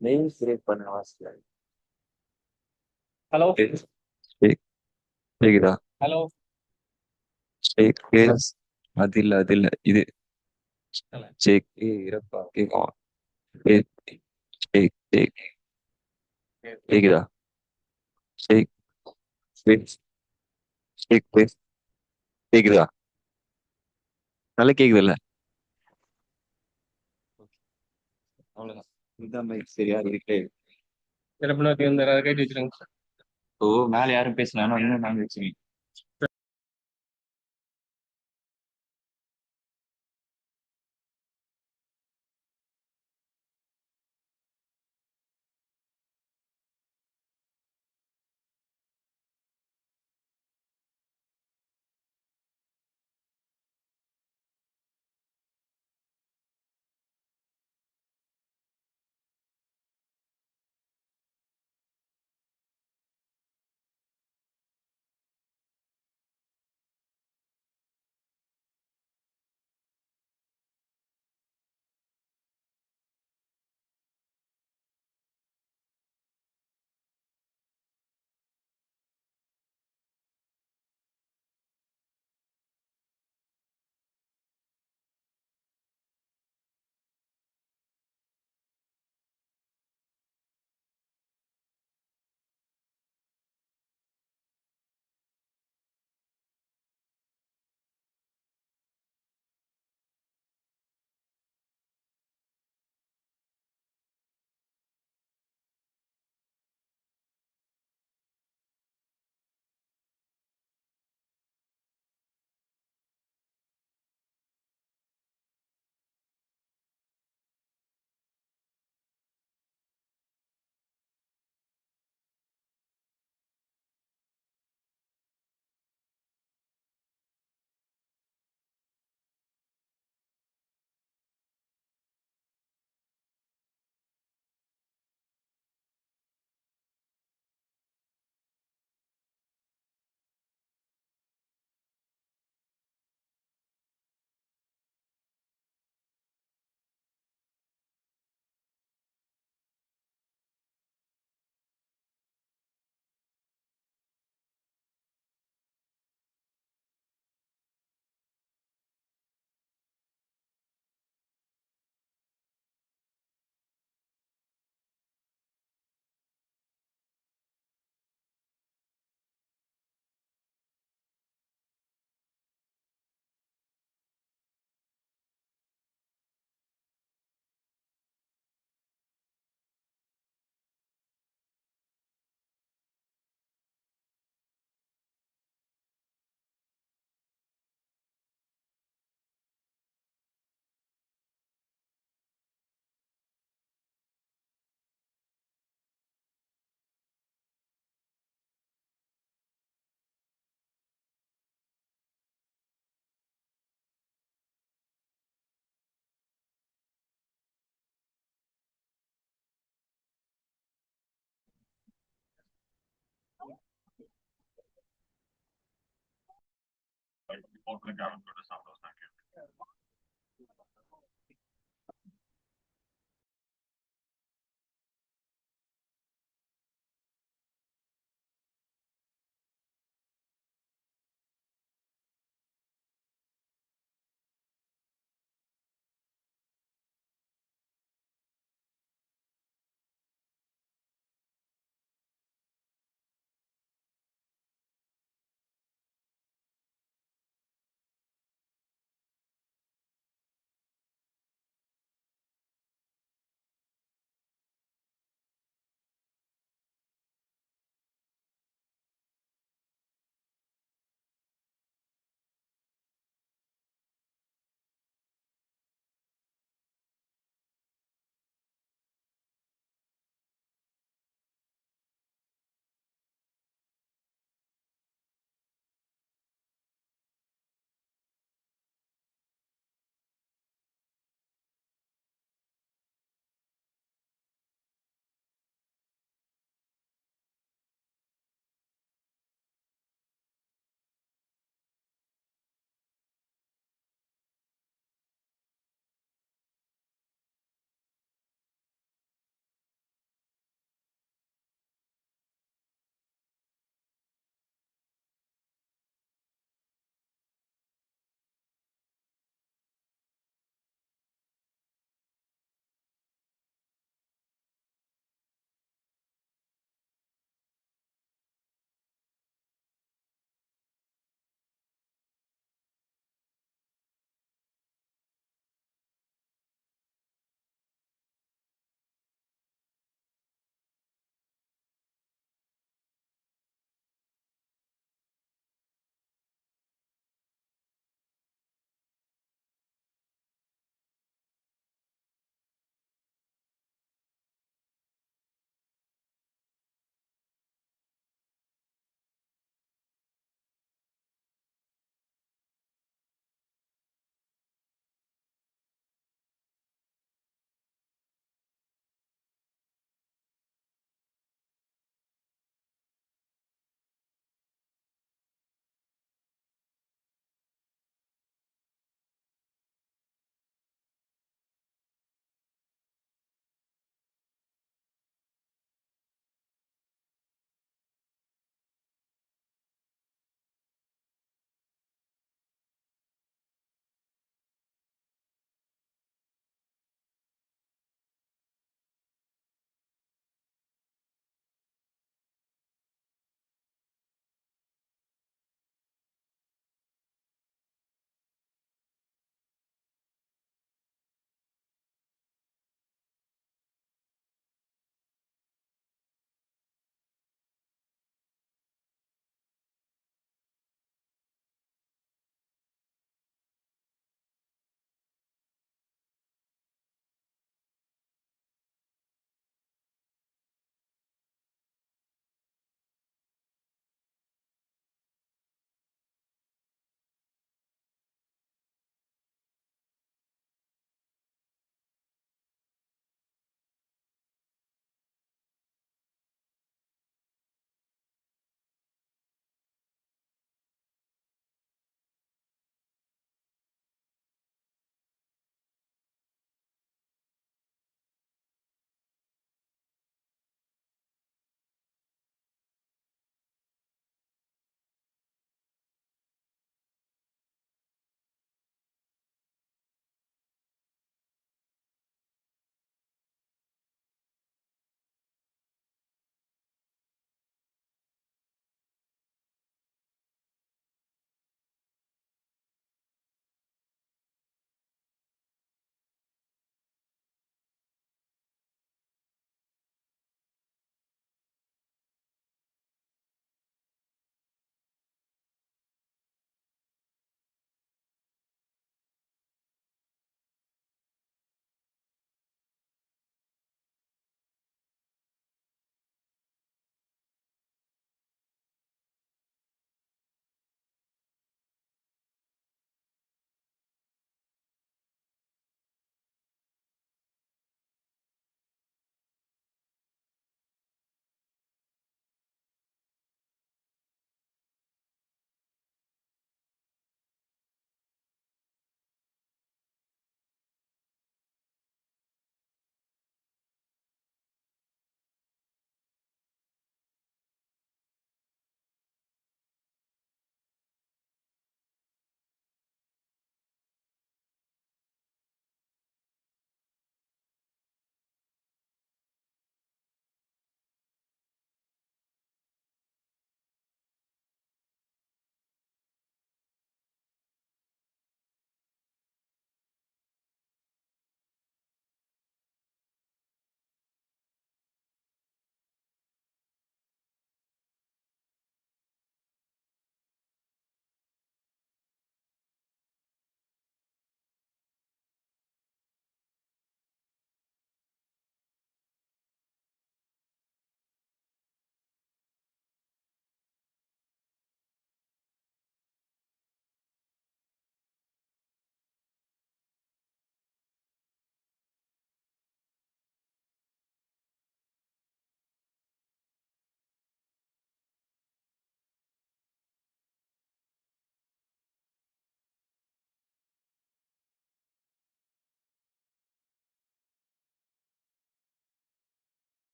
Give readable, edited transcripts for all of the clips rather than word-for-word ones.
Name select பண்ண அவசியம் இல்லை. ஹலோ Shake, கேக்குதா? ஹலோ Shake, அது இல்ல அது இல்ல இது ஷேக் இருப்பா கேக்கும். ஷேக் ஷேக் ஷேக் கேக்குதா? ஷேக் ஷேக் ஷேக் ஷேக் கேக்குதா? நல்லா கேக்குதுல்ல? அவ்வளவுதான். இதுதான் மைக் சரியா இருக்கு. சிறப்புனா இந்த கேட்டு வச்சிருங்க. ஓ மேல யாரும் பேசலாம் இன்னும் நாங்க வச்சுக்கீங்க.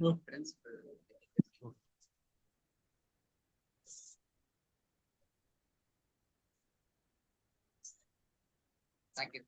No. Okay.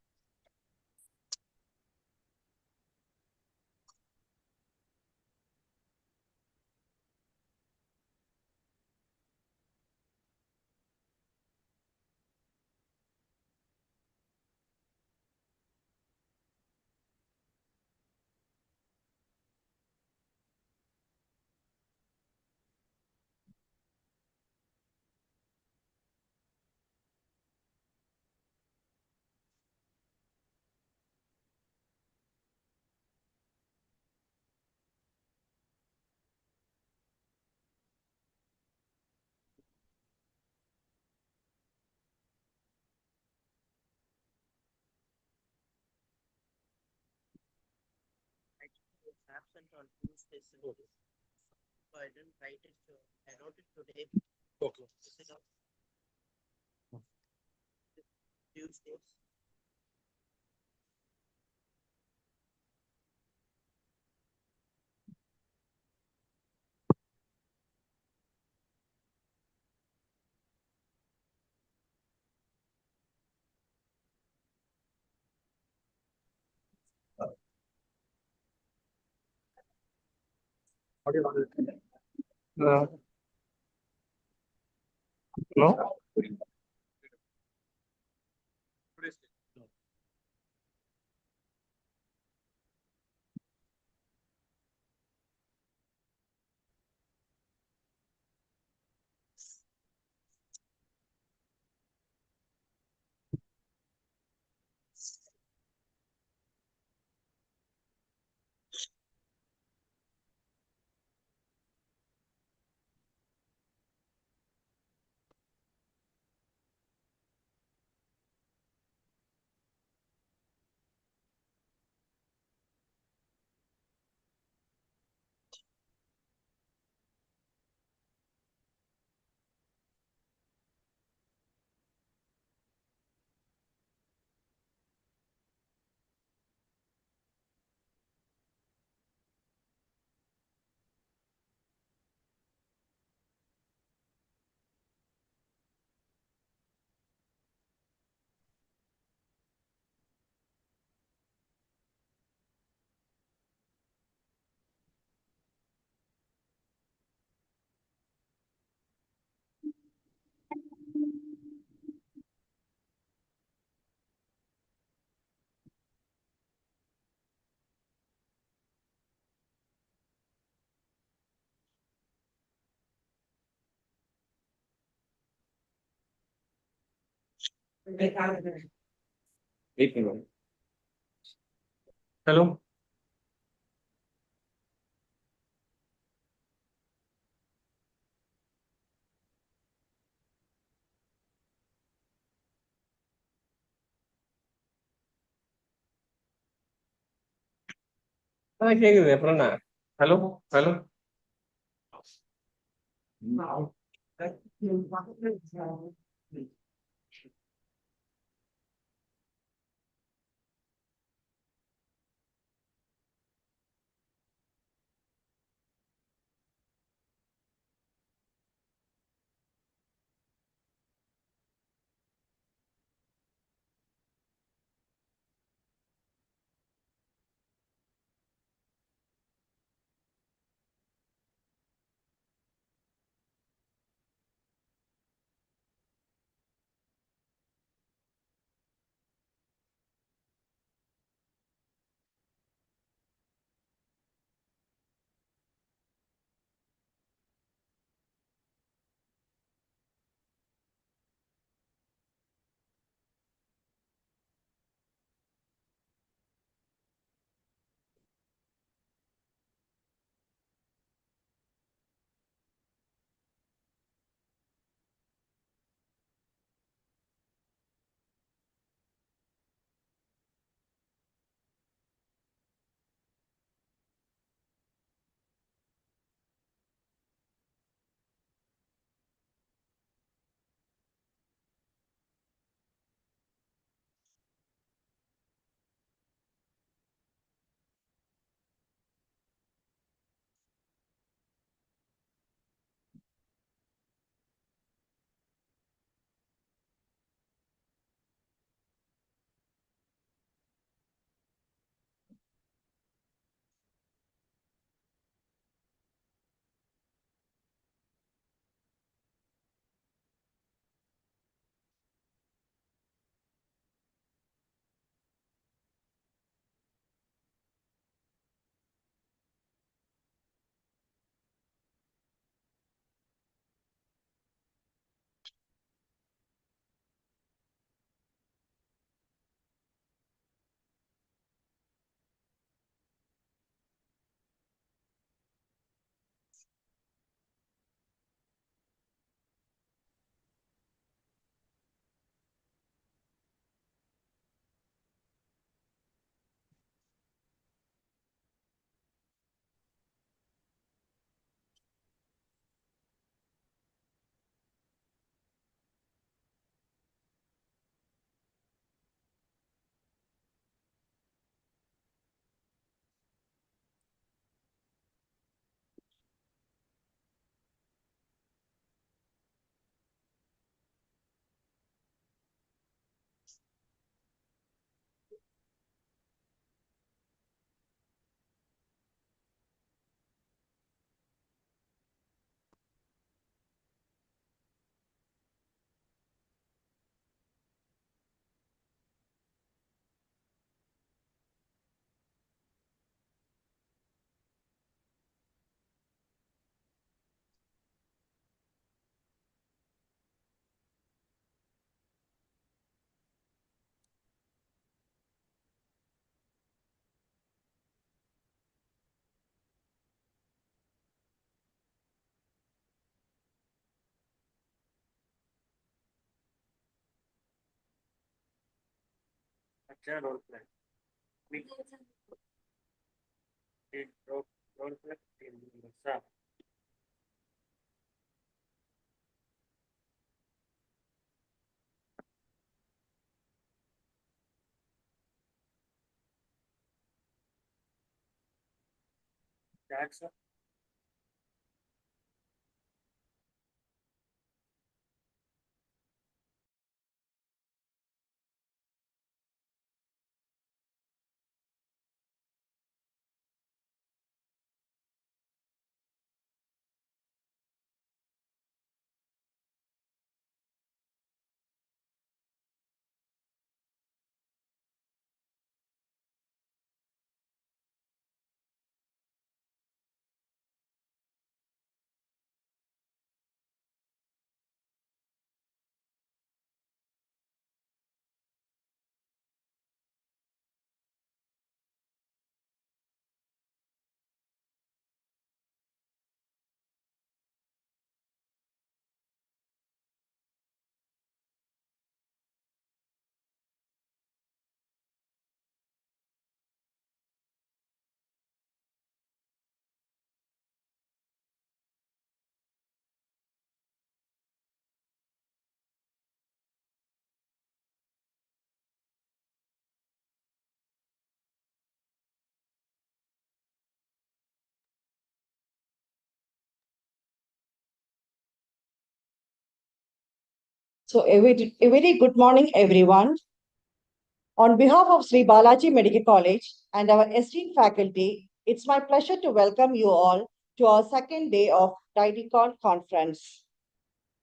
No. No. Wait a minute. Hello. கேக்குது அப்புறம் என்ன? Hello hello. So, a very good morning, everyone. On behalf of Sri Balaji Medical College and our esteemed faculty, it's my pleasure to welcome you all to our second day of Didecon conference.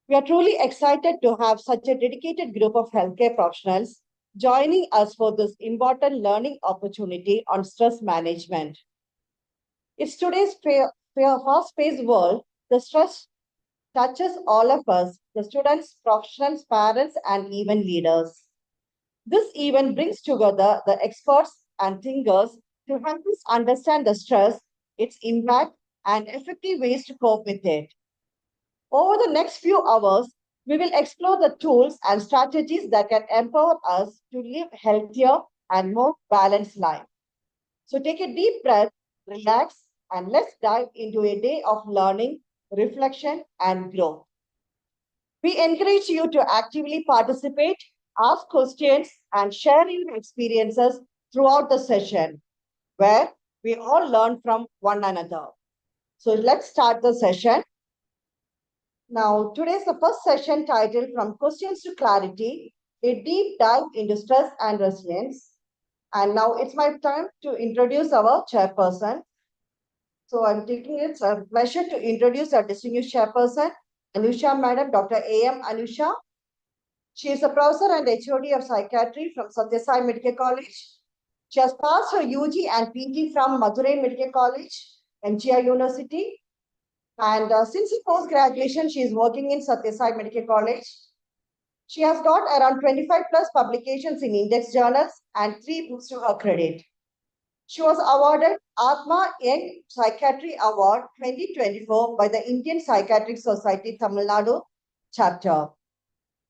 We are truly excited to have such a dedicated group of healthcare professionals joining us for this important learning opportunity on stress management. It's today's fast-paced world, the stress touches all of us, the students, professionals, parents, and even leaders. This event brings together the experts and thinkers to help us understand the stress, its impact, and effective ways to cope with it. Over the next few hours, we will explore the tools and strategies that can empower us to live healthier and more balanced life. So take a deep breath, relax, and let's dive into a day of learning, reflection, and growth. We encourage you to actively participate, ask questions, and share your experiences throughout the session, where we all learn from one another. So let's start the session. Now, today's the first session titled From Questions to Clarity, a deep dive into stress and resilience. And now it's my time to introduce our chairperson. So I'm taking it a pleasure to introduce our distinguished chairperson, Anusha Madam, Dr. A.M. Anusha. She is a professor and HOD of psychiatry from Satya Sai Medical College. She has passed her UG and PG from Madurai Medical College, MGI University. And since her post-graduation, she is working in Satya Sai Medical College. She has got around 25 plus publications in index journals and 3 books to her credit. She was awarded Atma Young Psychiatry Award 2024 by the Indian Psychiatric Society Tamil Nadu chapter.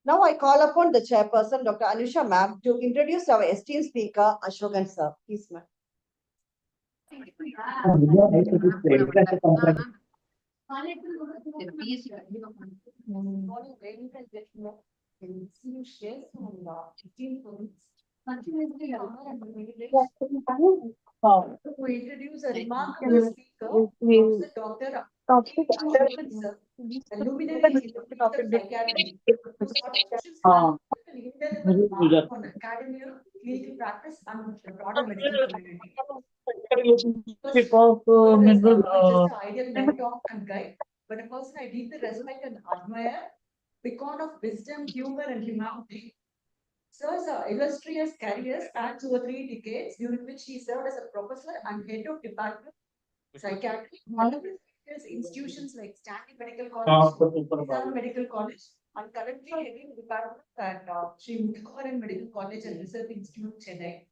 Now I call upon the chairperson, Dr. Anusha ma'am, to introduce our esteemed speaker, Ashokan sir. Please, ma'am. To introduce a remarkable speaker, Dr. Ashokan sir, a luminary in the field of psychiatry, whose contributions have an indelible mark on academia, clinical practice, and the broader medical community. Was not just an ideal mentor and guide, but a person I deeply respect and admire, beacon of wisdom, humor, and humanity. Sir's illustrious career spans over 3 decades, during which he served as a professor and head of department psychiatry at prestigious institutions like Stanley Medical College, Nizam Medical College, and currently heading the department at Sri Muthukumaran Medical College and Research Institute, Chennai.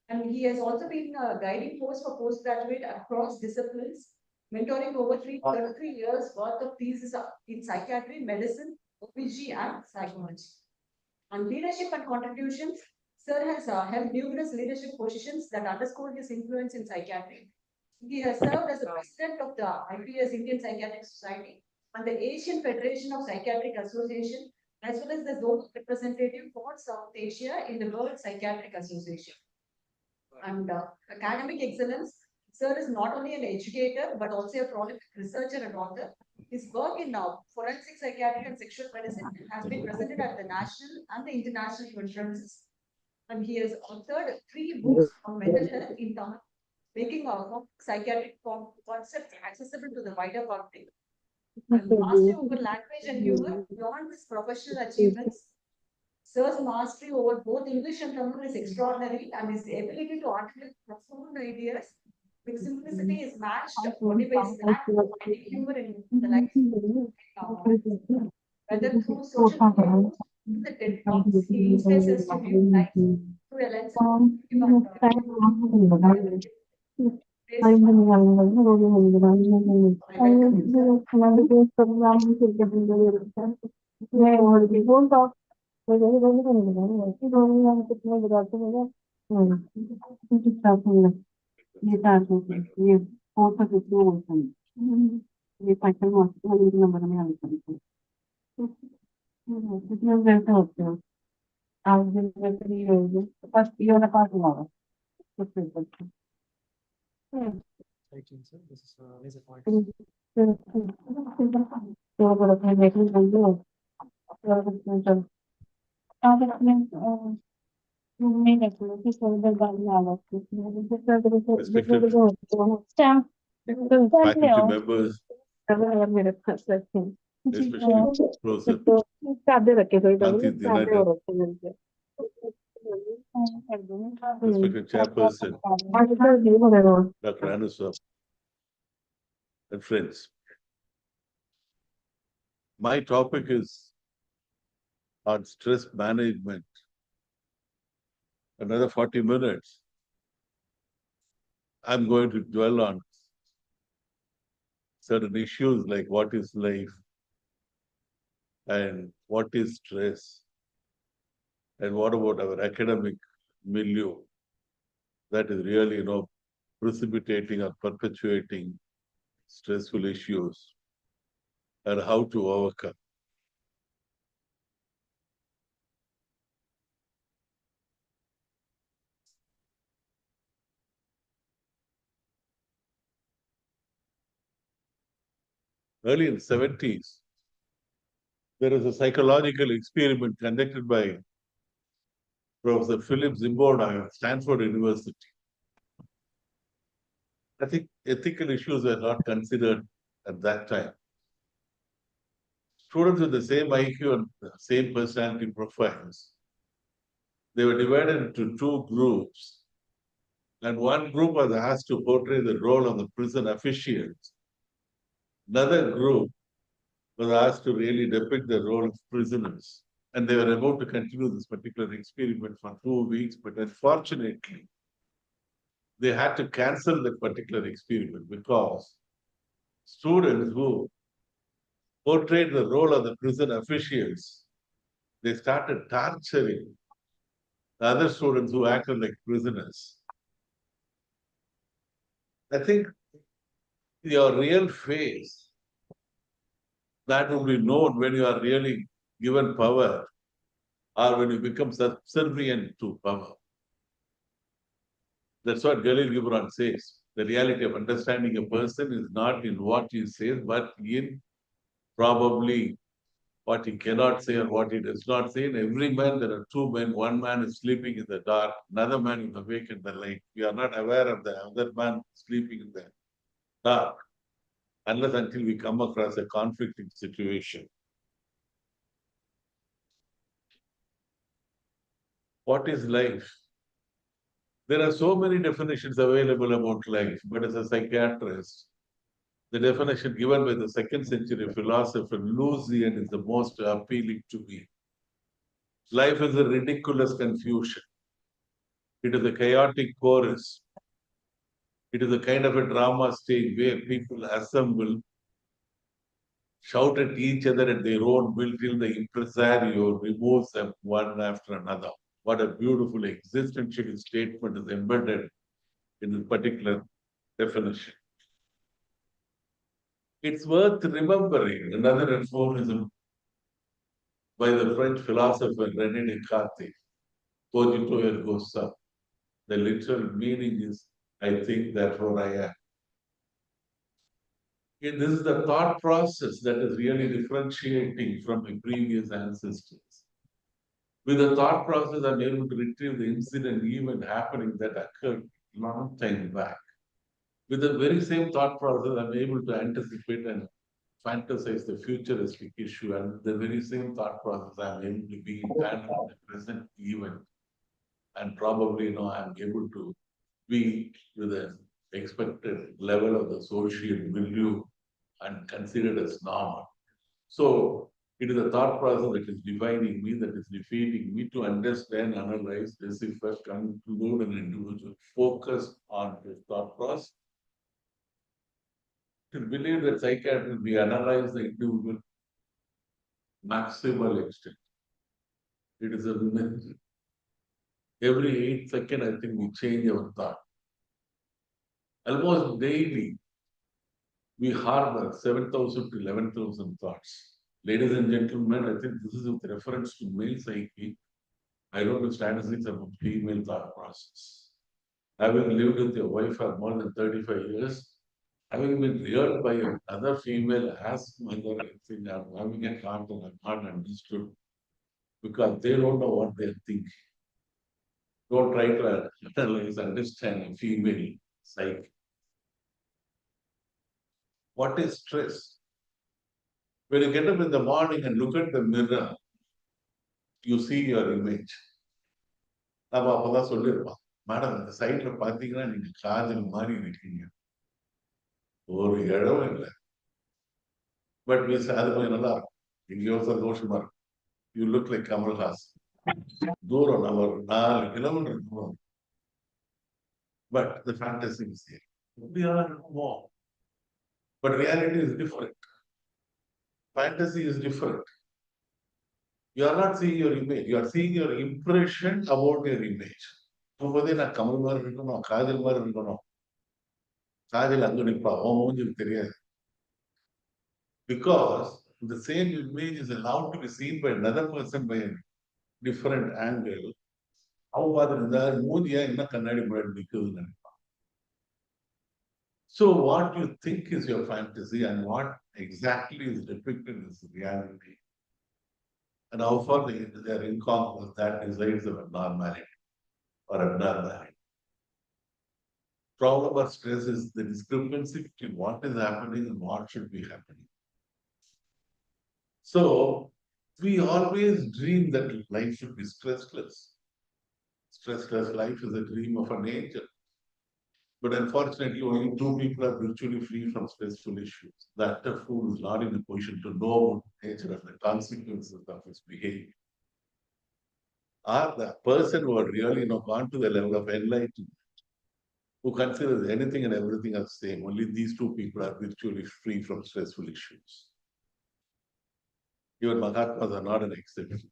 And he has also been a guiding force for postgraduate across disciplines, mentoring over 33 years worth of thesis in psychiatry, medicine, OPG, and psychology. And leadership and contributions, Sir has held numerous leadership positions that underscore his influence in psychiatry. He has served as the president of the IPS Indian Psychiatric Society and the Asian Federation of Psychiatric Association, as well as the zonal representative for South Asia in the World Psychiatric Association. And academic excellence, sir is not only an educator but also a prolific researcher and author. His work in forensic psychiatry and sexual medicine has been presented at the national and the international conferences. And he has authored 3 books on mental health in Tamil, making our psychiatric concept accessible to the wider public. And mastery over language and humor beyond his professional achievements. Sir's mastery over both English and Tamil is extraordinary, and his ability to articulate profound ideas with simplicity is matched only by his knack for finding humor in the life. Whether through social media, the TED Talks, he inspires us to view life through a lens of This is amazing point. Faculty members, especially Professor Kanti Dinada, respected chairperson, Dr. Anuswam, and friends. My topic is on stress management. Another 40 minutes. I'm going to dwell on certain issues like what is life and what is stress and what about our academic milieu that is really, precipitating or perpetuating stressful issues and how to overcome. Early in the 70s, there was a psychological experiment conducted by Professor Philip Zimborda at Stanford University. I think ethical issues were not considered at that time. Students with the same IQ and the same personality profiles, they were divided into 2 groups. And one group was asked to portray the role of the prison officials. Another group was asked to really depict the role of prisoners. And they were about to continue this particular experiment for 2 weeks, but unfortunately, they had to cancel that particular experiment because students who portrayed the role of the prison officials, they started torturing the other students who acted like prisoners. I think your real face, that will be known when you are really given power or when you become subservient to power. That's what Khalil Gibran says. The reality of understanding a person is not in what he says, but in probably what he cannot say or what he does not say. In every man, there are 2 men. One man is sleeping in the dark, another man is awake in the light. We are not aware of the other man sleeping in the dark unless until we come across a conflicting situation. What is life? There are so many definitions available about life, but as a psychiatrist, the definition given by the 2nd century philosopher Lucian is the most appealing to me. Life is a ridiculous confusion. It is a chaotic chorus. It is a kind of a drama stage where people assemble, shout at each other at their own will till the impresario removes them one after another. What a beautiful existential statement is embedded in this particular definition. It's worth remembering another aphorism by the French philosopher René Descartes, cogito ergo sum. The literal meaning is, I think, therefore I am. This is the thought process that is really differentiating from my previous ancestors. With the thought process, I'm able to retrieve the incident, event happening that occurred long time back. With the very same thought process, I'm able to anticipate and fantasize the futuristic issue, and the very same thought process, I'm able to be in tandem with the present event, and probably, I'm able to be with an expected level of the social milieu and considered as normal. So it is a thought process that is defining me, that is defeating me to understand, analyze, decipher, conclude an individual, focus on this thought process. To believe that psychiatry, we analyze the individual maximal extent. It is a myth. Every 8 seconds, I think we change our thought. Almost daily, we harbor 7,000 to 11,000 thoughts. Ladies and gentlemen, I think this is with reference to male psyche. I don't know statistics about female thought process. Having lived with your wife for more than 35 years, having been reared by another female as mother, I think I'm having a heart and I'm not understood because they don't know what they're thinking. Don't try to analyze, understand a female psyche. What is stress? When you get up in the morning and look at the mirror, you see your image. நம்ம அப்பதான் சொல்லியிருப்போம், madam இந்த சைட்ல பாத்தீங்கன்னா நீங்க காதல் மாதிரி இருக்கீங்க, ஒரு இடம் இல்லை. பட் அது கொஞ்சம் நல்லா இருக்கும், எங்கேயோ சந்தோஷமா இருக்கும். You look like Kamal Haasan. தூரம் நம்ம ஒரு 4 கிலோமீட்டர் தூரம். But the fantasy is there. எப்படியா இருக்குமோ, but reality is different. Fantasy is different. You are not seeing your image. You are seeing your impression about your image. போதே நான் கமல் மாதிரி இருக்கணும், காதல் மாதிரி இருக்கணும், காதல் அங்க நிற்பா, உன் மூஞ்சுக்கு தெரியாது. Because the same image is allowed to be seen by another person by a different angle. அவன் பார்த்துட்டு மூஞ்சியா என்ன கண்ணாடி முன்னாடி நிற்குதுன்னு நினைப்பான். So what you think is your fantasy and what exactly is depicted is reality. And how far they are incongruous, that decides our normality or abnormality. Problem of stress is the discrepancy between what is happening and what should be happening. So we always dream that life should be stressless. Stressless life is a dream of an angel. But unfortunately, only 2 people are virtually free from stressful issues. The actor fool is not in a position to know about the nature of the consequences of his behavior. Or the person who had really gone to the level of enlightenment, who considers anything and everything as the same. Only these 2 people are virtually free from stressful issues. Even Mahatmas are not an exception.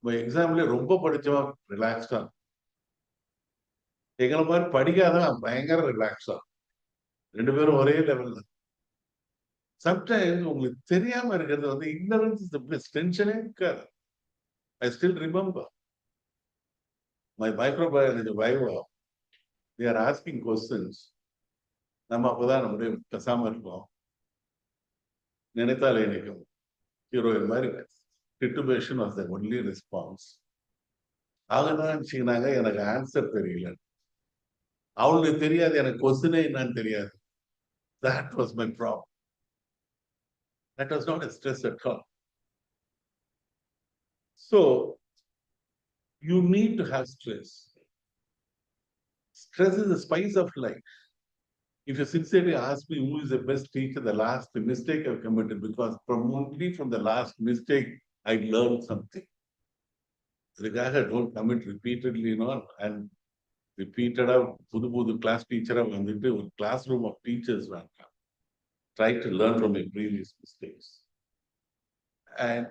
My example, ரொம்ப படிச்சவன் ரிலாக்ஸ்டா, எங்களை மாதிரி படிக்காதவன் பயங்கர ரிலாக்ஸா, 2 பேரும் ஒரே லெவல்ல. சம்டைம்ஸ் உங்களுக்கு தெரியாம இருக்கிறது ignorance is the bliss. டென்ஷனே இருக்காது. I still remember my microbiology viva. They are asking questions. நம்ம அப்பதான் நம்முடைய பேசாம இருக்கோம். நினைத்தாலே நினைக்கும் ஹீரோயின் மாதிரி titubation was the only response. அவங்க என்ன நினைச்சுக்கினாங்க, எனக்கு ஆன்சர் தெரியல, அவங்களுக்கு தெரியாது எனக்கு கொஸ்டினே என்னன்னு தெரியாது. That was my problem. That was not a stress at all. So you need to have stress. Stress is the spice of life. If you sincerely ask me who is the best teacher, the last mistake I've committed, because only from the last mistake I learned something. The guy I don't commit repeatedly, and repeated out, புது class teacher வந்துட்டு ஒரு classroom of teachers வேண்டாம். Try to learn from my previous mistakes. And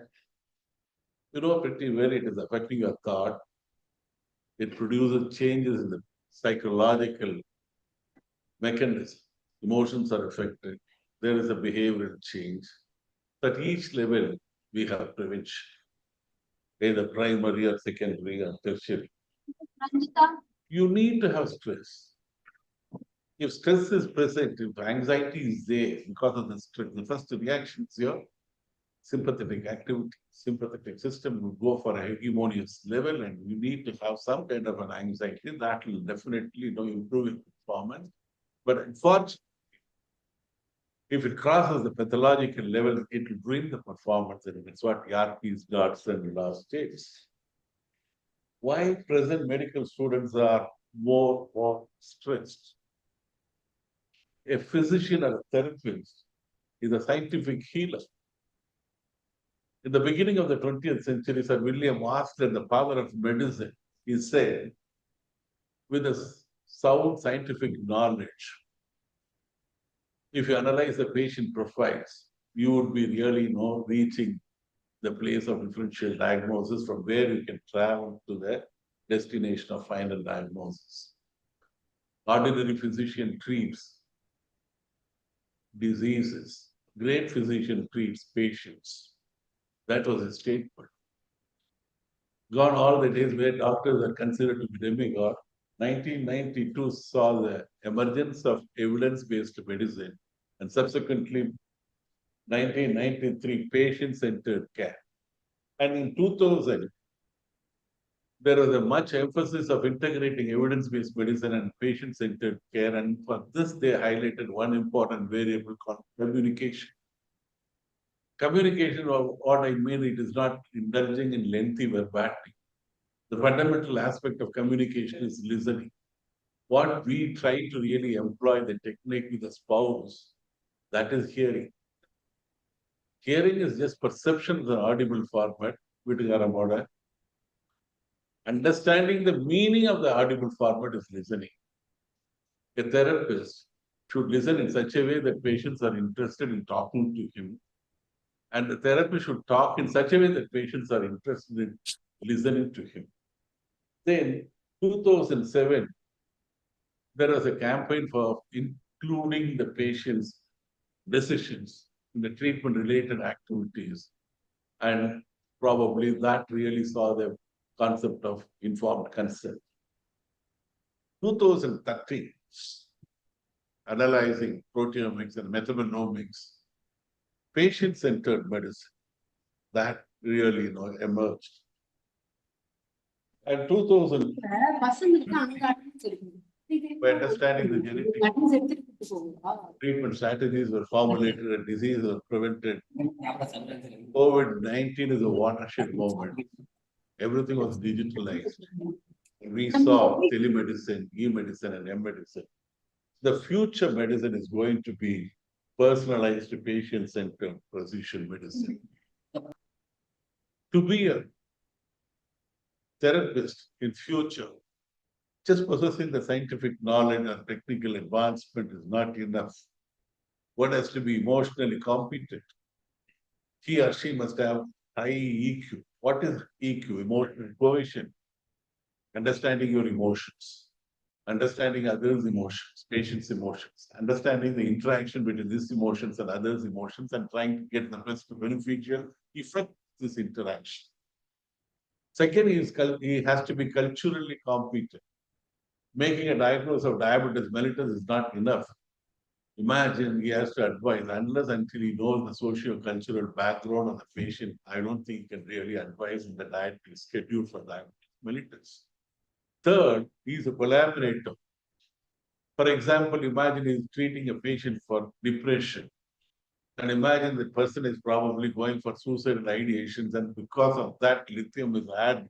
You know pretty well it is affecting your thought. It produces changes in the psychological mechanism. Emotions are affected. There is a behavioral change. At each level, we have prevention, either primary or secondary or tertiary. You need to have stress. If stress is present, if anxiety is there because of the stress, the first reaction is your sympathetic activity, sympathetic system will go for a hegemonious level, and you need to have some kind of an anxiety that will definitely improve your performance. But unfortunately, if it crosses the pathological level, it will ruin the performance, and it's what Yarki's Dodson last states. Why present medical students are more stressed? A physician or a therapist is a scientific healer. In the beginning of the 20th century, Sir William Astor, the father of medicine, he said, with a sound scientific knowledge, if you analyze the patient profiles, you would be really reaching the place of differential diagnosis from where you can travel to the destination of final diagnosis. Ordinary physician treats diseases. Great physician treats patients. That was his statement. Gone all the days where doctors are considered to be demigod. 1992 saw the emergence of evidence-based medicine, and subsequently 1993 patient-centered care. And in 2000, there was a much emphasis of integrating evidence-based medicine and patient-centered care. And for this, they highlighted one important variable called communication. Communication, of what I mean, it is not indulging in lengthy verbatim. The fundamental aspect of communication is listening. What we try to really employ the technique with the spouse, that is hearing. Hearing is just perception of the audible format, Vittigara. Understanding the meaning of the audible format is listening. A therapist should listen in such a way that patients are interested in talking to him. And the therapist should talk in such a way that patients are interested in listening to him. Then, 2007, there was a campaign for including the patient's decisions in the treatment-related activities. And probably that really saw the concept of informed consent. 2013, analyzing proteomics and metabolomics, patient-centered medicine, that really emerged. And 2000, by understanding the genetic treatment strategies were formulated and disease was prevented. COVID-19 is a watershed moment. Everything was digitalized. We saw telemedicine, e-medicine, and m-medicine. The future medicine is going to be personalized, patient-centered precision medicine. To be a therapist in future, just possessing the scientific knowledge and technical advancement is not enough. One has to be emotionally competent. He or she must have high EQ. What is EQ? Emotional cohesion. Understanding your emotions, understanding others' emotions, patients' emotions, understanding the interaction between these emotions and others' emotions, and trying to get the best beneficial effect this interaction. Second, he has to be culturally competent. Making a diagnosis of diabetes mellitus is not enough. Imagine he has to advise, unless until he knows the socio-cultural background of the patient, I don't think he can really advise in the dietary schedule for diabetes mellitus. Third, he is a collaborator. For example, imagine he's treating a patient for depression. And imagine the person is probably going for suicidal ideations, and because of that, lithium is added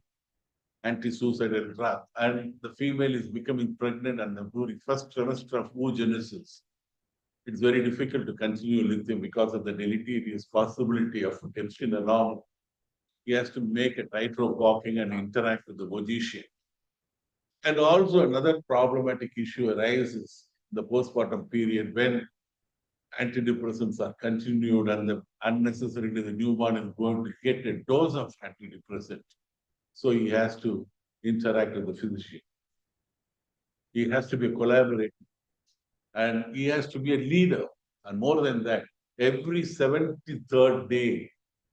anti-suicidal drug. And the female is becoming pregnant, and during first trimester of oogenesis, it's very difficult to continue lithium because of the deleterious possibility of tension along. He has to make a tightrope walking and interact with the physician. And also another problematic issue arises in the postpartum period when antidepressants are continued and unnecessarily the newborn is going to get a dose of antidepressant. So he has to interact with the physician. He has to be a collaborator and he has to be a leader. And more than that, every 73rd day,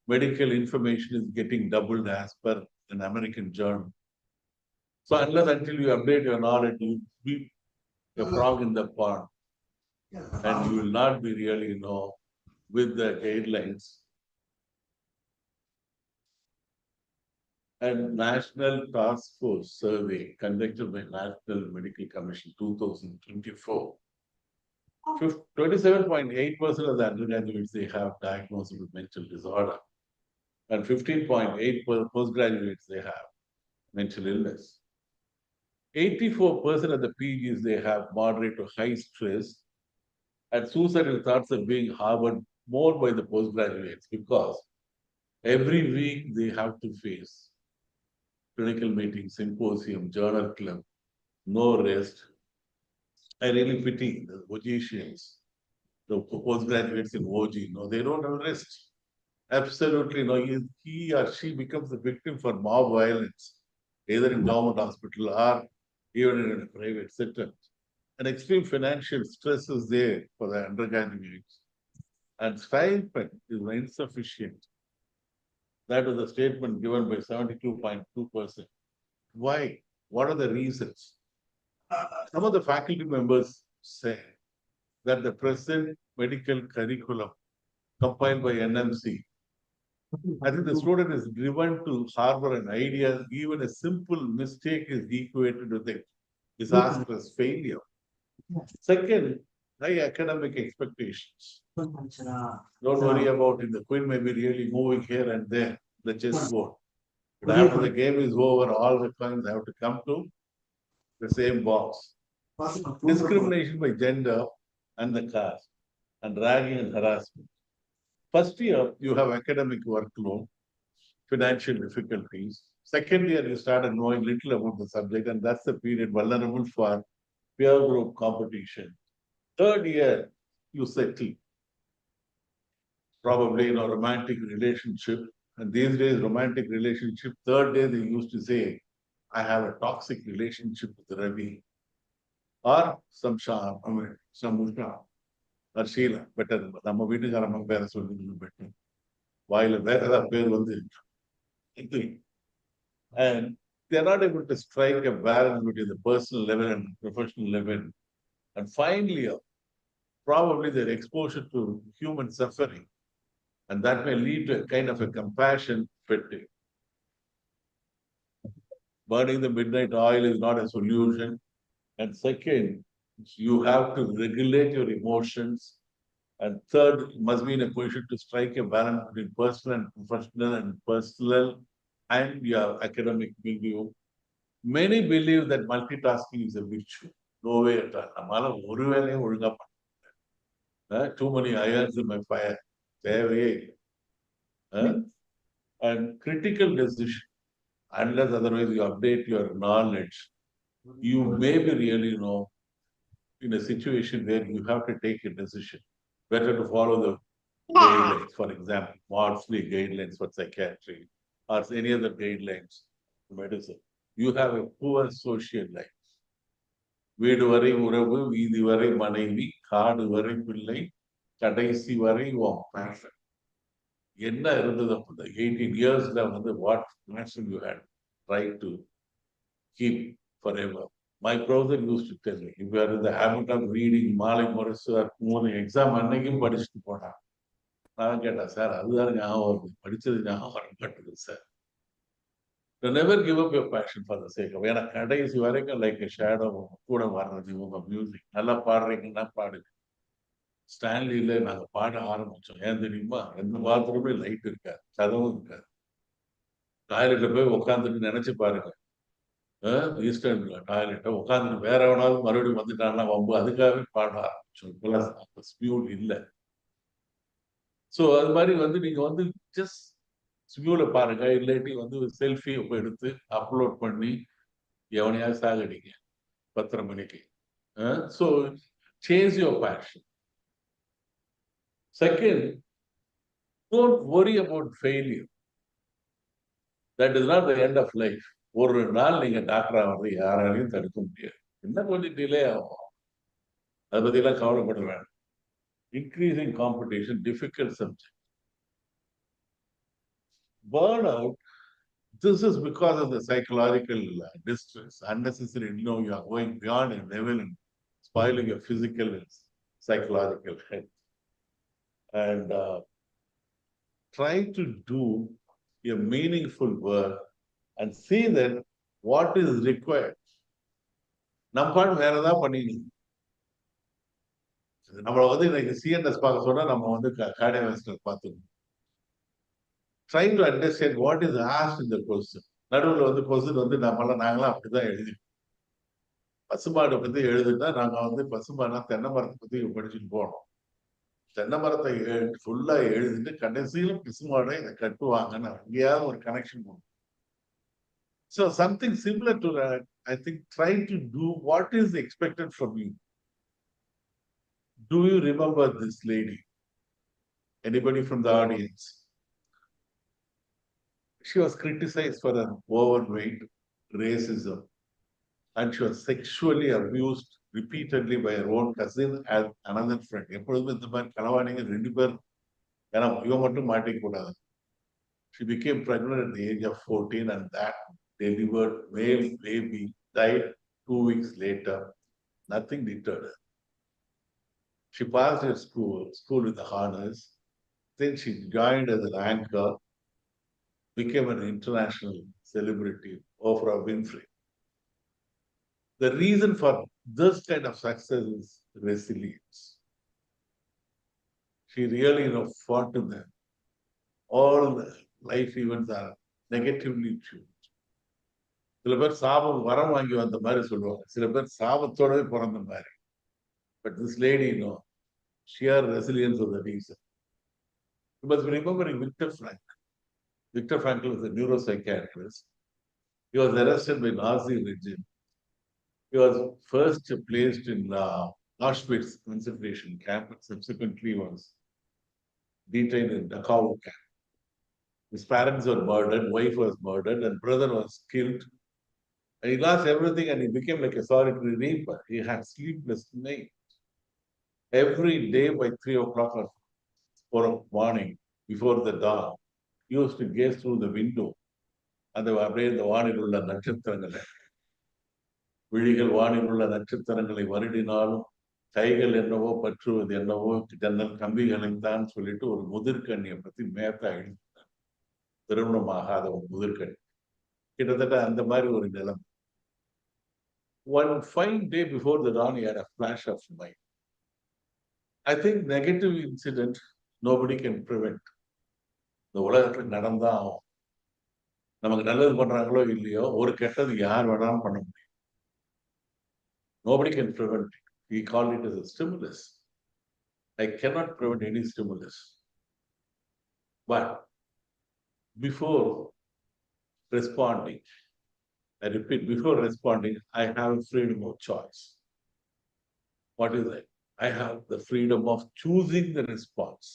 medical information is getting doubled as per an American journal. So unless until you update your knowledge, you be a frog in the pond. And you will not be really, with the guidelines. And National Task Force survey conducted by National Medical Commission 2024. 27.8% of the undergraduates they have diagnosed with mental disorder, and 15.8% postgraduates they have mental illness. 84% of the PGs they have moderate to high stress, and suicidal thoughts are being harbored more by the postgraduates because every week they have to face clinical meeting, symposium, journal club, no rest. I really pity the logicians, the postgraduates in OG. No, they don't have rest. Absolutely no. He or she becomes the victim for mob violence, either in government hospital or even in a private sector. An extreme financial stress is there for the undergraduates. And stipend is insufficient. That was a statement given by 72.2%. Why? What are the reasons? Some of the faculty members say that the present medical curriculum compiled by NMC, I think the student is driven to harbor an idea, even a simple mistake is equated with a disastrous failure. Second, high academic expectations. Don't worry about it. The queen may be really moving here and there, the chessboard. But after the game is over, all the coins have to come to the same box. Discrimination by gender and the caste, and ragging and harassment. First year, you have academic workload, financial difficulties. Second year, you started knowing little about the subject, and that's the period vulnerable for peer group competition. Third year, you settle. Probably in a romantic relationship. And these days, romantic relationship, third day, they used to say, I have a toxic relationship with Ravi. Or some Musha, or Sheila, better. நம்ம வீட்டுக்காரம்மா பேரை சொல்லி better. வாயில வேற ஏதாவது பேர் வந்து and they are not able to strike a balance between the personal level and professional level. And finally, probably their exposure to human suffering. And that may lead to a kind of a compassion fatigue. Burning the midnight oil is not a solution. And second, you have to regulate your emotions. And third, you must be in a position to strike a balance between personal and professional and your academic milieu. Many believe that multitasking is a virtue. No way at all. Too many irons in my fire. And critical decision, unless otherwise you update your knowledge, you may be really, in a situation where you have to take a decision. Better to follow the guidelines, for example, Maudsley guidelines for psychiatry or any other guidelines for medicine. You have a poor social life. வீடு வரை உறவு, வீதி வரை மனைவி, காடு வரை பிள்ளை, கடைசி வரை உன் passion. என்ன இருந்தது அப்போ 18 yearsல வந்து what passion you had tried to keep forever. My brother used to tell me, if you are in the habit of reading மாலை முரசு மூணு எக்ஸாம் அன்னைக்கும் படிச்சுட்டு போனான். நான் கேட்டேன் சார் அதுதான் ஞாபகம் படிச்சது ஞாபகம் வரமாட்டேங்குது sir. To never give up your passion for the sake of ஏன்னா கடைசி வரைக்கும் லைக் ஷேடோ கூட வர்றது உங்க மியூசிக் நல்லா பாடுறீங்கன்னா பாடுங்க. ஸ்டான்லியில நாங்க பாட ஆரம்பிச்சோம். ஏன் தெரியுமா? எந்த பாத்ரூமே லைட் இருக்காது, கதவும் இருக்காது. டாய்லெட்ல போய் உட்காந்துட்டு நினைச்சு பாருங்க. ஈஸ்டர்ன் டாய்லெட்டை உட்காந்துட்டு வேற எவனாவது மறுபடியும் வந்துட்டான்னா வம்பு, அதுக்காகவே பாட ஆரம்பிச்சோம். இப்பெல்லாம் ஸ்பியூல் இல்லை. ஸோ அது மாதிரி வந்து நீங்க வந்து ஜஸ்ட் ஸ்பியூல பாருங்க, இல்லாட்டி வந்து செல்ஃபி எடுத்து அப்லோட் பண்ணி எவனையாவது சாகடிங்க 10:30 மணிக்கு. So chase your passion. Second, don't worry about failure. That is not the end of life. ஒரு நாள் நீங்க டாக்டர் ஆகிறது யாராலையும் தடுக்க முடியாது. என்ன கொஞ்சம் டிலே ஆகும். அதை பத்திலாம் கவலைப்பட வேண்டாம். Increasing competition, difficult subject. Burnout, this is because of the psychological distress. Unnecessary, you are going beyond a level and spoiling your physical and psychological health. And try to do a meaningful work and see that what is required. நம்ம பாட்டு வேற ஏதாவது பண்ணிக்கணும். நம்மளை இன்னைக்கு CNS பார்க்க சொன்னா நம்ம கார்டியோவாஸ்குலர் பார்த்துக்கணும். Try to understand what is asked in the question. நடுவில் கொஸ்டின் நாங்களாம் அப்படிதான் எழுதிட்டோம். பசுமாடை பத்தி எழுதுனா நாங்க பசுமாடா தென்னை மரத்தை பத்தி படிச்சுட்டு போனோம். தென்னை மரத்தை ஃபுல்லா எழுதிட்டு கடைசியில பசுமாடை இதை கட்டுவாங்கன்னு அங்கேயாவது ஒரு கனெக்ஷன் பண்ணும். So something similar to that, I think try to do what is expected from you. Do you remember this lady? Anybody from the audience? She was criticized for her overweight, racism, and she was sexually abused repeatedly by her own cousin and another friend. எப்பொழுதுமே இந்த மாதிரி களவாணிங்க 2 பேர், ஏன்னா இவன் மட்டும் மாட்டிக்கூடாது. She became pregnant at the age of 14 and that delivered male baby died 2 weeks later. Nothing deterred her. She passed her school with the honors. Then she joined as an anchor, became an international celebrity, Oprah Winfrey. The reason for this kind of success is resilience. She really fought to them. All the life events are negatively tuned. சில பேர் சாபம் வரம் வாங்கி வந்த மாதிரி சொல்லுவாங்க, சில பேர் சாபத்தோடவே பிறந்த மாதிரி. But this lady, sheer resilience was the reason. You must be remembering Viktor Frankl. Viktor Frankl was a neuropsychiatrist. He was arrested by Nazi regime. He was first placed in Auschwitz concentration camp and subsequently was detained in Dachau camp. His parents were murdered, wife was murdered, and brother was killed. And he lost everything and he became like a solitary reaper. He had sleepless nights. Every day by 3 o'clock or 4 morning, before the dawn, he used to gaze through the window. And அப்படியே இந்த வானில் உள்ள நட்சத்திரங்களை, விழிகள் வானில் உள்ள நட்சத்திரங்களை வருடினாலும் கைகள் என்னவோ பற்றுவது என்னவோ ஜன்னல் கம்பிகளைத்தான் சொல்லிட்டு ஒரு முதிர்கண்ணியை பத்தி மேத்தா எழுதினார். திருமணமாகாத ஒரு முதிர்கண்ணி. கிட்டத்தட்ட அந்த மாதிரி ஒரு நிலம். One fine day before the dawn, he had a flash of mind. I think negative incident nobody can prevent. இந்த உலகத்துல நடந்தா ஆகும். நமக்கு நல்லது பண்றாங்களோ இல்லையோ ஒரு கெட்டது யார் வேணாலும் பண்ண முடியும். Nobody can prevent it. We call it as a stimulus. I cannot prevent any stimulus. But before responding, I repeat, before responding, I have freedom of choice. What is that? I have the freedom of choosing the response.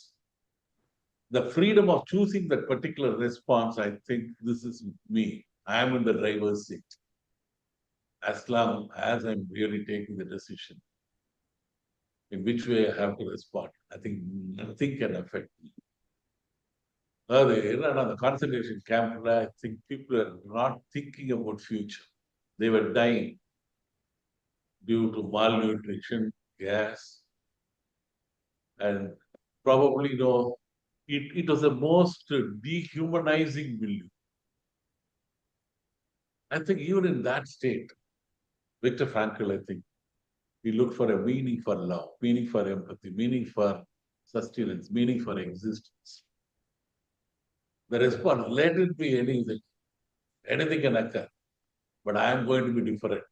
The freedom of choosing that particular response, I think this is me. I am in the driver's seat. As long as I'm really taking the decision in which way I have to respond, I think nothing can affect me. The concentration camp, I think people are not thinking about future. They were dying due to malnutrition, gas, and probably it was the most dehumanizing milieu. I think even in that state, Viktor Frankl, I think, he looked for a meaning for love, meaning for empathy, meaning for sustenance, meaning for existence. The response, let it be anything. Anything can occur, but I am going to be different.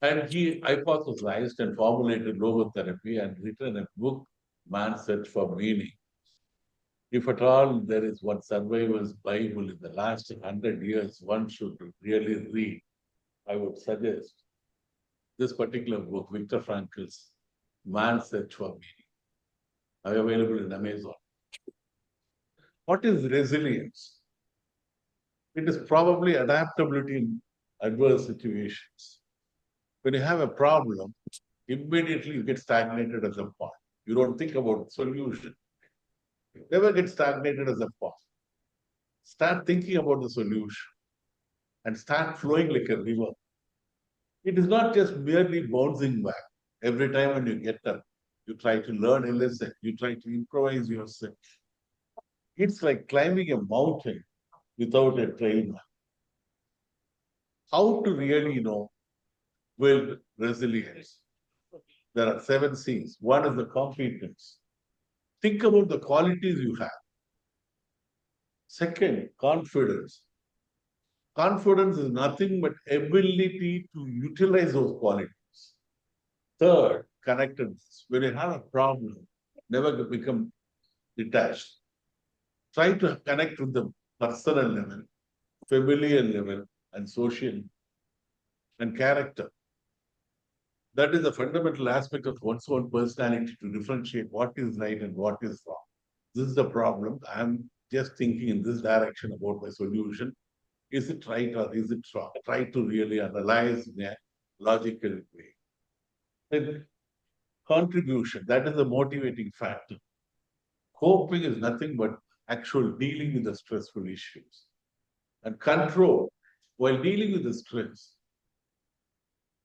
And he hypothesized and formulated logotherapy and written a book, Man's Search for Meaning. If at all there is one survivor's Bible in the last 100 years, one should really read, I would suggest this particular book, Viktor Frankl's Man's Search for Meaning. are available in Amazon. What is resilience? It is probably adaptability in adverse situations. When you have a problem, immediately you get stagnated at the point. You don't think about solution. You never get stagnated as a point. Start thinking about the solution and start flowing like a river. It is not just merely bouncing back. Every time when you get up, you try to learn a lesson, you try to improvise yourself. It's like climbing a mountain without a trainer. How to really, build resilience? There are 7 C's. One is the competence. Think about the qualities you have. Second, confidence. Confidence is nothing but ability to utilize those qualities. Third, connectedness. When you have a problem, never become detached. Try to connect with the personal level, familiar level, and social and character. That is a fundamental aspect of one's own personality to differentiate what is right and what is wrong. This is the problem. I'm just thinking in this direction about my solution. Is it right or is it wrong? Try to really analyze in a logical way. And contribution, that is a motivating factor. Coping is nothing but actual dealing with the stressful issues. And control, while dealing with the stress,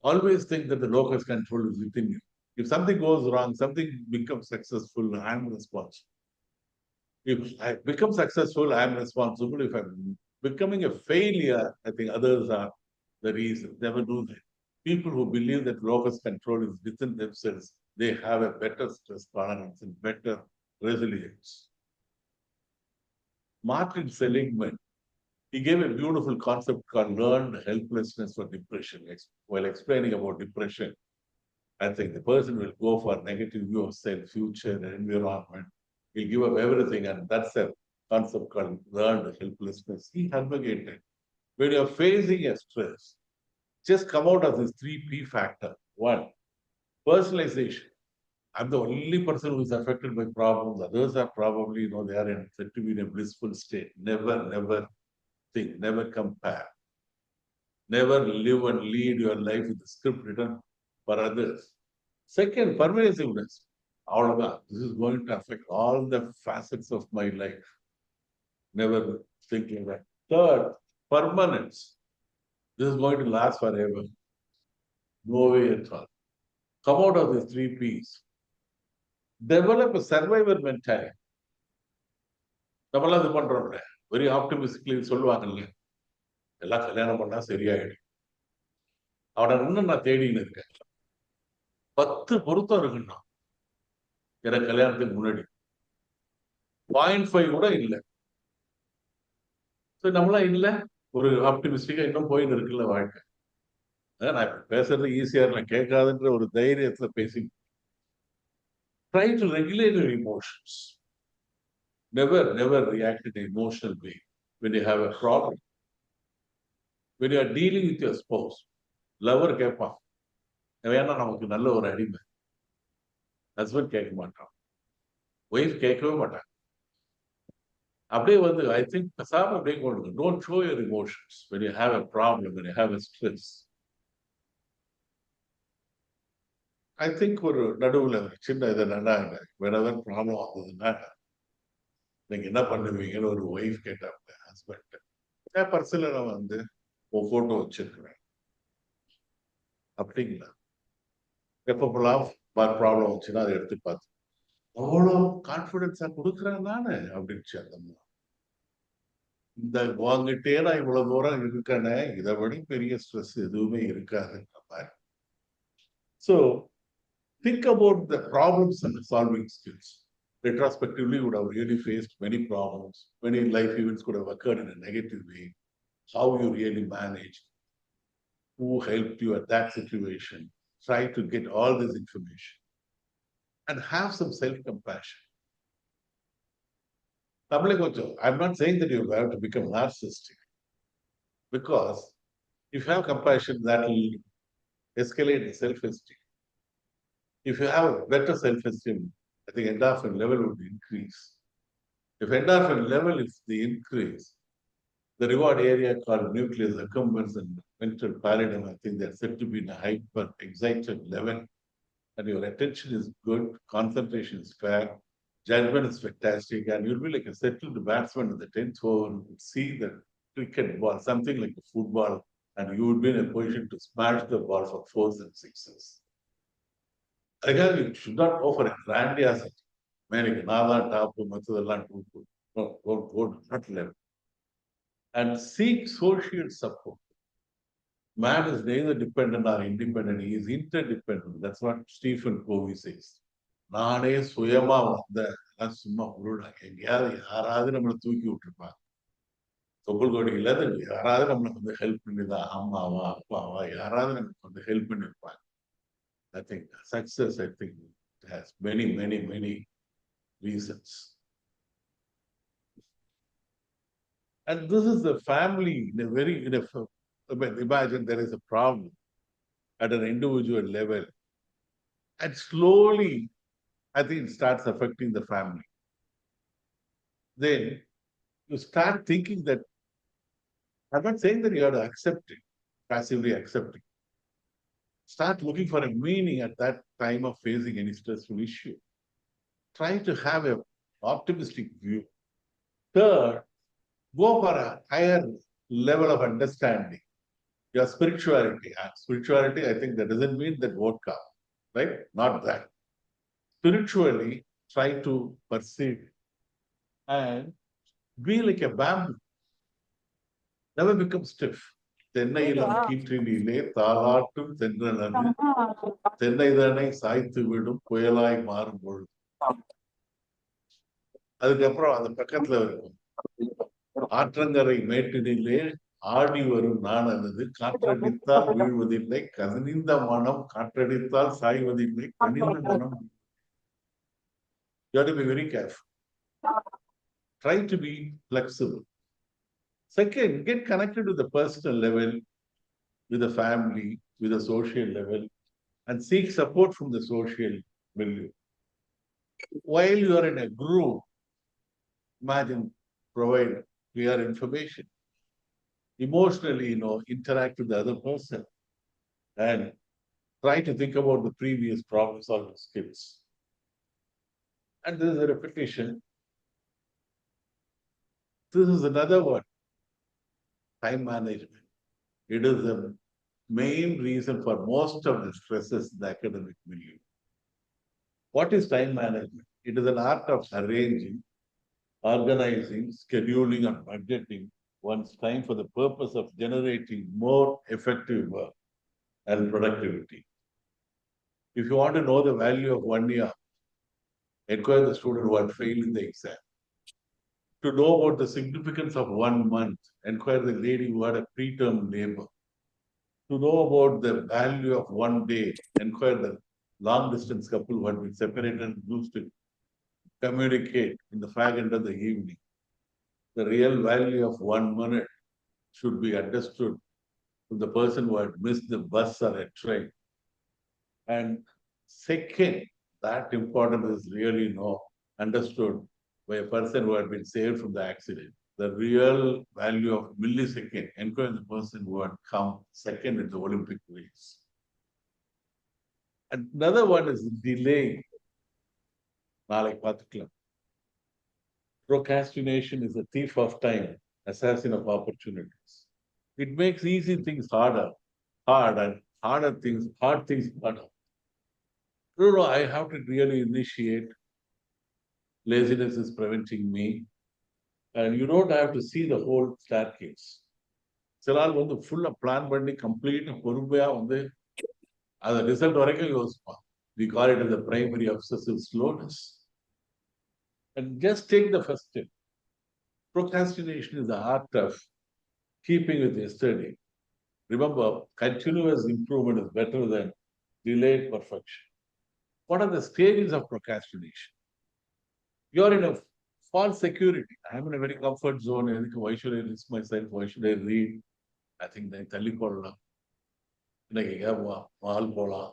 always think that the locus control is within you. If something goes wrong, something becomes successful, I'm responsible. If I become successful, I'm responsible. If I'm becoming a failure, I think others are the reason. Never do that. People who believe that locus control is within themselves, they have a better stress tolerance and better resilience. Martin Seligman, he gave a beautiful concept called learned helplessness for depression. While explaining about depression, I think the person will go for a negative view of self, future, and environment. He'll give up everything, and that's a concept called learned helplessness. He advocated when you're facing a stress, just come out of this 3P factor. One, personalization. I'm the only person who is affected by problems. Others are probably, they are said to be in a blissful state. Never think, never compare. Never live and lead your life with a script written for others. Second, pervasiveness. All of that. This is going to affect all the facets of my life. Never thinking that. Third, permanence. This is going to last forever. No way at all. Come out of these 3Ps. Develop a survivor mentality. நம்மளாம் இது பண்றோம்ல very ஆப்டிமிஸ்டிக்லி சொல்லுவாங்கல்ல எல்லாம் கல்யாணம் பண்ணா சரியாயிடும் அவனை இன்னும் நான் தேடின்னு இருக்கேன் 10 பொருத்தம் இருக்குன்னா எனக்கு கல்யாணத்துக்கு முன்னாடி 0.5 கூட இல்லை நம்மளாம் இல்லை ஒரு ஆப்டிமிஸ்டிக்கா இன்னும் போயின்னு இருக்குல்ல வாழ்க்கை நான் பேசுறது ஈஸியா நான் கேட்காதுன்ற ஒரு தைரியத்துல பேசி try to regulate your emotions. Never react in an emotional way when you have a problem. When you are dealing with your spouse, lover கேட்பான் வேணா நமக்கு நல்ல ஒரு அடிமை ஹஸ்பண்ட் கேட்க மாட்டான் ஒய்ஃப் கேட்கவே மாட்டான் அப்படியே வந்து ஐ திங்க் பேசாம அப்படியே கொண்டு don't show your emotions when you have a problem, when you have a stress. I think ஒரு நடுவில் சின்ன இதை நடாங்க whenever ப்ராப்ளம் ஆகுதுன்னா நீங்க என்ன பண்ணுவீங்கன்னு ஒரு ஒய்ஃப் கேட்டாங்க ஹஸ்பண்ட் என் பர்சனல நான் வந்து உன் போட்டோ வச்சிருக்கிறேன் அப்படிங்களா எப்பப்பெல்லாம் ப்ராப்ளம் வந்துச்சுன்னா அதை எடுத்து பார்த்து அவ்வளோ கான்ஃபிடென்ஸா கொடுக்குறேன் நானு அப்படின்ச்சு அந்த அம்மா இந்த வாங்கிட்டே நான் இவ்வளவு தூரம் இருக்கேனே இதை விட பெரிய ஸ்ட்ரெஸ் எதுவுமே இருக்காதுன்ற மாதிரி so think about the problems and solving skills. Retrospectively, you would have really faced many problems. Many life events could have occurred in a negative way. How you really managed, who helped you at that situation. Try to get all this information and have some self-compassion. I'm not saying that you have to become narcissistic because if you have compassion, that will escalate the self-esteem. If you have a better self-esteem, I think endorphin level would increase. If endorphin level is the increase, the reward area called nucleus accumbens and ventral pallidum, I think they're said to be in a hyper excited level. And your attention is good, concentration is fair, judgment is fantastic, and you'll be like a settled batsman in the 10th over. You would see the cricket ball, something like a football, and you would be in a position to smash the ball for fours and sixes. Again, you should not go for a grandiosity. Man, top to no, go to that level. And seek social support. Man is neither dependent or independent, he is interdependent. That's what Stephen Covey says. நானே சுயமா வந்த சும்மா எங்கேயாவது யாராவது நம்மளை தூக்கி விட்டுருப்பாங்க தொப்புள் கொடி இல்லாத யாராவது நம்மளுக்கு வந்து ஹெல்ப் பண்ணிதான் அம்மாவா அப்பாவா யாராவது நமக்கு வந்து ஹெல்ப் பண்ணிருப்பாங்க I think success, I think, has many, many, many reasons. And this is the family in a very, imagine there is a problem at an individual level. And slowly, I think it starts affecting the family. Then you start thinking that, I'm not saying that you have to accept it, passively accept it. Start looking for a meaning at that time of facing any stressful issue. Try to have an optimistic view. Third, go for a higher level of understanding. Your spirituality. Spirituality, I think that doesn't mean that vodka, right? Not that. Spiritually, try to perceive and be like a bamboo. Never become stiff. தென்னை இளம் கீற்றினிலே தாளாட்டும் தென்றனது தென்னைதானே சாய்த்து விடும் புயலாய் மாறும் பொழுது. அதுக்கப்புறம் அந்த பக்கத்துல இருக்கும் ஆற்றங்கரை மேட்டினிலே ஆடி வரும் நானது காற்றடித்தால் வீழ்வதில்லை கனிந்த மனம் காற்றடித்தால் சாய்வதில்லை கனிந்த மனம். You have to be very careful. Try to be flexible. Second, get connected to the personal level, with the family, with the social level, and seek support from the social milieu. While you are in a group, imagine, provide clear information. Emotionally, interact with the other person and try to think about the previous problem-solving skills. And this is a repetition. This is another one. Time management. It is the main reason for most of the stresses in the academic milieu. What is time management? It is an art of arranging, organizing, scheduling, and budgeting one's time for the purpose of generating more effective work and productivity. If you want to know the value of 1 year, inquire the student who had failed in the exam. To know about the significance of 1 month, inquire the lady who had a preterm labor. To know about the value of 1 day, inquire the long distance couple who had been separated and used to communicate in the fag end of the evening. The real value of 1 minute should be understood from the person who had missed the bus or a train. And second, that important is really understood by a person who had been saved from the accident. The real value of millisecond, encourage the person who had come second in the Olympic race. Another one is delay. Procrastination is a thief of time, assassin of opportunities. It makes easy things hard and hard things harder. No, I have to really initiate. Laziness is preventing me. And you don't have to see the whole staircase. சில ஆள் வந்து ஃபுல்லா plan பண்ணி complete பொறுமையா வந்து அந்த result வரைக்கும் யோசிப்பான். We call it as the primary obsessive slowness. And just take the first step. Procrastination is the art of keeping with yesterday. Remember, continuous improvement is better than delayed perfection. What are the stages of procrastination? You're in a false security. I'm in a very comfort zone. Why should I risk myself? Why should I read? I think they tell you mall போகலாம்,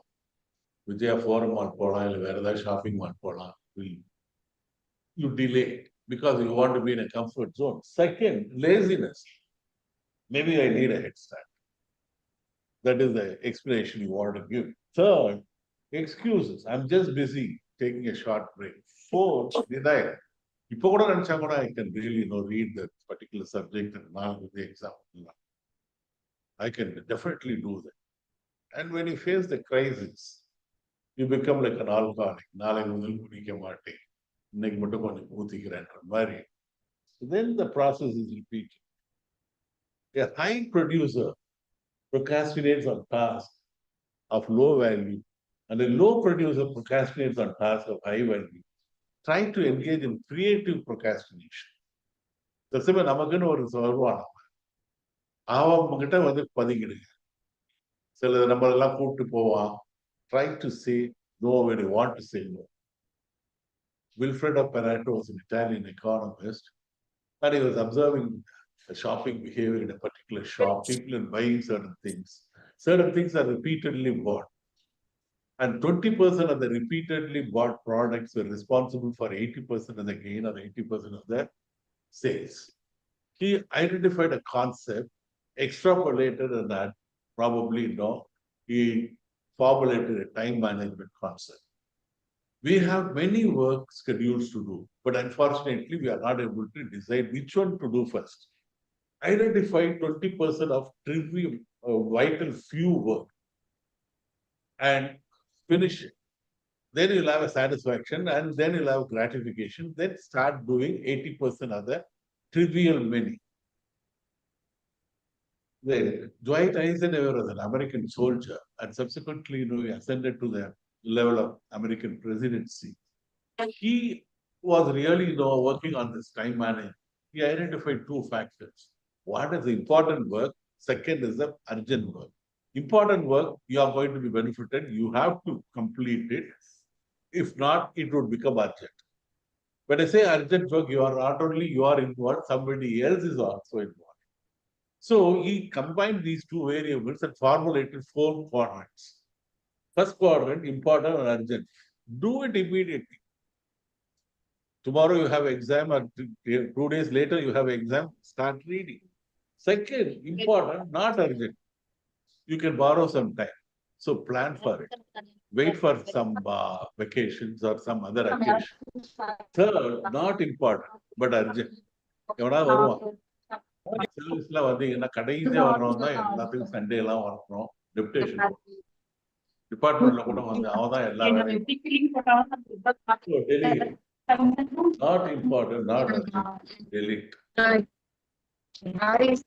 Vijaya forum mall போகலாம், இல்லை வேற ஏதாவது shopping mall போகலாம். you delay it because you want to be in a comfort zone. Second, laziness. Maybe I need a head start. That is the explanation you want to give. Third, excuses. I'm just busy taking a short break. Fourth, denial. இப்போ கூட நினைச்சா கூட I can really read that particular subject and now with the exam. I can definitely do that. And when you face the crisis, you become like an alcoholic. நாளைக்கு முதல் குடிக்க மாட்டேன், இன்னைக்கு மட்டும் கொஞ்சம் ஊத்திக்கிறேன்ற மாதிரி. Then the process is repeated. A high producer procrastinates on tasks of low value, and a low producer procrastinates on tasks of high value. Try to engage in creative procrastination. தசமே நமக்குன்னு ஒரு வருவான், அவன் கிட்ட வந்து பதுங்கிடுங்க. சில நம்மளெல்லாம் கூப்பிட்டு போவான். Try to say no when you want to say no. Wilfredo Pareto was an Italian economist, and he was observing the shopping behavior in a particular shop. People are buying certain things. Certain things are repeatedly bought. And 20% of the repeatedly bought products were responsible for 80% of the gain or 80% of the sales. He identified a concept, extrapolated on that, probably he formulated a time management concept. We have many work schedules to do, but unfortunately, we are not able to decide which one to do first. Identify 20% of trivial, vital few work and finish it. Then you'll have a satisfaction and then you'll have gratification. Then start doing 80% of the trivial many. Dwight Eisenhower was an American soldier and subsequently he ascended to the level of American presidency. He was really working on this time management. He identified two factors. One is the important work, second is the urgent work. Important work, you are going to be benefited, you have to complete it. If not, it would become urgent. When I say urgent work, you are not only you are involved, somebody else is also involved. So he combined these two variables and formulated 4 quadrants. First quadrant, important and urgent. Do it immediately. Tomorrow you have exam, or 2 days later you have exam, start reading. Second, important, not urgent. You can borrow some time. So plan for it. Wait for some vacations or some other occasion. Third, not important, but urgent. எவனா வருவான். சர்வீஸ்ல வந்தீங்கன்னா கடைசியா வர்றவன் தான் எல்லாத்துக்கும் Sunday எல்லாம் வரணும். டெப்டேஷன் டிபார்ட்மெண்ட்ல கூட வந்து அவன் தான் எல்லா வேலையும். Not important, not urgent. Delete.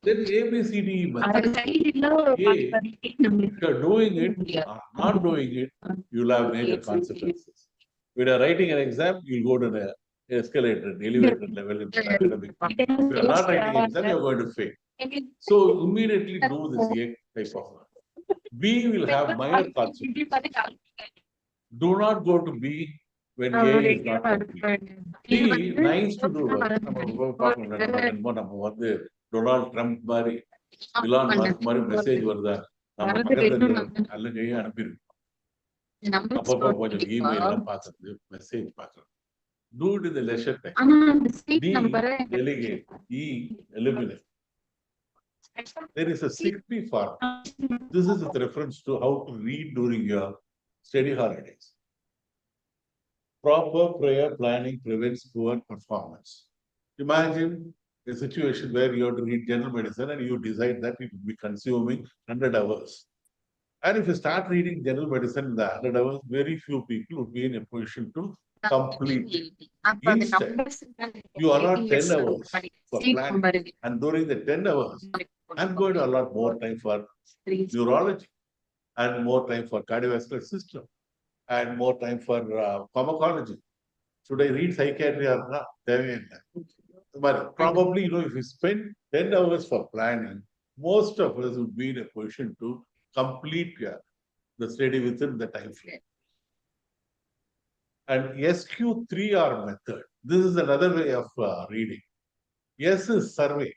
Then ABCD method. If you are doing it or not doing it, you'll have major consequences. When you are writing an exam, you'll go to the escalator, elevator level in academic. If you are not writing an exam, you are going to fail. So immediately do this A type of work. B will have minor consequences. Do not go to B when A is not complete. B, nice to do work. நம்ம வந்து Donald Trump மாதிரி Elon Musk மாதிரி message வருதா, நம்ம பக்கத்துல அல்லங்கையே அனுப்பியிருக்கோம். அப்பப்போ கொஞ்சம் email எல்லாம் பார்க்கறது, மெசேஜ் பார்க்கறது. Do it in the leisure time. D, delegate. E, eliminate. There is a 6P form. This is with reference to how to read during your study holidays. Proper prior planning prevents poor performance. Imagine a situation where you have to read general medicine and you decide that it will be consuming 100 hours. And if you start reading general medicine in the 100 hours, very few people would be in a position to complete it. Instead, you allot 10 hours for planning. And during the 10 hours, I'm going to allot more time for neurology and more time for cardiovascular system and more time for pharmacology. Should I read psychiatry or not? But probably, if you spend 10 hours for planning, most of us would be in a position to complete the study within the time frame. And SQ3R method. This is another way of reading. S is survey.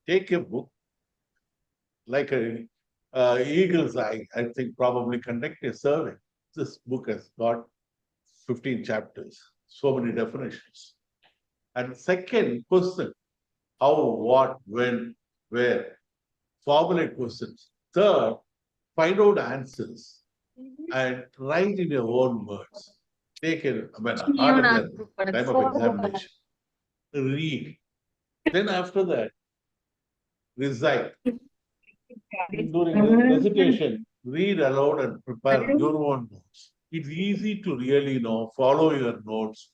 Take a book, like a Eagle's Eye, I think probably conduct a survey. This book has got 15 chapters. so many definitions. And second, question: how, what, when, where. Formulate questions. Third, find out answers and write in your own words. Take it, not at the time of examination. Read. Then after that, recite. During the recitation, read aloud and prepare your own notes. It's easy to really follow your notes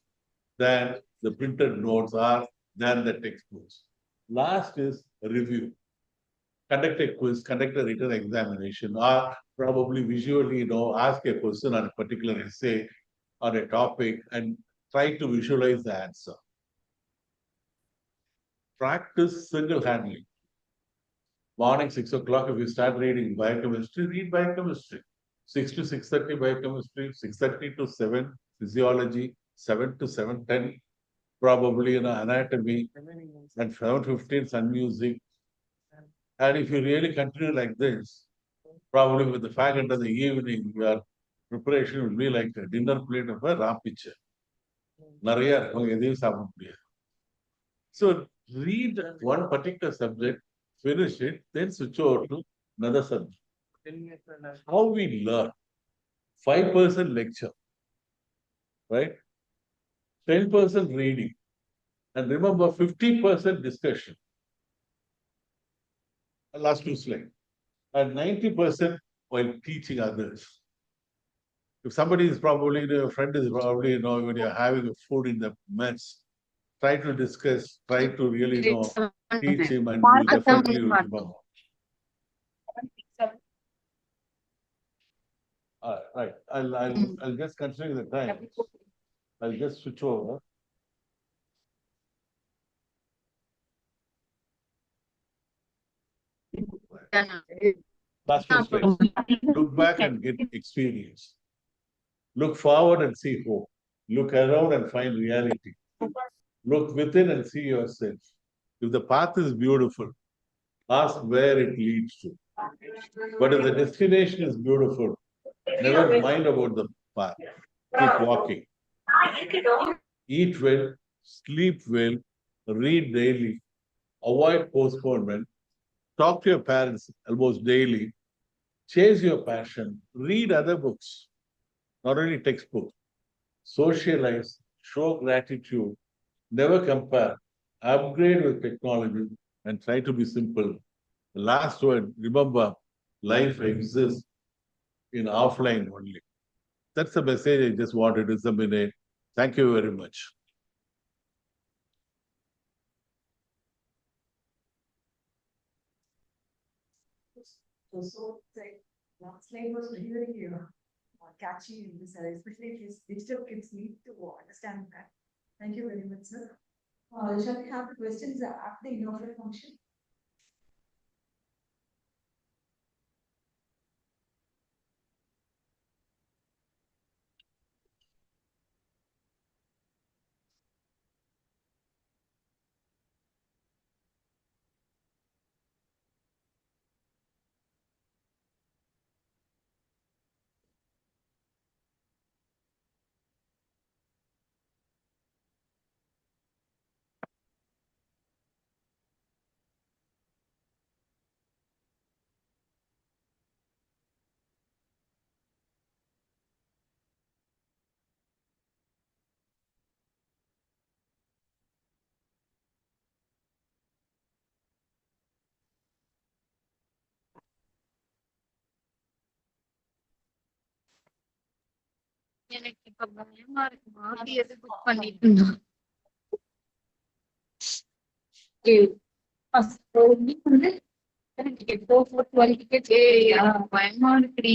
than the printed notes or than the textbooks. Last is review. Conduct a quiz, conduct a written examination, or probably visually, ask a question on a particular essay on a topic and try to visualize the answer. Practice single-handedly. Morning 6 o'clock, if you start reading biochemistry, read biochemistry. 6 to 6:30 biochemistry, 6:30 to 7 physiology, 7 to 7:10 probably anatomy, and 7:15 sun music. And if you really continue like this, probably with the fag end of the evening, your preparation will be like a dinner plate of a raw picture. So read one particular subject, finish it, then switch over to another subject. How we learn? 5% lecture, right? 10% reading. And remember, 50% discussion. Last two slides. And 90% while teaching others. If somebody is probably, your friend is probably, when you're having a food in the mess, try to discuss, try to really teach him, and he definitely will remember. Right. I'll just consider the time. I'll just switch over. Last two slides. Look back and get experience. Look forward and see hope. Look around and find reality. Look within and see yourself. If the path is beautiful, ask where it leads to. But if the destination is beautiful, never mind about the path. Keep walking. Eat well, sleep well, read daily, avoid postponement, talk to your parents almost daily, chase your passion, read other books, not only textbooks, socialize, show gratitude, never compare, upgrade with technology, and try to be simple. The last word, remember, life exists in offline only. That's the message I just wanted to disseminate. Thank you very much. So last slide was really catchy in this, especially if digital kids need to understand that. Thank you very much, sir. Shall we have the questions after the inaugural function? எனக்கு இப்ப பயமா இருக்கு. மாத்தி எது book பண்ணிட்டு இருந்தோம். வந்து ticket 12 ticket பயமா இருக்குடி.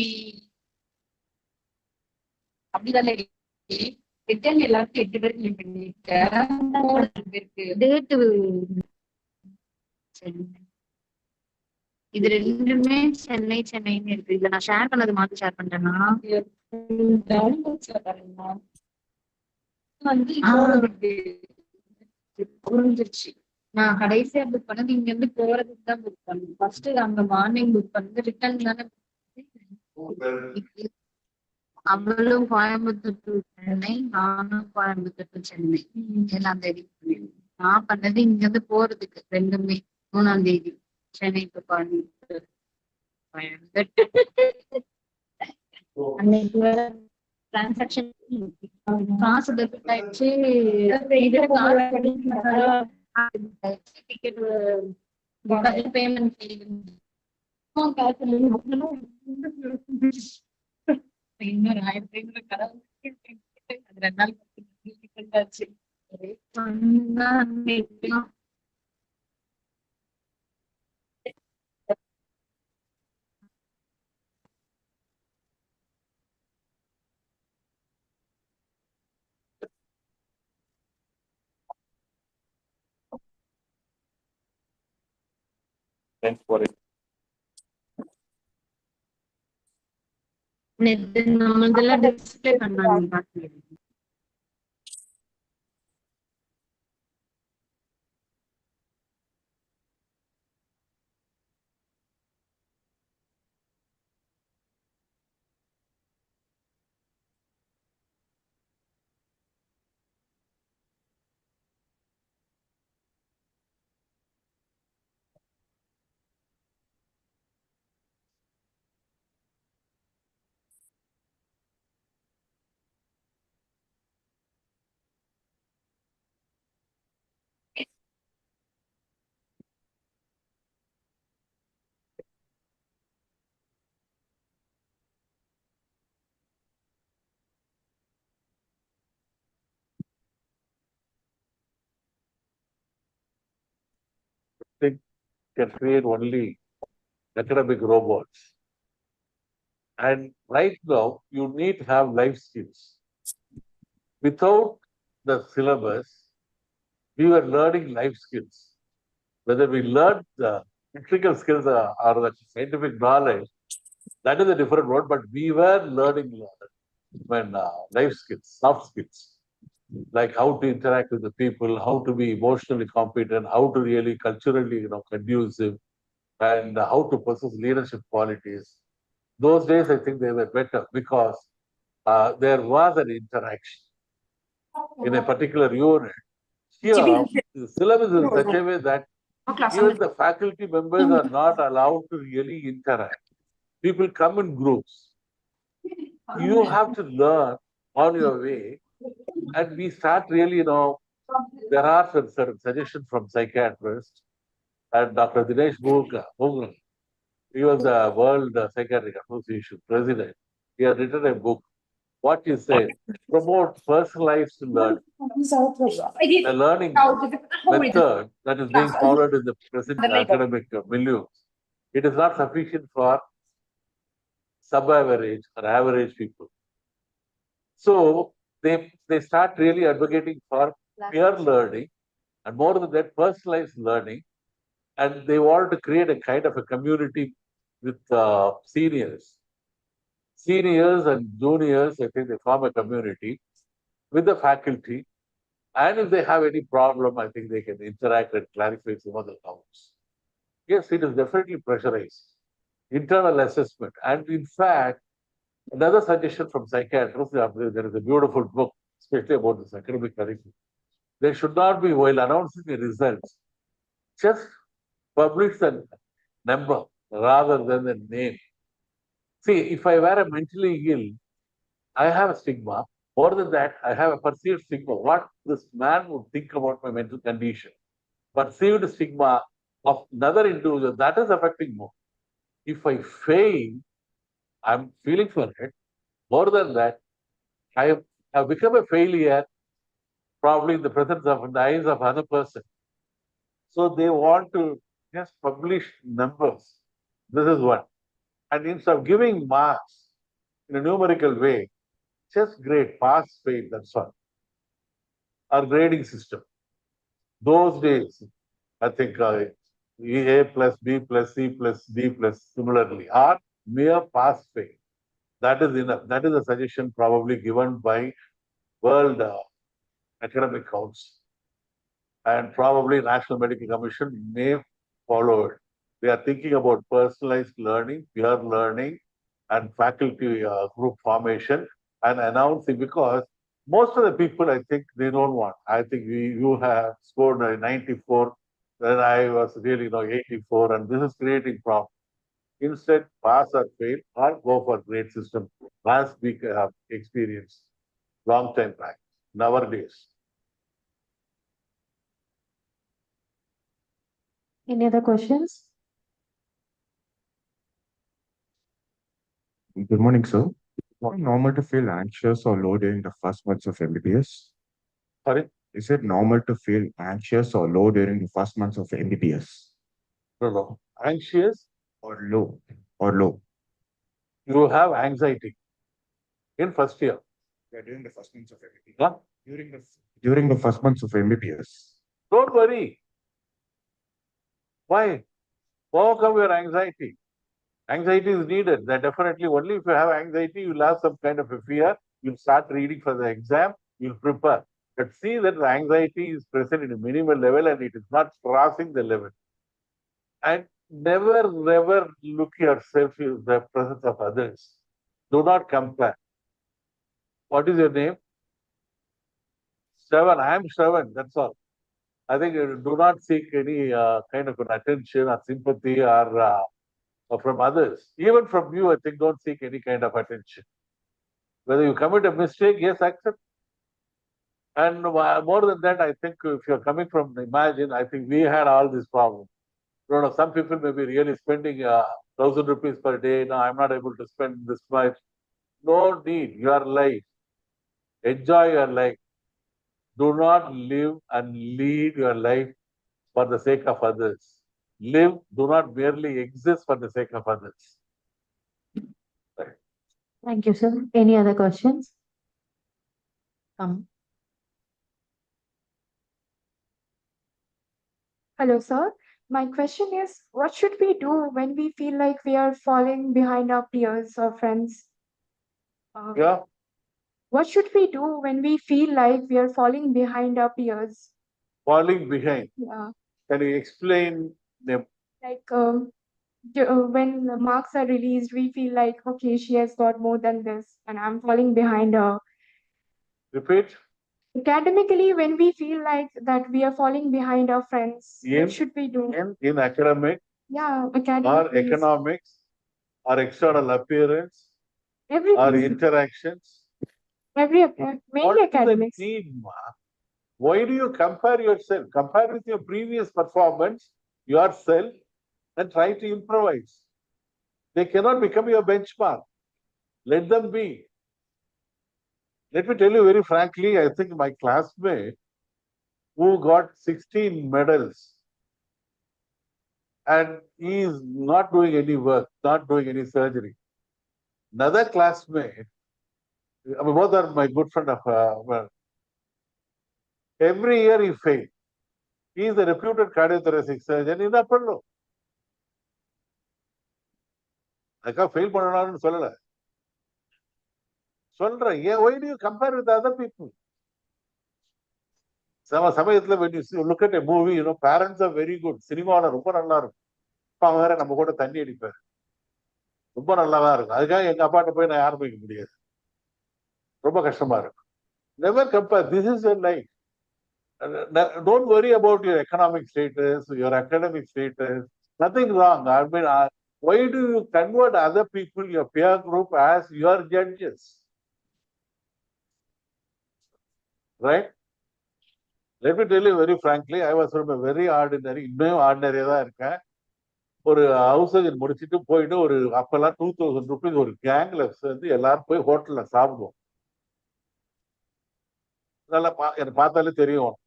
அப்படிதானே ரிட்டர்ன் எல்லாருக்கும் 8 பேருக்கு பண்ணிருக்கேன். டேட்டு இது ரெண்டுமே சென்னைன்னு இருக்கு. இதுல நான் ஷேர் பண்ணது மாத்தி ஷேர் பண்றேன்னா புரிஞ்சிருச்சு. நான் கடைசியா புக் பண்ணது இங்க இருந்து போறதுக்கு தான் புக் பண்ணேன். ஃபர்ஸ்ட் அங்க மார்னிங் புக் பண்ணது ரிட்டர்ன் தானே. அவளும் கோயம்புத்தூர் to சென்னை, நானும் கோயம்புத்தூர் to சென்னை. 7ஆம் தேதி. நான் பண்ணது இங்க இருந்து போறதுக்கு 2மே 3ஆம் தேதி சென்னை to கோயம்புத்தூர். அன்னைக்கு வேற டிரான்சாக்ஷன் காசு டெபிட் ஆயிடுச்சு. டிக்கெட் பேமெண்ட் இன்னொரு 1500 கடவுள் அது 2 நாள் டிக்கெட் ஆச்சு. Thanks for it. நேத்து நம்மளதெல்லாம் டிஸ்ப்ளே பண்ணாங்க பாத்தீங்க. Can create only academic robots. And right now, you need to have life skills. Without the syllabus, we were learning life skills. Whether we learned the technical skills or the scientific knowledge, that is a different word, but we were learning life skills, soft skills, like how to interact with the people, how to be emotionally competent, how to really culturally, conducive, and how to possess leadership qualities. Those days, I think they were better because there was an interaction in a particular unit. Here, the syllabus is in such a way that even the faculty members are not allowed to really interact. People come in groups. You have to learn on your way, and we start really, there are some certain suggestions from psychiatrists and Dr. Dinesh Bhugra. He was the World Psychiatric Association president. He has written a book. What he said, promote personalized learning. The learning method that is being followed in the present academic milieu, it is not sufficient for sub-average or average people. So they start really advocating for peer learning and more than that, personalized learning. And they want to create a kind of a community with seniors. Seniors and juniors, I think they form a community with the faculty. And if they have any problem, I think they can interact and clarify some of the doubts. Yes, it is definitely pressurized. Internal assessment. And in fact, another suggestion from psychiatrists, there is a beautiful book, especially about this academic curriculum. They should not be, while announcing the results, just publish the number rather than the name. See, if I were mentally ill, I have a stigma. More than that, I have a perceived stigma. What this man would think about my mental condition. Perceived stigma of another individual, that is affecting more. If I fail, I'm feeling for it. More than that, I have become a failure, probably in the presence of, in the eyes of another person. So they want to just publish numbers. This is one. And instead of giving marks in a numerical way, just grade, pass, fail, that's all. Our grading system. Those days, I think A plus B plus C plus D plus similarly, or mere pass, fail. That is enough. That is a suggestion probably given by World Academic Council. And probably National Medical Commission may follow it. They are thinking about personalized learning, peer learning, and faculty group formation and announcing, because most of the people, I think, they don't want. I think you have scored a 94, then I was really 84, and this is creating problems. Instead, pass or fail or go for grade system, as we have experienced long time back, nowadays. Any other questions? Good morning, sir. Is it normal to feel anxious or low during the first months of MBBS? Sorry? Is it normal to feel anxious or low during the first months of MBBS? No. Anxious? Or low? Or low? You have anxiety in first year. Yeah, during the first months of MBBS. Huh? During the first months of MBBS. Don't worry. Why? Overcome your anxiety. Anxiety is needed. That definitely, only if you have anxiety, you'll have some kind of a fear. You'll start reading for the exam. You'll prepare. But see that the anxiety is present in a minimal level and it is not crossing the level. And never look yourself in the presence of others. Do not compare. What is your name? Shravan. I am Shravan. That's all. I think do not seek any kind of an attention or sympathy or from others. Even from you, I think don't seek any kind of attention. Whether you commit a mistake, yes, accept. And more than that, I think if you're coming from Imagine, I think we had all these problems. Some people may be really spending 1,000 rupees per day. Now I'm not able to spend this much. No need. Your life. Enjoy your life. Do not live and lead your life for the sake of others. Live, do not merely exist for the sake of others. Right. Thank you, sir. Any other questions? Hello, sir. My question is, what should we do when we feel like we are falling behind our peers or friends? Yeah. What should we do when we feel like we are falling behind our peers? Falling behind. Yeah. Can you explain them? Like when the marks are released, we feel like, okay, she has got more than this, and I'm falling behind her. Repeat. Academically, when we feel like that we are falling behind our friends, what should we do? In academic? Yeah, academic. Or economics? Or external appearance? Everything. Or interactions? Mainly academics. Why do you compare yourself? Compare with your previous performance, yourself, and try to improvise. They cannot become your benchmark. Let them be. Let me tell you very frankly, I think my classmate who got 16 medals and he is not doing any work, not doing any surgery. Another classmate, both are my good friend of every year he failed. He is a reputed cardiothoracic surgeon in Apollo. அதுக்காக fail பண்ணணும்னு சொல்லல சொல்றேன் ஏன் why do you compare with other people? சமயத்துல when you look at a movie, parents are very good. சினிமாவில் ரொம்ப நல்லா இருக்கும். அப்பா வேற நம்ம கூட தண்ணி அடிப்பார். ரொம்ப நல்லாதான் இருக்கும். அதுக்காக எங்க அப்பாட்ட போய் நான் ஆரம்பிக்க முடியாது. ரொம்ப கஷ்டமா இருக்கும். Never compare. This is your life. Don't worry about your economic status, your academic status. Nothing wrong. I mean, why do you convert other people, your peer group, as your judges? Right? Let me tell you very frankly, I was from a very ordinary, இன்னும் ஆர்டினரியா தான் இருக்கேன். ஒரு house surgeon முடிச்சுட்டு போயிட்டு ஒரு அப்பெல்லாம் 2000 rupees ஒரு கேங்ல சேர்ந்து எல்லாரும் போய் ஹோட்டல்ல சாப்பிடுவோம். நல்லா எனக்கு பார்த்தாலே தெரியும்.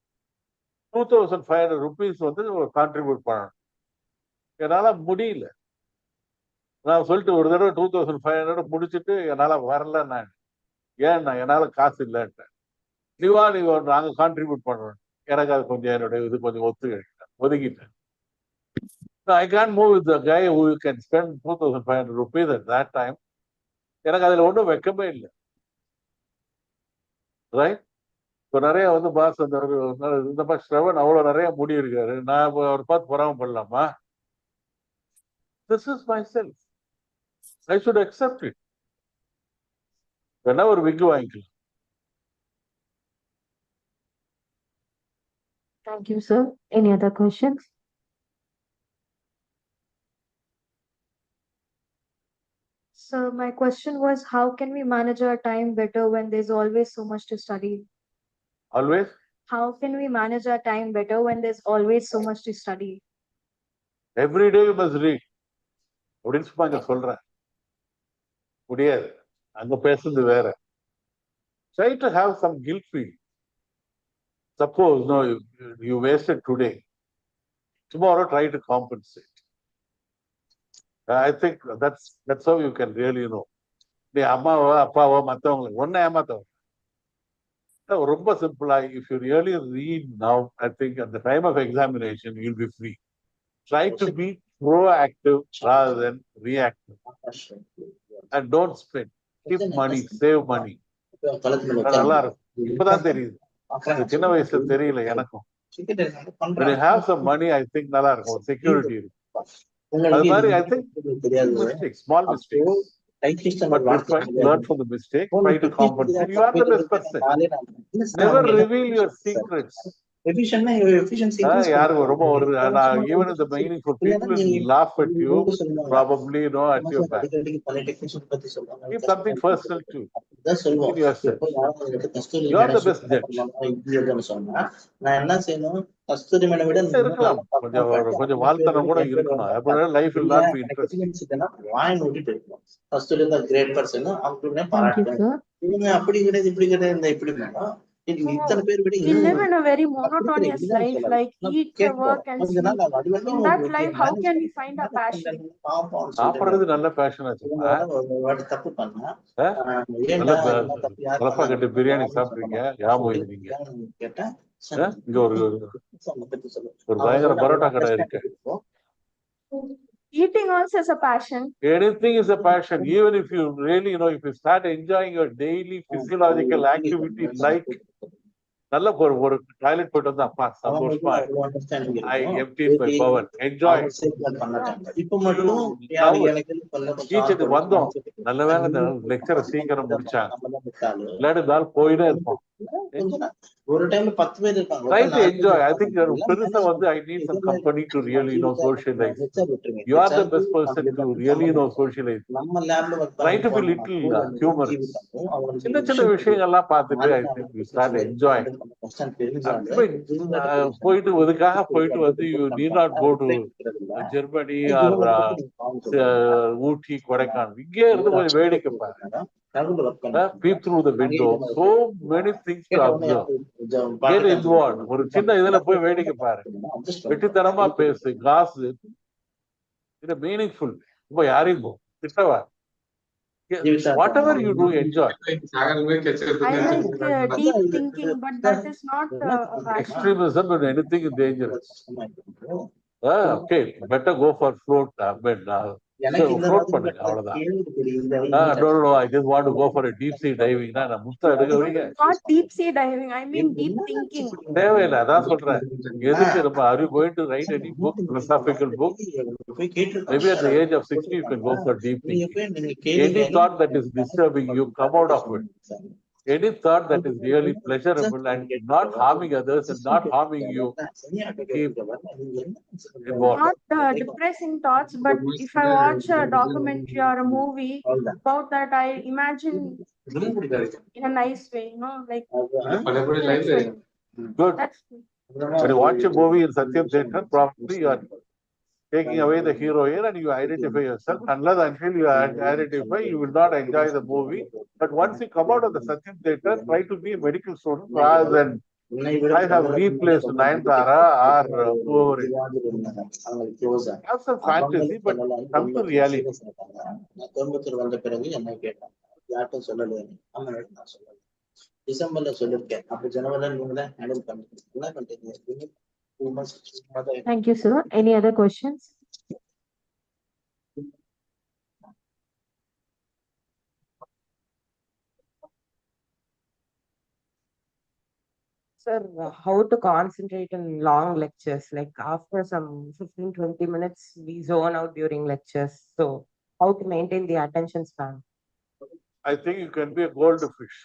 2500 rupees வந்து கான்ட்ரிபியூட் பண்ணணும். என்னால முடியல. நான் சொல்லிட்டு ஒரு தடவை 2500 முடிச்சுட்டு என்னால வரல. நான் ஏன்னா என்னால காசு இல்லைன்ட்டேன். நீ நாங்க கான்ட்ரிபியூட் பண்றோம். எனக்கு அது கொஞ்சம் என்னுடைய இது கொஞ்சம் ஒதுக்கிட்டேன். I can't move with the guy who can spend 2500 rupees at that time. எனக்கு அதுல ஒன்றும் வெக்கமே இல்லை. ரைட்? இப்போ நிறைய வந்து பாஸ் இந்த மாதிரி ஸ்ரவன் அவ்வளவு நிறைய முடி இருக்காரு. நான் அவர் பார்த்து பொறாம பண்ணலாமா? This is myself. I should accept it. வேணா ஒரு wig வாங்கிக்கலாம். Thank you, sir. Any other questions? So my question was, how can we manage our time better when there's always so much to study? Always How can we manage our time better when there's always so much to study? every day you must read. அப்படின்னு சும்மா இங்க சொல்றேன். முடியாது. அங்க பேசுறது வேற. Try to have some guilt feel. Suppose no, you wasted today. Tomorrow try to compensate. I think that's how you can really know. நீ அம்மாவோ அப்பாவோ மற்றவங்களுக்கு ஒன்னும் ஏமாத்தவங்க. ரொம்ப சிம்பிளா, if you really read now, I think at the time of examination you'll be free. Try to be proactive rather than reactive. And don't spend. Keep money, save money. நல்லா இருக்கும். இப்பதான் தெரியுது. சின்ன வயசுல தெரியல எனக்கும். When you have some money, I think நல்லா இருக்கும். Security இருக்கும். அது மாதிரி I think mistakes, small mistakes. But refine, learn from the mistake, try to compensate. You are the best person. Never reveal your secrets. யாருக்கு ரொம்ப ஒரு even in the meaningful people will laugh at you, probably at your back. Keep something personal too. Keep yourself. You are the best judge. இருக்கலாம். கொஞ்சம் வாழ்த்தனம் கூட இருக்கணும். அப்பதான் life will not be interesting. Thank you, sir. We live in a very monotonous life, like eat, work, and sleep. In that life, how can we find a passion? சாப்பிடுறது நல்ல fashion ஆச்சுப்பா. நல்ல கலப்பா கட்டு பிரியாணி சாப்பிடுறீங்க, ஞாபகம் இருக்கீங்க. இங்க ஒரு பயங்கர பரோட்டா கடை இருக்கு. Eating also is a passion. Anything is a passion. Even if you really, if you start enjoying your daily physiological activity, like நல்ல ஒரு டாய்லெட் போயிட்டு வந்து அப்பா சந்தோஷமா I emptied my bowel. Enjoy. டீச்சருக்கு வந்தோம். நல்ல வேலை இந்த லெக்சரை சீக்கிரம் முடிச்சாங்க. இல்லாட்டி நாள் போயிட்டே இருப்போம். Try to enjoy. I think பெருசா வந்து I need some company to really socialize. You are the best person to really socialize. Try to be little humorous. சின்ன சின்ன விஷயங்கள்லாம் பார்த்துட்டு I think you start enjoying. போயிட்டு அதுக்காக போயிட்டு வந்து you need not go to Germany or ஊட்டி, கொடைக்கானல். இங்கே இருந்து கொஞ்சம் வேடிக்கை பாரு. Peep through the window. So many things to observe. Get involved. ஒரு சின்ன இதுல போய் வேடிக்கை பாரு. வெட்டித்தனமா பேசு, காசு. இது மீனிங்ஃபுல். இப்போ யாரையும் திட்டவா. Whatever you do, enjoy. I like deep thinking, but that is not a passion. Extremism and anything is dangerous. Okay, better go for float. Float பண்ணுங்க அவ்வளவுதான். No, I just want to go for a deep sea diving. நான் முத்த எடுக்கிறீங்க. Not deep sea diving, I mean deep thinking. தேவையில்லை, அதான் சொல்றேன். எதுக்கு நம்ம are you going to write any book, philosophical book? Maybe at the age of 60 you can go for deep thinking. Any thought that is disturbing you, come out of it. Any thought that is really pleasurable and not harming others and not harming you, keep involved. Not depressing thoughts, but if I watch a documentary or a movie about that, I imagine in a nice way, like. Good. When you watch a movie in Satyam Theatre, probably you are taking away the heroine and you identify yourself. Unless until you identify, you will not enjoy the movie. But once you come out of the Satyam Theatre, try to be a medical student rather than I have replaced Nayanthara or whoever. Have some fantasy, but come to reality. Thank you, sir. Any other questions? Sir, how to concentrate in long lectures? Like after some 15-20 minutes, we zone out during lectures. So how to maintain the attention span? I think you can be a goldfish.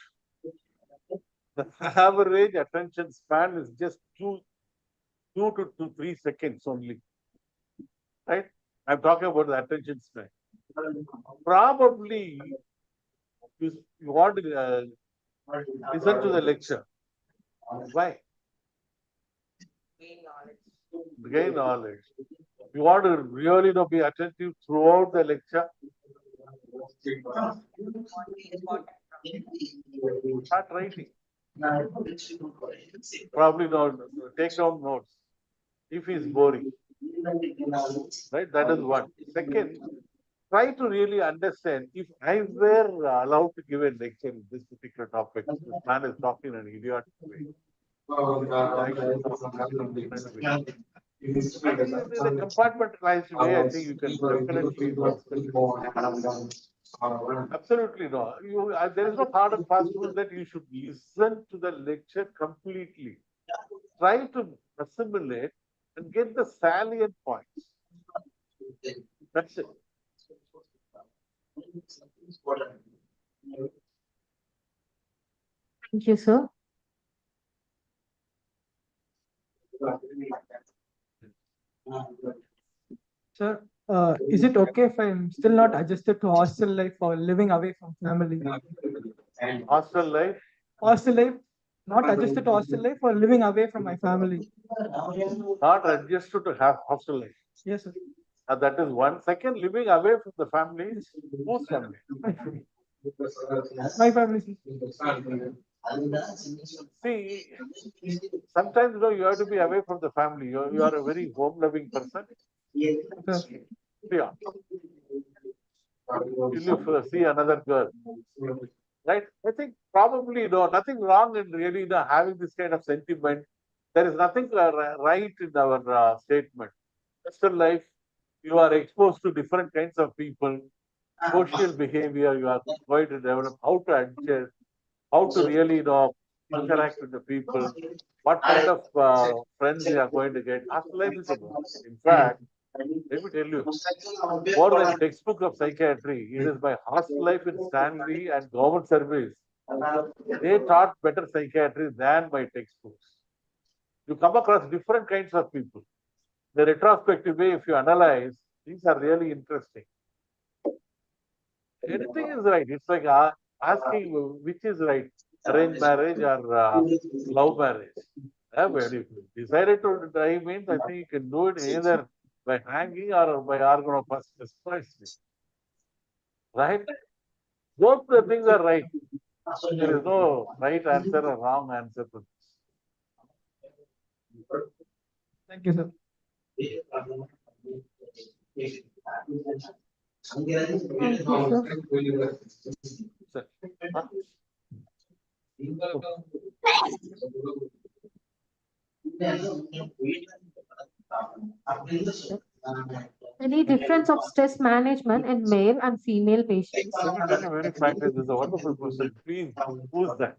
The average attention span is just two to 3 seconds only. Right? I'm talking about the attention span. Probably you want to listen to the lecture. Why? Gain knowledge. You want to really be attentive throughout the lecture. Start writing. Probably not. Take down notes. If he's boring. Right? That is one. Second, try to really understand if I were allowed to give a lecture in this particular topic, this man is talking in an idiotic way. I should talk in a different way. I think in a compartmentalized way, I think you can definitely absolutely no. There is no hard and fast rule that you should listen to the lecture completely. Try to assimilate and get the salient points. That's it. Thank you, sir. Sir, is it okay if I'm still not adjusted to hostel life or living away from family? Hostel life? Hostel life, not adjusted to hostel life or living away from my family? Not adjusted to have hostel life. Yes, sir. That is one. Second, living away from the family. Whose family? My family. See, sometimes you have to be away from the family. You are a very home-loving person. Yeah. You see another girl, right? I think probably nothing wrong in really having this kind of sentiment. There is nothing right in our statement. Western life, you are exposed to different kinds of people, social behavior. You are going to develop how to adjust, how to really interact with the people, what kind of friends you are going to get. Hostel life is in fact, let me tell you, more than textbook of psychiatry, it is by hostel life in Stanley and government service. They taught better psychiatry than my textbooks. You come across different kinds of people. The retrospective way, if you analyze, things are really interesting. Anything is right. It's like asking which is right, arranged marriage or love marriage. When you decided to die means, I think you can do it either by hanging or by precisely. Right? Both the things are right. There is no right answer or wrong answer to this. Thank you, sir. Any difference of stress management in male and female patients? Let me tell you very frankly, this is a wonderful question. Please, who's that?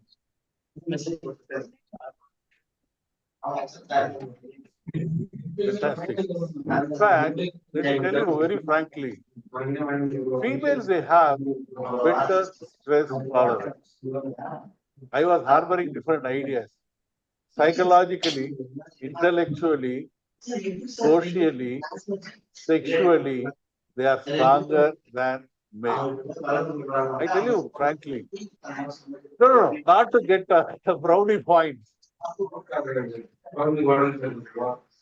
Fantastic. In fact, let me tell you very frankly, females, they have better stress tolerance. I was harboring different ideas. Psychologically, intellectually, socially, sexually, they are stronger than men. I tell you frankly. No, not to get brownie points.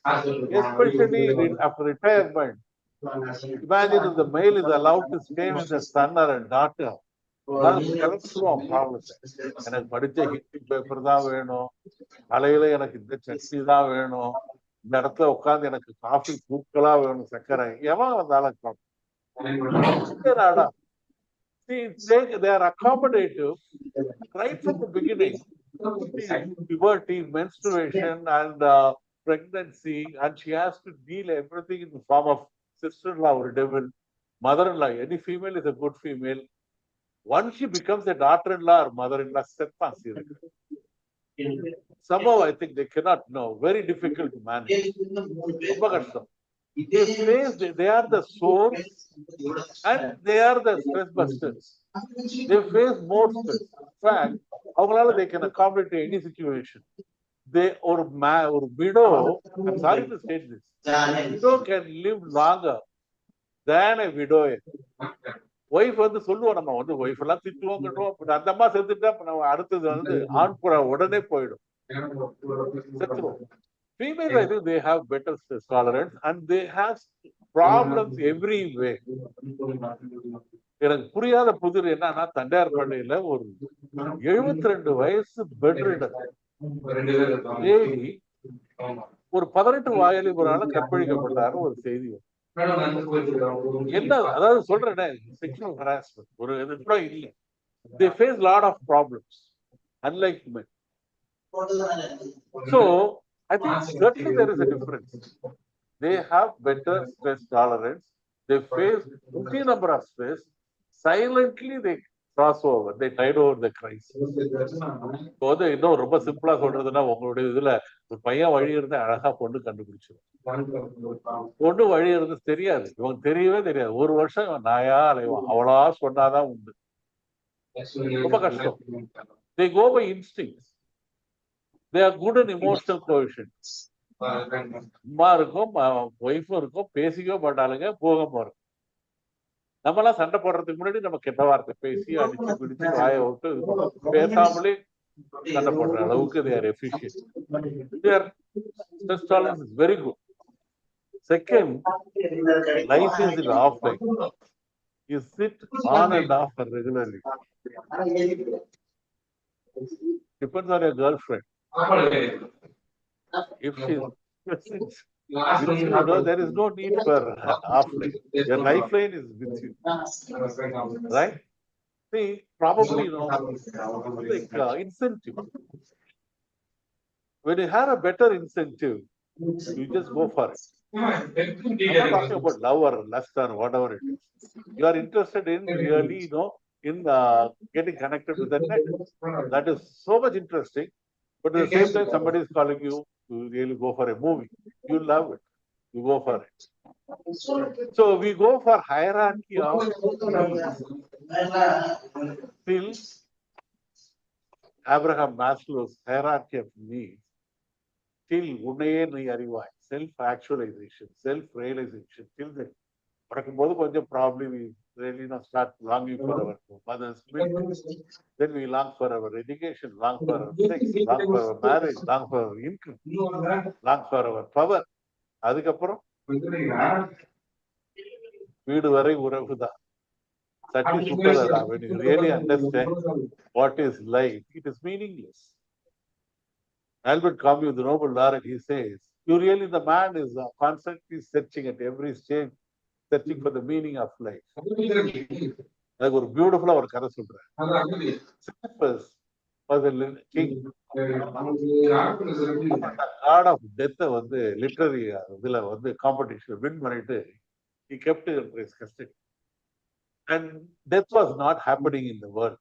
Especially after retirement. Imagine if the male is allowed to stay with the son or a daughter. எனக்கு படிச்ச Hindi paper தான் வேணும், காலையில எனக்கு இந்த சட்னி தான் வேணும், இந்த இடத்துல உட்காந்து எனக்கு காஃபி தூக்கலா வேணும், சர்க்கரை எவன் வந்தாலும் they are accommodative right from the beginning. Puberty, menstruation, and pregnancy, and she has to deal everything in the form of sister-in-law or devil, mother-in-law. Any female is a good female. Once she becomes a daughter-in-law or mother-in-law, somehow I think they cannot know. Very difficult to manage. they are the source and they are the stress busters. They face more stress. In fact, they can accommodate any situation. They or widow, I'm sorry to state this, widow can live longer than a widower. Wife வந்து சொல்லுவோம், நம்ம வந்து wife எல்லாம் திட்டுவோம் கட்டுவோம், அந்த அம்மா செத்துட்டா நம்ம அடுத்தது வந்து ஆண் புறா உடனே போயிடும், செத்துருவோம். Females, I think they have better stress tolerance and they have problems every way. எனக்கு புரியாத புதிர் என்னன்னா, தண்டையார்பள்ளியில ஒரு 72 வயசு பெட் லேடி ஒரு 18 வாலிபரால கற்பழிக்கப்பட்டாரு ஒரு செய்தி. என்ன அதாவது சொல்றேன், செக்ஷுவல் ஹராஸ்மெண்ட் ஒரு இது கூட இல்லை. They face lot of problems unlike men. So I think certainly there is a difference. They have better stress tolerance. They face a number of stress. Silently they cross over. They tide over the crisis. So இன்னும் ரொம்ப சிம்பிளா சொல்றதுன்னா, உங்களுடைய இதுல ஒரு பையன் வழி இருந்து அழகா பொண்ணு கண்டுபிடிச்சிடும். பொண்ணு வழி இருந்து தெரியாது, இவன் தெரியவே தெரியாது. ஒரு வருஷம் இவன் நாயா அலைவான், அவளா சொன்னாதான் உண்டு. ரொம்ப கஷ்டம். They go by instincts. They are good in emotional cohesion. அம்மா இருக்கும், ஒய்ஃபும் இருக்கும், பேசிக்கவே மாட்டாளுங்க, போகமா இருக்கும். நம்மளாம் சண்டை போடுறதுக்கு முன்னாடி நம்ம கெட்ட வார்த்தை பேசி அடிச்சு பிடிச்சு வாயை விட்டு பேசாமலே சண்டை போடுற அளவுக்கு they are efficient. Their stress tolerance is very good. Second, life is in offline. You sit on and off regularly. Depends on your girlfriend. If she there is no need for offline. Your lifeline is with you, right? See, probably like incentive. When you have a better incentive, you just go for it. I'm not talking about love or lust or whatever it is. You are interested in really, in getting connected with the net. That is so much interesting. But at the same time, somebody is calling you to really go for a movie. You love it. You go for it. So we go for hierarchy of needs. Till Abraham Maslow's hierarchy of needs, till உன்னையே நீ அறிவாய், self-actualization, self-realization, till then. பறக்கும்போது கொஞ்சம் probably we really start longing for our mother's milk. Then we long for our education, long for our sex, long for our marriage, long for our income, long for our power. அதுக்கப்புறம் வீடு வரை உறவுதான். சட்டி சுட்டதடா. When you really understand what is life, it is meaningless. Albert Camus, the Nobel laureate, he says, the man is constantly searching at every stage, searching for the meaning of life. அதுக்கு ஒரு பியூட்டிஃபுல்லா ஒரு கதை சொல்றேன். God of death வந்து literary இதுல வந்து competition win பண்ணிட்டு he kept it in his custody. And death was not happening in the world.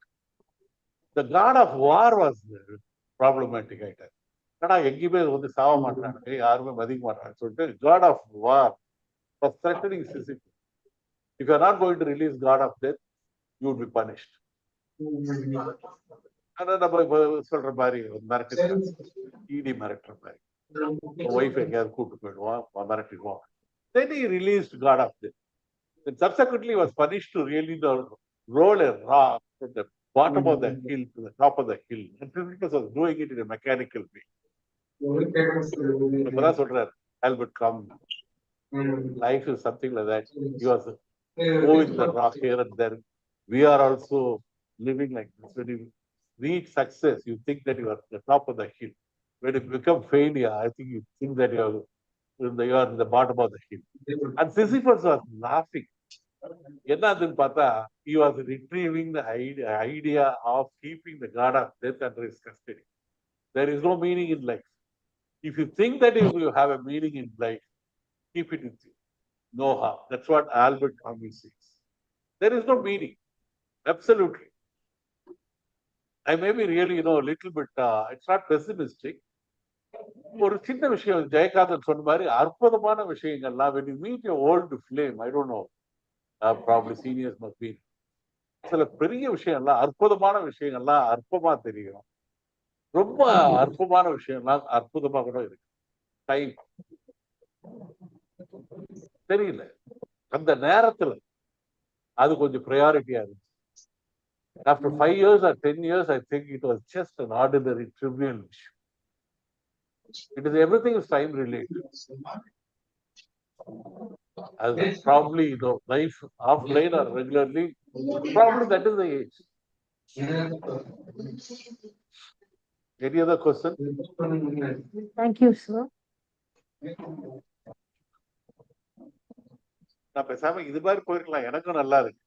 The god of war was problematic ஆயிட்டார். ஆனா எங்கேயுமே வந்து சாவ மாட்டாங்க, யாருமே மதிக்க மாட்டாங்க சொல்லிட்டு god of war was threatening Sisyphus. If you are not going to release god of death, you would be punished. அதான் நம்ம இப்ப சொல்ற மாதிரி மிரட்டு, இடி மிரட்டுற மாதிரி, ஒய்ஃப் எங்கேயாவது கூட்டு போயிடுவான், மிரட்டிடுவான். Then he released god of death. Then subsequently was punished to really roll a rock from the bottom of the hill to the top of the hill. And Sisyphus was doing it in a mechanical way. இப்பதான் சொல்றாரு Albert Camus. Life is something like that. He was moving the rock here and there. We are also living like this. When you reach success, you think that you are at the top of the hill. When you become failure, I think you think that you are in the bottom of the hill. And Sisyphus was laughing. என்னதுன்னு பார்த்தா, he was retrieving the idea of keeping the god of death under his custody. There is no meaning in life. If you think that you have a meaning in life, keep it with you. No harm. That's what Albert Camus says. There is no meaning. Absolutely. I may be really, a little bit, it's not pessimistic, ஒரு சின்ன விஷயம் ஜெயகாந்தன் சொன்ன மாதிரி அற்புதமான விஷயங்கள்லாம் when you meet your old flame, I don't know, probably seniors must be, சில பெரிய விஷயம்லாம் அற்புதமான விஷயங்கள்லாம் அற்பமா தெரியும். ரொம்ப அற்புதமான விஷயம்லாம் அற்புதமா கூட இருக்கு. டைம் தெரியல, அந்த நேரத்துல அது கொஞ்சம் ப்ரையாரிட்டியா இருக்கு. After 5 years or 10 years, I think it was just an ordinary trivial issue. It is everything is time related. As probably life offline or regularly, probably that is the age. Any other question? Thank you, sir. நான் பேசாம இது மாதிரி போயிருக்கலாம், எனக்கும் நல்லா இருக்கு.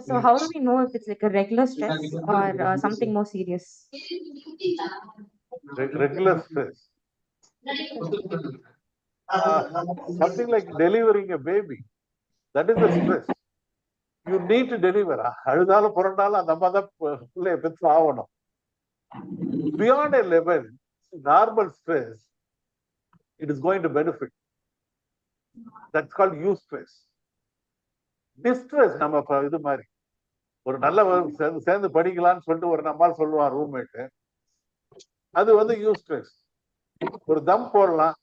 So how do we know if it's like a regular stress or something more serious? Regular stress. Something like delivering a baby. That is the stress. You need to deliver. அழுதாலும் புரண்டாலும் அந்த அம்மா தான் பிள்ளைய பெற்று ஆகணும். Beyond a level, normal stress, it is going to benefit. That's called eustress. Distress நம்ம இது மாதிரி ஒரு நல்ல சேர்ந்து படிக்கலாம்னு சொல்லிட்டு ஒரு நம்மால் சொல்லுவான் ரூம்மேட், அது வந்து யூஸ்ட்ரெஸ். ஒரு தம் போடலாம்,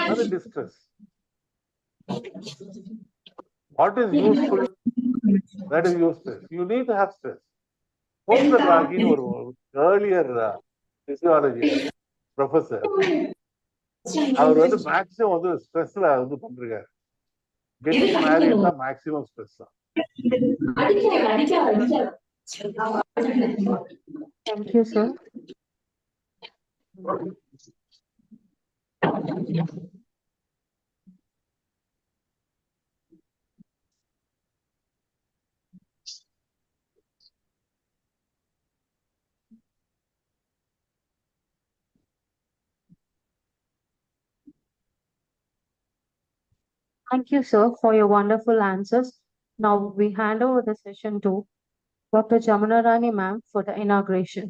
அது distress. What is useful, that is eustress. You need to have stress. போஸ்டர் ராகின்னு ஒரு ஏர்லியர் பிசியாலஜி ப்ரொஃபசர், அவர் வந்து மேக்சிமம் வந்து ஸ்ட்ரெஸ்ல வந்து பண்றாரு. கெட்டிங் மேரேஜ் தான் மேக்சிமம் ஸ்ட்ரெஸ் தான். Thank you, sir. Thank you, sir, for your wonderful answers. Now we hand over the session to Dr. Jamunarani ma'am for the inauguration.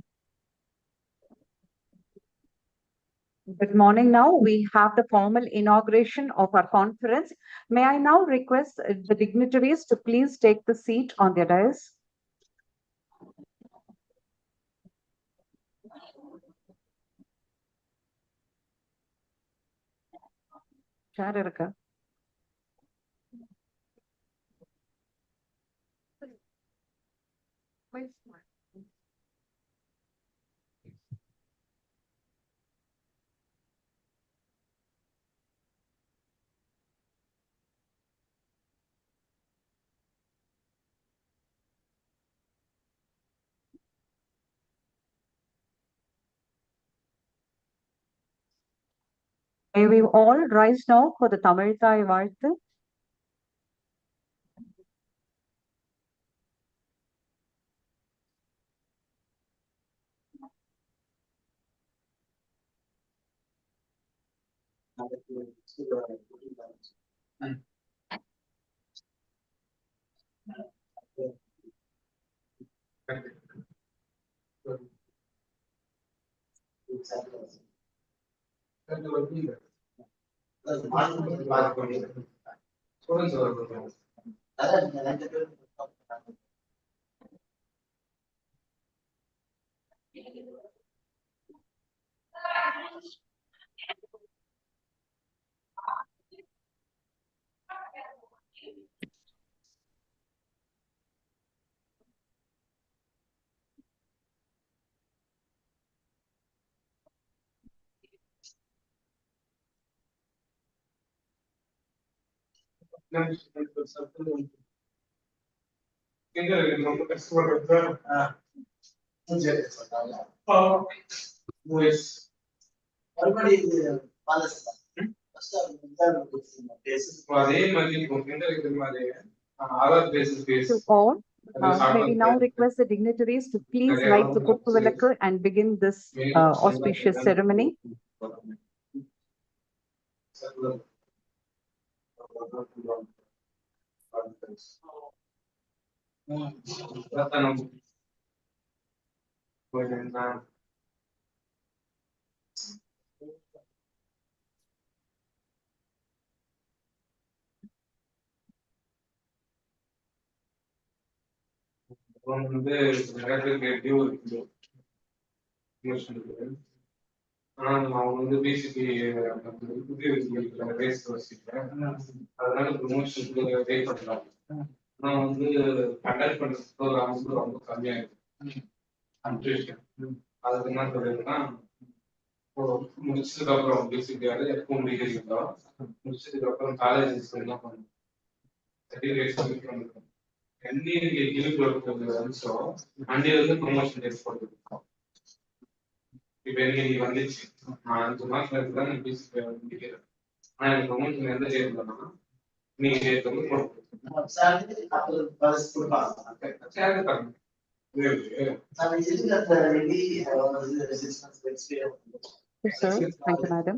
Good morning. Now we have the formal inauguration of our conference. May I now request the dignitaries to please take the seat on their dais. Chair irukka. May we all rise now for the Tamil Thai Vaalthu. To all, may we now request the dignitaries to please light the kuttu vilakku and begin this auspicious ceremony. அப்புறம் வந்து நிறைய பேருக்கு due இருக்குது promotion இருக்குது. ஆனா நான் வந்து பேசிக்கு race வச்சுட்டேன், அதனால ப்ரொமோஷனுக்கு ட்ரை பண்ணலாம். நான் வந்து கண்டக்ட் பண்றதுக்கு ஒரு அமௌண்ட் ரொம்ப கம்மியா இருக்கு கன்ஃபியூஷன். அதுக்கு என்ன சொல்றதுன்னா, இப்போ முடிச்சதுக்கு அப்புறம் பேசிக்காரு எப்பவும் முடிக்கிறீங்களோ முடிச்சதுக்கு அப்புறம் காலேஜ் என்ன பண்ணும் சர்டிஃபிகேட் சப்மிட் பண்ணிருக்கோம். எண்ணி இழுப்பு வந்துச்சோ அண்டி வந்து ப்ரொமோஷன் டேட் போட்டுருக்கோம். இப்ப எனக்கு வந்துச்சு, நான் 5 மாசத்துல இருந்து தான் பேசிக்க முடிக்கிறேன். ஆனா எனக்கு ப்ரொமோஷன் எந்த டேட் பண்ணா நீங்க டேட் வந்து போட்டு சேலரி தரணும். Yes, sir. Thank you, madam.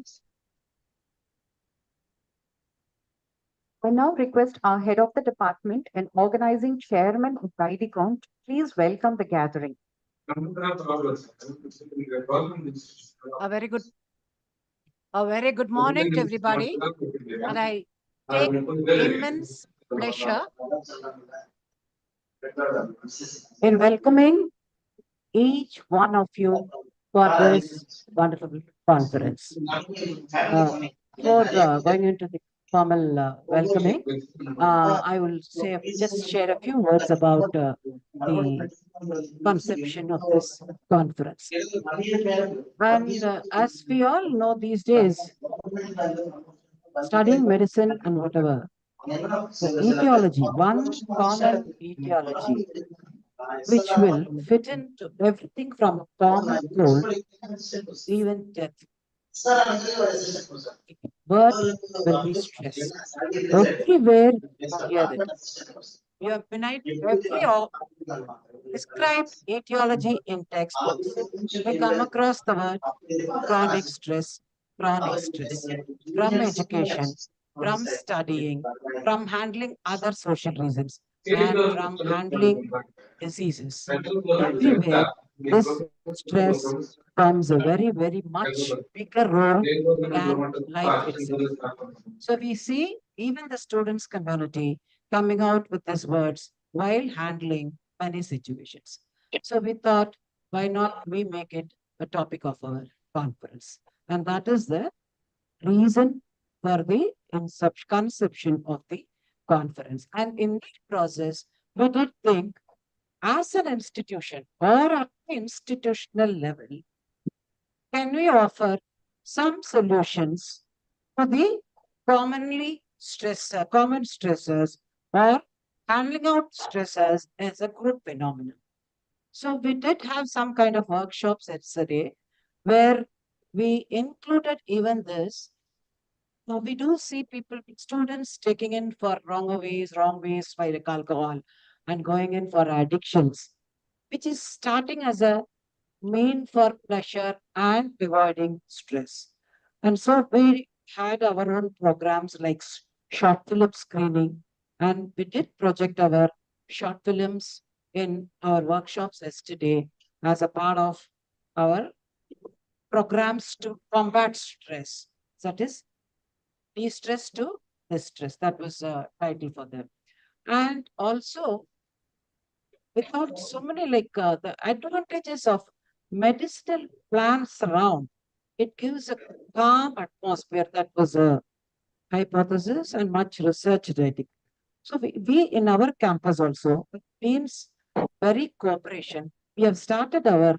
I now request our head of the department and organizing chairman of Didecon to please welcome the gathering. A very good morning to everybody, and I take immense pleasure In welcoming each one of you for this wonderful conference. Before going into the formal welcoming, I will just share a few words about the conception of this conference. And as we all know these days, studying medicine and whatever, the etiology, one common etiology, which will fit into everything from common cold, even death. But will be stress. Everywhere you hear it. You have been described etiology in textbooks. We come across the word chronic stress, from education, from studying, from handling other social reasons, and from handling diseases. Everywhere, this stress comes a very, very much bigger role than life itself. So we see even the students' community coming out with these words while handling many situations. So we thought, why not we make it a topic of our conference? And that is the reason for the conception of the conference. And in the process, we did think as an institution or at the institutional level, can we offer some solutions for the common stressors or handling out stressors as a group phenomenon. So we did have some kind of workshops yesterday where we included even this. Now we do see students taking in for wrong ways like alcohol and going in for addictions, which is starting as a mean for pleasure and avoiding stress. And so we had our own programs like short film screening, and we did project our short films in our workshops yesterday as a part of our programs to combat stress. That is, de-stress to distress. That was a title for them. And also, without so many the advantages of medicinal plants around, it gives a calm atmosphere. That was a hypothesis and much research ready. So we in our campus also, teams very cooperation. We have started our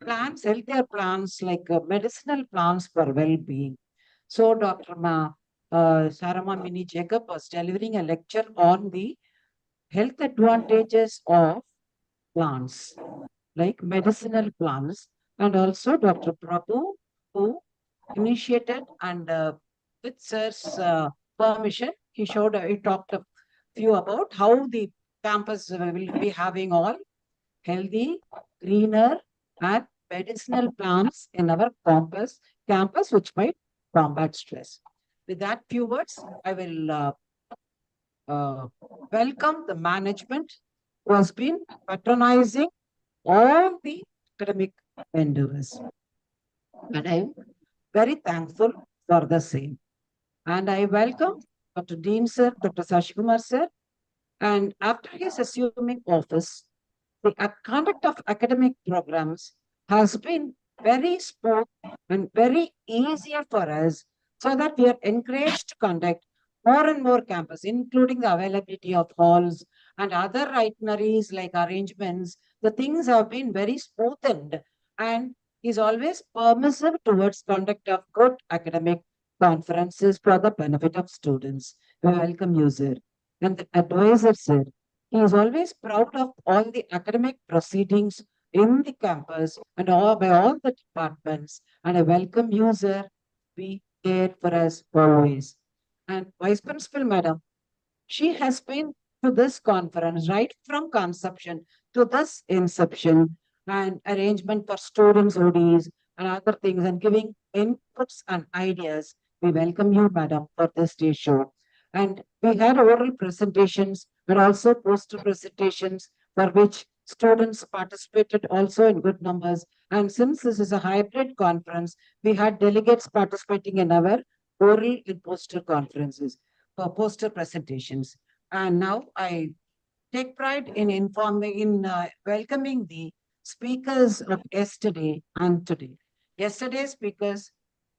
plans, healthcare plans like medicinal plans for well-being. So Dr. Sarama Mini Jacob was delivering a lecture on the health advantages of plants, like medicinal plants, and also Dr. Prabhu, who initiated and with sir's permission, he talked a few about how the campus will be having all healthy, greener, and medicinal plants in our campus, which might combat stress. With that few words, I will welcome the management who has been patronizing all the academic endeavors. And I am very thankful for the same. And I welcome Dr. Dean sir, Dr. Sashikumar sir, And after his assuming office, the conduct of academic programs has been very smooth and very easier for us, so that we are encouraged to conduct more and more campus, including the availability of halls and other itineraries like arrangements. The things have been very smoothened and is always permissive towards conduct of good academic conferences for the benefit of students. We welcome you, sir. And the advisor, sir, he is always proud of all the academic proceedings in the campus and all by all the departments. And I welcome you, sir. Be there for us always. And Vice Principal, Madam, she has been to this conference right from conception to this inception and arrangement for students' ODs and other things and giving inputs and ideas. We welcome you, Madam, for this day show. And we had oral presentations but also poster presentations for which students participated also in good numbers. And since this is a hybrid conference, we had delegates participating in our oral and poster conferences for poster presentations. And now I take pride in welcoming the speakers of yesterday and today. Yesterday's speakers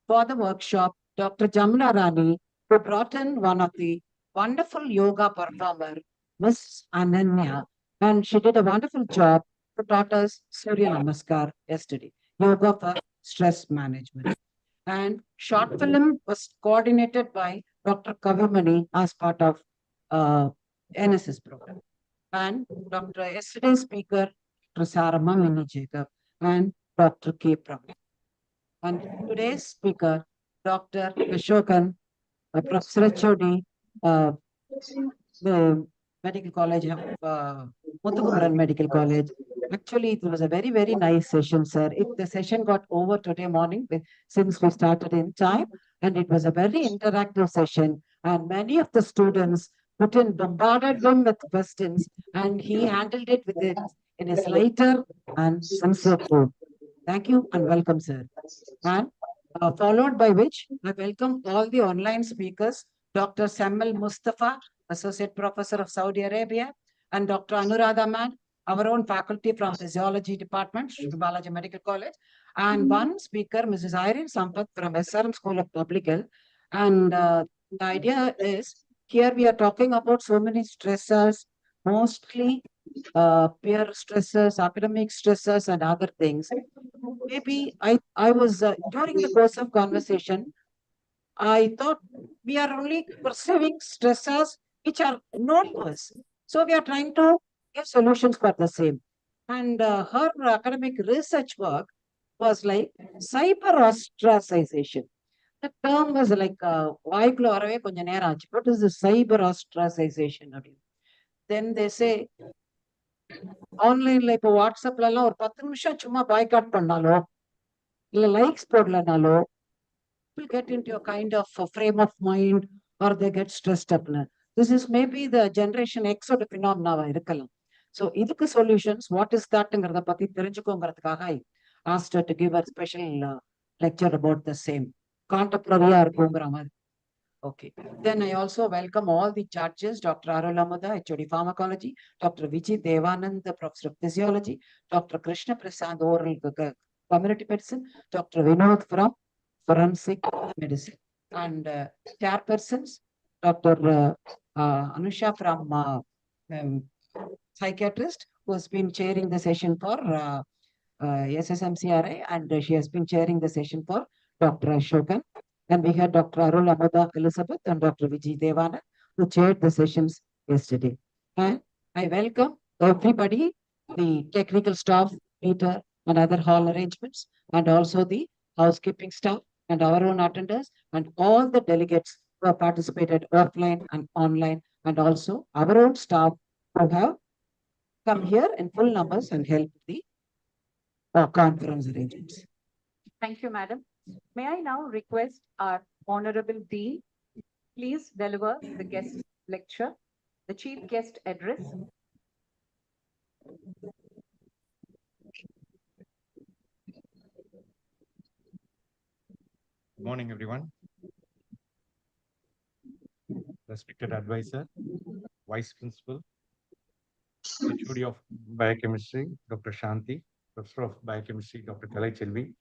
for the workshop, Dr. Jamna Rani, who brought in one of the wonderful yoga performer, Miss Ananya, and she did a wonderful job who taught us Surya Namaskar yesterday, yoga for stress management. And short film was coordinated by Dr. Kavimani as part of NSS program. And Dr. Yesterday's speaker, Dr. Sarama Mini Jacob, and Dr. K. Prabhu. And today's speaker, Dr. Ashokan, Professor HOD, the Medical College of Muthukumaran Medical College. Actually, it was a very, very nice session, sir. The session got over today morning since we started in time, and it was a very interactive session. And many of the students bombarded him with questions, and he handled it in his lighter and sincere tone. Thank you and welcome, sir. And followed by which I welcome all the online speakers, Dr. Samuel Mustafa, Associate Professor of Saudi Arabia, and Dr. Anuradha Man, our own faculty from Physiology Department, Sri Balaji Medical College, and one speaker, Mrs. Irene Sampath from SRM School of Public Health. And the idea is, here we are talking about so many stressors, mostly peer stressors, academic stressors, and other things. Maybe I was, during the course of conversation, I thought we are only perceiving stressors which are known to us. So we are trying to give solutions for the same. And her academic research work was like cyber ostracization. The term was like, வாய்க்குள்ள வரவே கொஞ்சம் நேரம் ஆச்சு. What is the cyber ostracization? Then they say, ஆன்லைன்ல இப்போ வாட்ஸ்அப்ல எல்லாம் ஒரு 10 நிமிஷம் சும்மா பாய்காட் பண்ணாலோ இல்ல likes போடலனாலோ people get into a kind of a frame of mind or they get stressed up. This is maybe the generation X ஓட phenomena இருக்கலாம். So இதுக்கு solutions, what is thatங்கிறத பத்தி தெரிஞ்சுக்கோங்கிறதுக்காக I asked her to give a special lecture about the same. Contemporary இருக்குங்கிற மாதிரி. Okay. Then I also welcome all the judges, Dr. Arul Amada, HOD Pharmacology, Dr. Vijay Devanand, the Professor of Physiology, Dr. Krishna Prasad, Oral Community Medicine, Dr. Vinod from Forensic Medicine, and chairpersons, Dr. Anusha from Psychiatrist, who has been chairing the session for SSMCRI, and she has been chairing the session for Dr. Ashokan. And we had Dr. Arul Amada Elizabeth and Dr. Vijay Devana, who chaired the sessions yesterday. And I welcome everybody, the technical staff, meter, and other hall arrangements, and also the housekeeping staff, and our own attenders, and all the delegates who have participated offline and online, and also our own staff who have come here in full numbers and helped the conference arrangements. Thank you, madam. May I now request our Honorable Dean, please deliver the guest lecture, the chief guest address. Good morning, everyone. Respected advisor, Vice Principal, HOD of Biochemistry, Dr. Shanti, Professor of Biochemistry, Dr. Kalai Chelvi,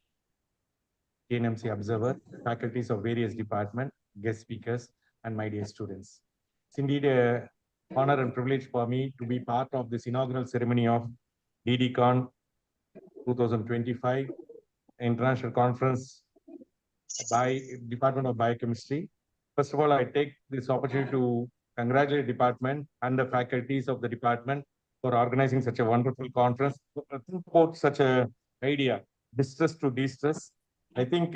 KNMC Observer, faculties of various departments, guest speakers, and my dear students. It's indeed an honor and privilege for me to be part of this inaugural ceremony of Didecon 2025 International Conference by Department of Biochemistry. First of all, I take this opportunity to congratulate the department and the faculties of the department for organizing such a wonderful conference. Think about such a idea, distress to de-stress. I think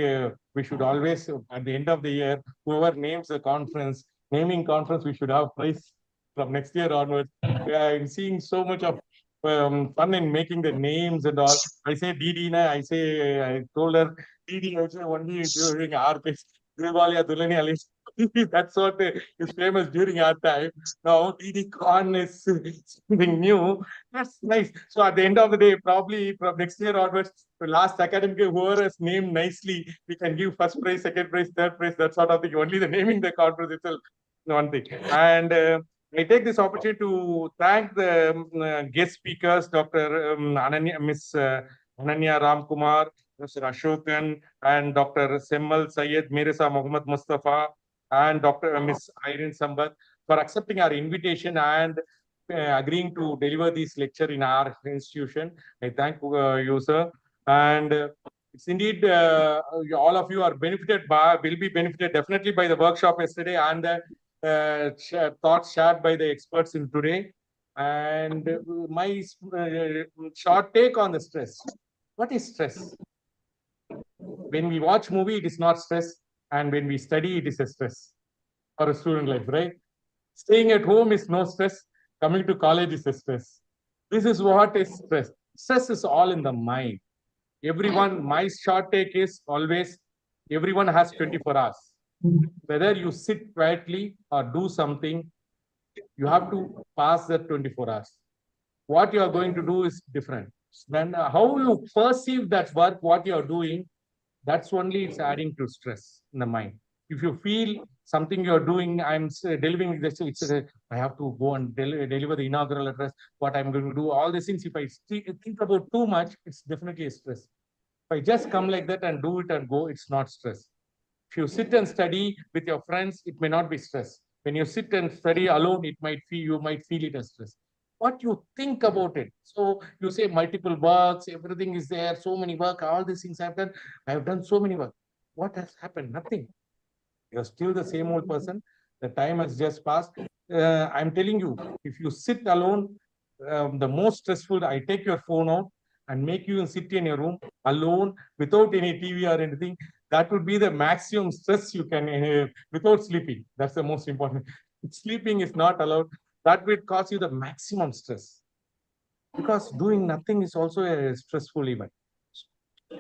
we should always, at the end of the year, whoever names the conference, naming conference, we should have prize from next year onwards. I'm seeing so much of fun in making the names and all. I say Didi, I told her Didi also only during our days. Dilwale Dulhania Le Jayenge. That's what is famous during our time. Now Didecon is something new. That's nice. So at the end of the day, probably from next year onwards, the last academic year, whoever is named nicely, we can give first prize, second prize, third prize, that sort of thing. Only the naming the conference itself, one thing. And I take this opportunity to thank the guest speakers, Dr. Ananya, Miss Ananya Ramkumar, Mr. Ashokan, and Dr. Semmal Syed Mirza Muhammad Mustafa, and Dr. Miss Irene Sambat for accepting our invitation and agreeing to deliver this lecture in our institution. I thank you, sir. And it's indeed all of you are benefited by, will be benefited definitely by the workshop yesterday and the thoughts shared by the experts in today. And my short take on the stress. What is stress? When we watch movie, it is not stress. And when we study, it is a stress for a student life, right? Staying at home is no stress. Coming to college is a stress. This is what is stress. Stress is all in the mind. Everyone, my short take is always, everyone has 24 hours. Whether you sit quietly or do something, you have to pass that 24 hours. What you are going to do is different. Then how you perceive that work, what you are doing, that's only it's adding to stress in the mind. If you feel something you're doing, I'm delivering this, I have to go and deliver the inaugural address, what I'm going to do, all these things. If I think about too much, it's definitely a stress. If I just come like that and do it and go, it's not stress. If you sit and study with your friends, it may not be stress. When you sit and study alone, you might feel it as stress. What you think about it. So you say multiple works, everything is there, so many work, all these things I've done. I have done so many work. What has happened? Nothing. You're still the same old person. The time has just passed. I'm telling you, if you sit alone, the most stressful, I take your phone out and make you sit in your room alone without any TV or anything. That would be the maximum stress you can, without sleeping. That's the most important. Sleeping is not allowed. That will cause you the maximum stress. Because doing nothing is also a stressful event.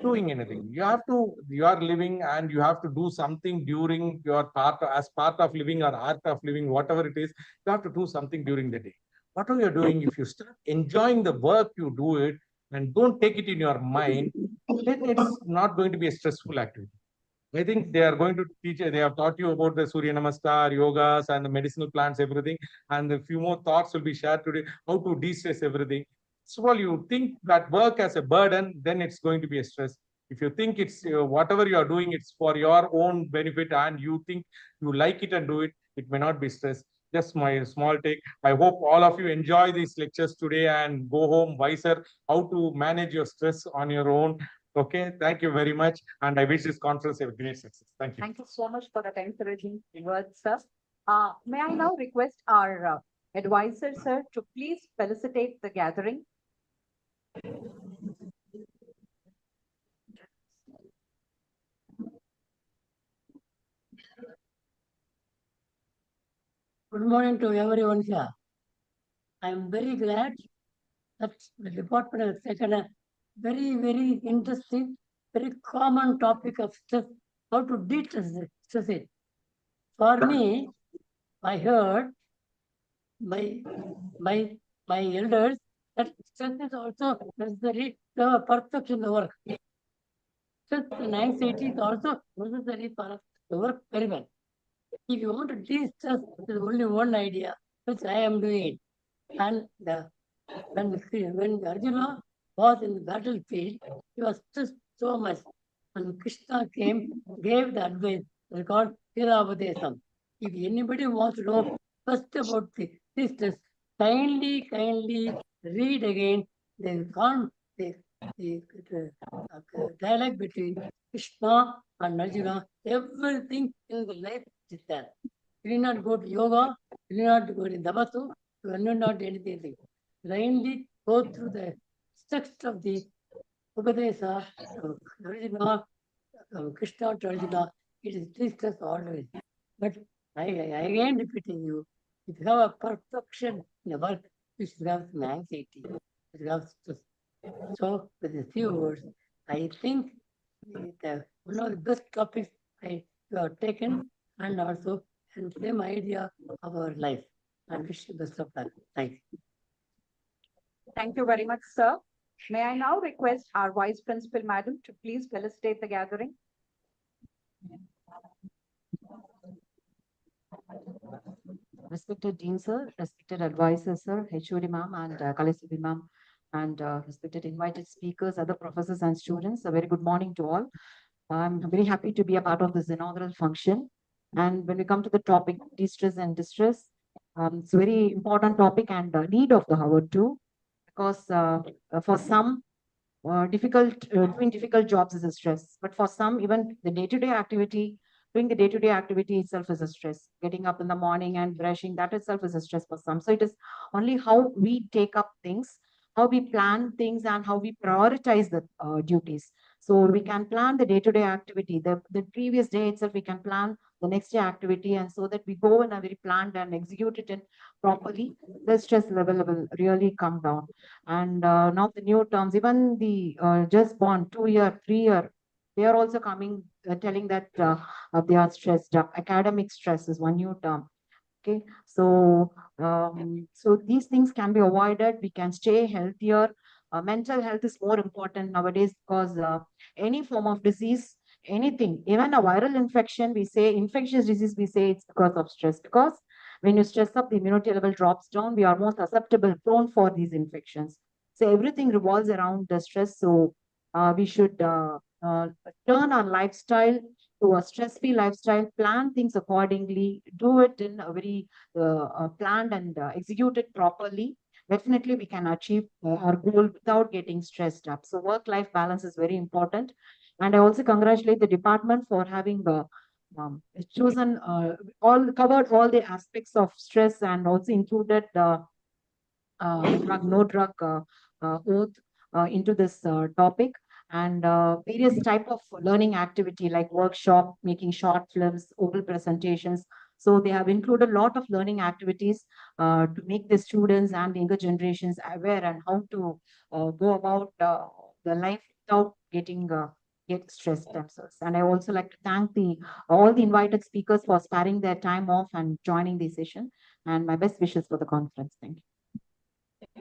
Doing anything, you are living and you have to do something during your as part of living or art of living, whatever it is, you have to do something during the day. Whatever you're doing, if you start enjoying the work, you do it and don't take it in your mind, then it's not going to be a stressful activity. I think they are going to teach, they have taught you about the Surya Namaskar, yogas, and the medicinal plants, everything. And a few more thoughts will be shared today, how to de-stress everything. So while you think that work as a burden, then it's going to be a stress. If you think it's whatever you are doing, it's for your own benefit and you think you like it and do it, it may not be stress. Just my small take. I hope all of you enjoy these lectures today and go home wiser how to manage your stress on your own. Okay, thank you very much. And I wish this conference a great success. Thank you. Thank you so much for that encouraging words, sir. May I now request our advisor, sir, to please felicitate the gathering. Good morning to everyone here. I am very glad that the department has taken a very, very interesting, very common topic of stress, how to de-stress it. For me, I heard by elders that stress is also necessary to have a perfection in the work. Stress and anxiety is also necessary for us to work very well. If you want to de-stress, there is only one idea, which I am doing. And when Arjuna was in the battlefield, he was stressed so much. And Krishna came, gave the advice. It's called Tirabhadesam. If anybody wants to know first about this test, kindly read again the dialogue between Krishna and Arjuna. Everything in the life is there. You need not go to yoga, you need not go to Dabasu, you need not do anything. Blindly go through the text of the Upadesa, Arjuna, Krishna to Arjuna. It is teaches always. But I again repeating you, if you have a perfection in the work, you should have some anxiety, you should have stress. So with a few words, I think one of the best topics you have taken and also and same idea of our life. I wish you best of luck. Thank you. Thank you very much, sir. May I now request our Vice Principal, Madam, to please felicitate the gathering. Respected Dean Sir, respected advisors Sir, HOD Ma'am and Kalesibi Ma'am, and respected invited speakers, other professors and students, a very good morning to all. I'm very happy to be a part of this inaugural function. And when we come to the topic, de-stress and distress, it's a very important topic and need of the hour too, because for some, doing difficult jobs is a stress, but for some, even the day-to-day activity, doing the day-to-day activity itself is a stress. Getting up in the morning and brushing, that itself is a stress for some. So it is only how we take up things, how we plan things, and how we prioritize the duties. So we can plan the day-to-day activity. The previous day itself, we can plan the next day activity, and so that we go in a very planned and execute it in properly, the stress level will really come down. And now the new terms, even the just born 2-year, 3-year, they are also coming, telling that they are stressed up. Academic stress is one new term. Okay, so so these things can be avoided. We can stay healthier. Mental health is more important nowadays because any form of disease, anything, even a viral infection, we say infectious disease, we say it's because of stress. Because when you stress up, the immunity level drops down. We are more susceptible, prone for these infections. So everything revolves around the stress. So we should turn our lifestyle to a stress-free lifestyle, plan things accordingly, do it in a very planned and execute it properly. Definitely, we can achieve our goal without getting stressed up. So work-life balance is very important. And I also congratulate the department for having chosen covered all the aspects of stress and also included no drug oath into this topic, and various type of learning activity like workshop, making short films, oral presentations. So they have included a lot of learning activities to make the students and the younger generations aware and how to go about the life without get stressed themselves. And I also like to thank all the invited speakers for sparing their time off and joining the session. And my best wishes for the conference. Thank you.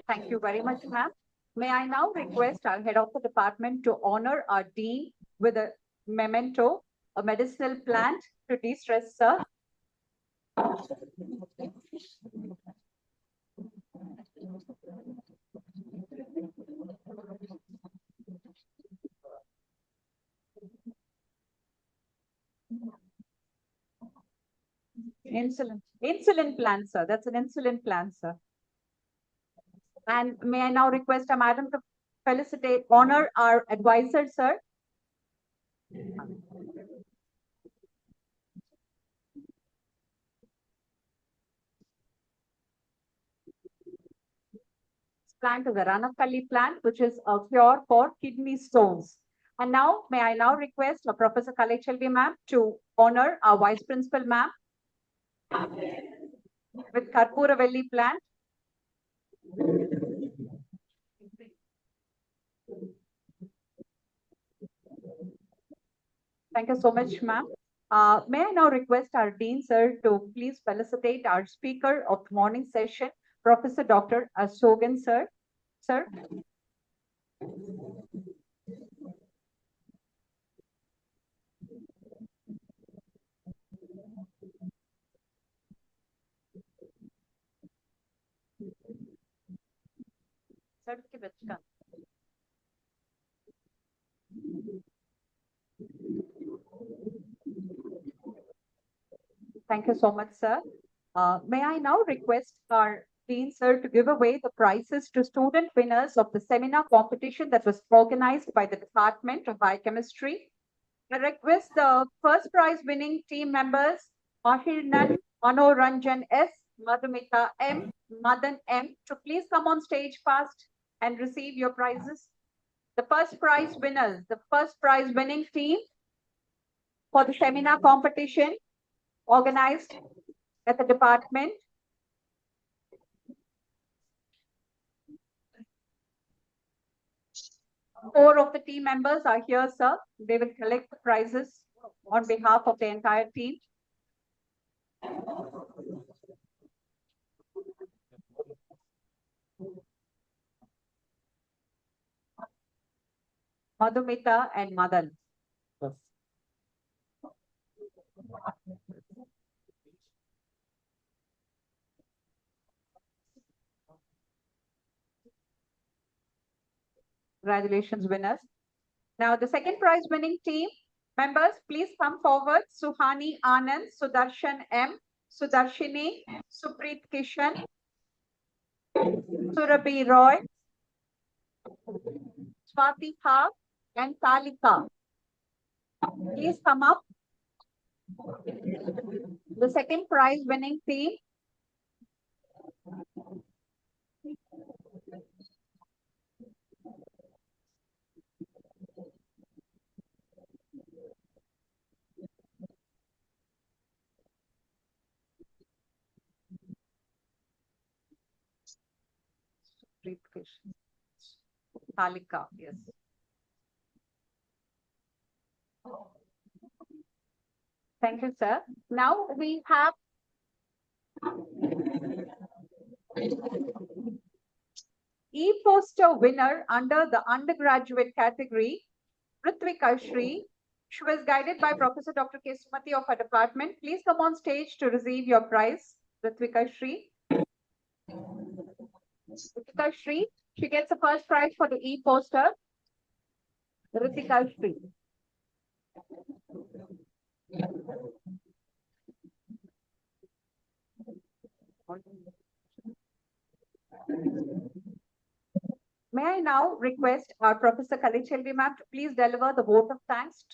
Thank you very much, ma'am. May I now request our head of the department to honor our dean with a memento, a medicinal plant to de-stress, sir. Insulin plant, sir. That's an insulin plant, sir. And may I now request a madam to felicitate, honor our advisor, sir. Plant is a Ranapalli plant, which is a cure for kidney stones. And now, may I now request Professor Kalechelvi ma'am to honor our Vice Principal ma'am with Karpuravelli plant. Thank you so much, ma'am. May I now request our Dean, sir, to please felicitate our speaker of the morning session, Professor Dr. Ashogan, sir. Sir. Certificate வச்சுக்காங்க. Thank you so much, sir. May I now request our Dean, sir, to give away the prizes to student winners of the seminar competition that was organized by the Department of Biochemistry. I request the first prize winning team members, Ahilnan, Manoranjan S, Madhumita M, Madan M, to please come on stage fast and receive your prizes. The first prize winners, the first prize winning team for the seminar competition organized at the department. Four of the team members are here, sir. They will collect the prizes on behalf of the entire team. Madhumita and Madan. Congratulations, winners. Now, the second prize winning team members, please come forward. Suhani Anand, Sudarshan M, Sudarshini, Supreet Kishan, Surabhi Roy, Swati Ha, and Kalika. Please come up. The second prize winning team. Kalika, yes. Thank you, sir. Now we have e-poster winner under the undergraduate category, Ritvika Shri. She was guided by Professor Dr. K. Sumati of her department. Please come on stage to receive your prize, Ritvika Shri. Ritvika Shri, she gets the first prize for the e-poster. Ritvika Shri. May I now request our Professor Kalichelvi ma'am to please deliver the vote of thanks.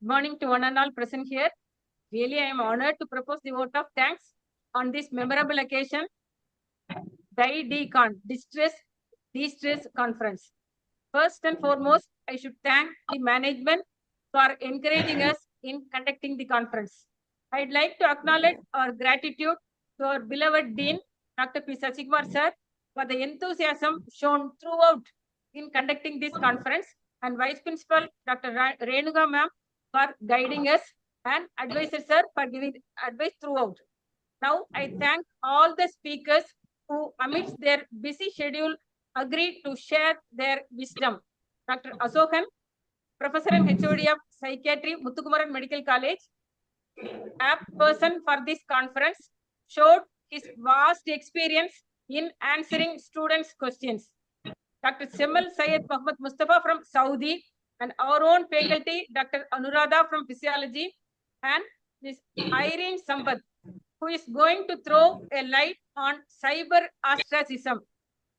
Good morning to one and all present here. Really, I am honored to propose the vote of thanks on this memorable occasion, Didecon, De-Stress Conference. First and foremost, I should thank the management for encouraging us in conducting the conference. I'd like to acknowledge our gratitude to our beloved Dean, Dr. P. Sasikumar sir, for the enthusiasm shown throughout in conducting this conference, and Vice Principal Dr. Renuga ma'am for guiding us, and Advisor sir for giving advice throughout. Now, I thank all the speakers who, amidst their busy schedule, agreed to share their wisdom. Dr. Asokan, Professor and HOD of Psychiatry, Muthukumaran Medical College, apt person for this conference, showed his vast experience in answering students' questions. Dr. Semal Syed Muhammad Mustafa from Saudi, and our own faculty, Dr. Anuradha from Physiology, and Ms. Irene Sampath, who is going to throw a light on cyber ostracism,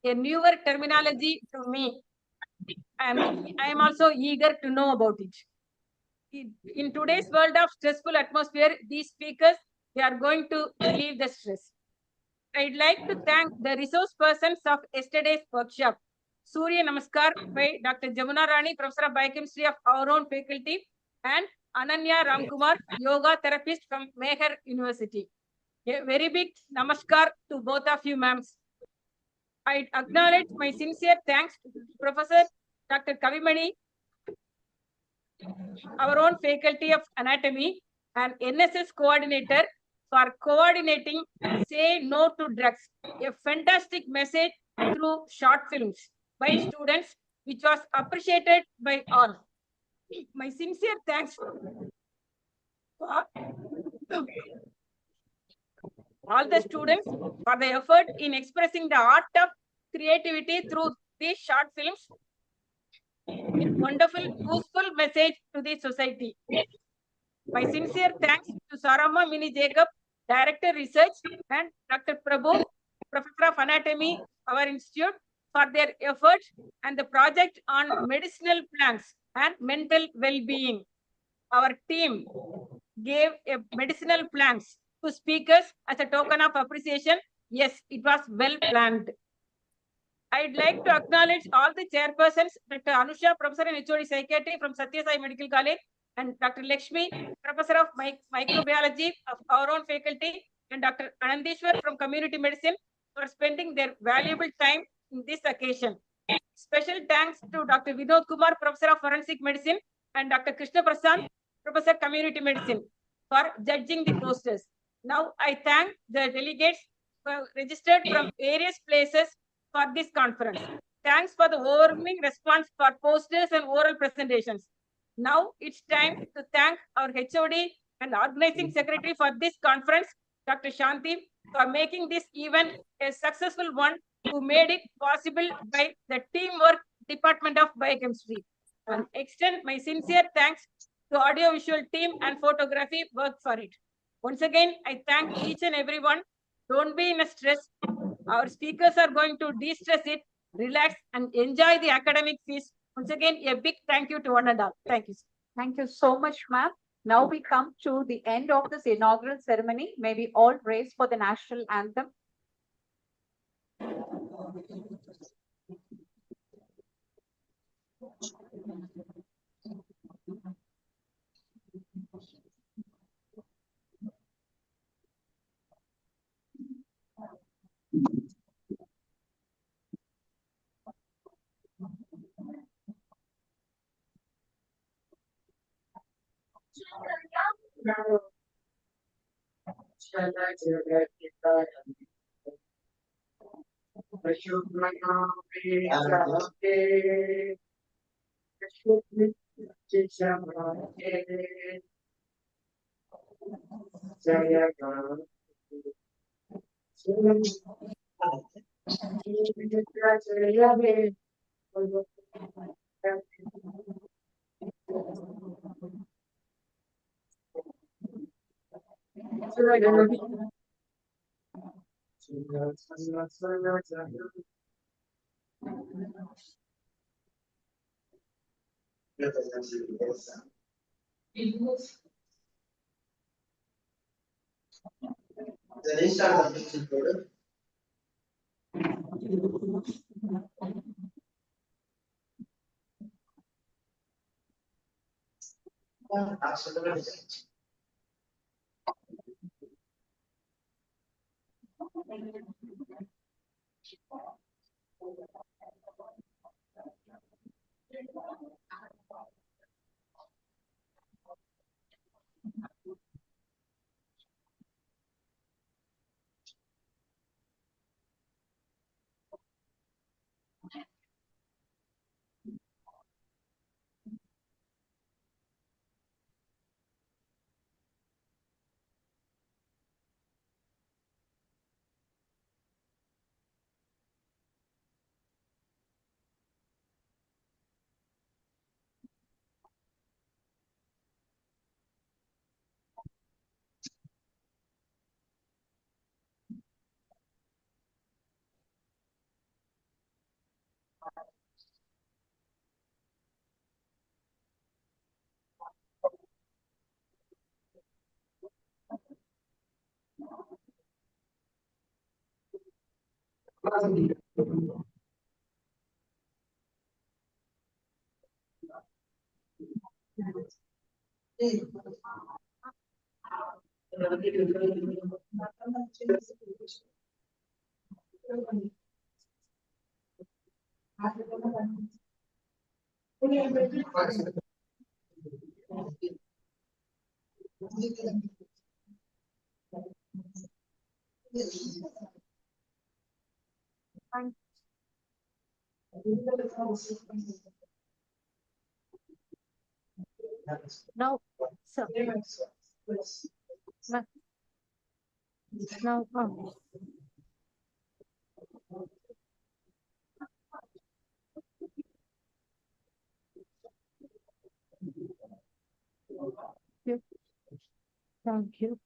a newer terminology to me. I am also eager to know about it. In today's world of stressful atmosphere, these speakers, they are going to relieve the stress. I'd like to thank the resource persons of yesterday's workshop. Surya Namaskar by Dr. Jamuna Rani, Professor of Biochemistry of our own faculty, and Ananya Ramkumar, yoga therapist from Meher University. A very big namaskar to both of you, ma'ams. I acknowledge my sincere thanks to Professor Dr. Kavimani, our own faculty of anatomy, and NSS coordinator for coordinating Say No to Drugs, a fantastic message through short films by students, which was appreciated by all. My sincere thanks for all the students for the effort in expressing the art of creativity through these short films with wonderful, useful message to the society. My sincere thanks to Sarama Mini Jacob, Director Research, and Dr. Prabhu, Professor of Anatomy, our institute, for their efforts and the project on medicinal plants and mental well-being. Our team gave a medicinal plants to speakers as a token of appreciation. Yes, it was well planned. I'd like to acknowledge all the chairpersons, Dr. Anusha, Professor in HOD Psychiatry from Satya Sai Medical College, and Dr. Lakshmi, Professor of Microbiology of our own faculty, and Dr. Anandishwar from Community Medicine for spending their valuable time in this occasion. Special thanks to Dr. Vinod Kumar, Professor of Forensic Medicine, and Dr. Krishna Prasad, Professor Community Medicine, for judging the posters. Now I thank the delegates who have registered from various places for this conference. Thanks for the overwhelming response for posters and oral presentations. Now it's time to thank our HOD and organizing secretary for this conference, Dr. Shanti, for making this event a successful one, who made it possible by the teamwork department of biochemistry. And extend my sincere thanks to audiovisual team and photography work for it. Once again, I thank each and everyone. Don't be in a stress. Our speakers are going to de-stress it, relax, and enjoy the academic feast. Once again, a big thank you to one and all. Thank you. Thank you so much, ma'am. Now we come to the end of this inaugural ceremony. May we all raise for the national anthem. Now, sir. Now, thank you.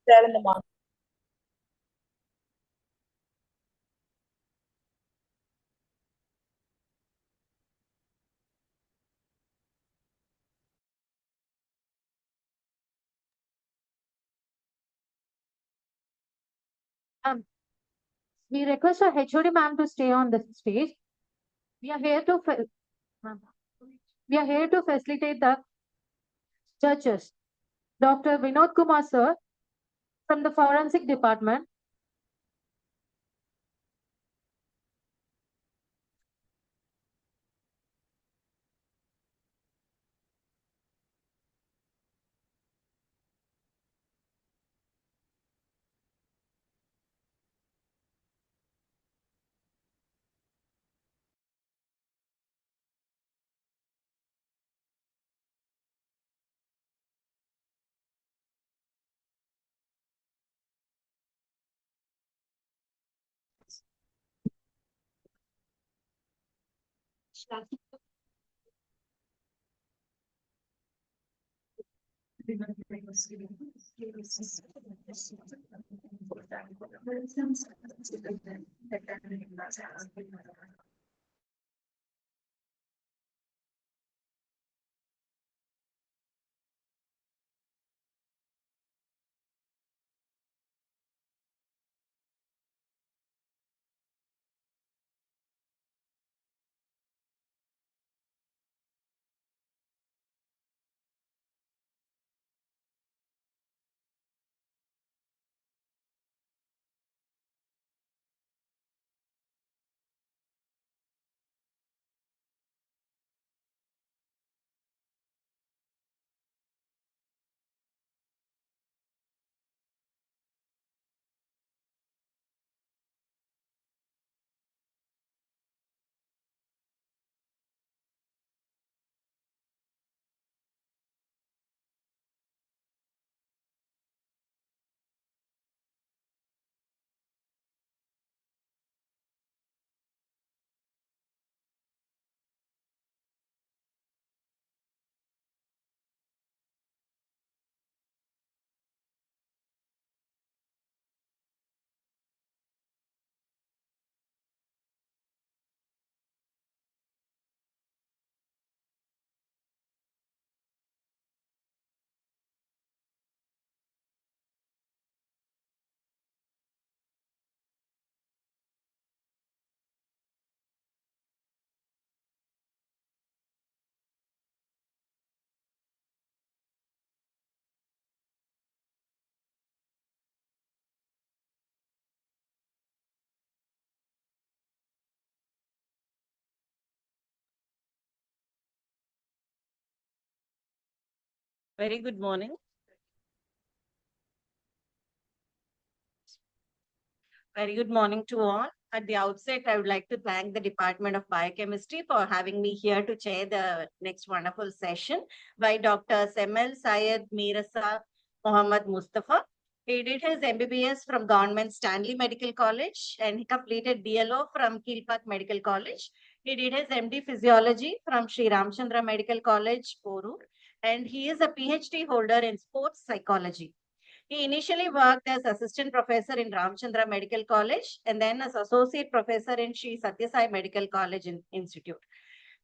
There in the market. We request our HOD ma'am to stay on the stage. We are here to we are here to facilitate the judges. Dr. Vinod Kumar sir from the forensic department. Very good morning. Very good morning to all. At the outset, I would like to thank the Department of Biochemistry for having me here to chair the next wonderful session by Dr. Semel Syed Mirasa Muhammad Mustafa. He did his MBBS from Government Stanley Medical College and he completed DLO from Kilpak Medical College. He did his MD Physiology from Sri Ramchandra Medical College, Porur, and he is a PhD holder in sports psychology. He initially worked as assistant professor in Ramchandra Medical College and then as associate professor in Sri Sathya Sai Medical College Institute.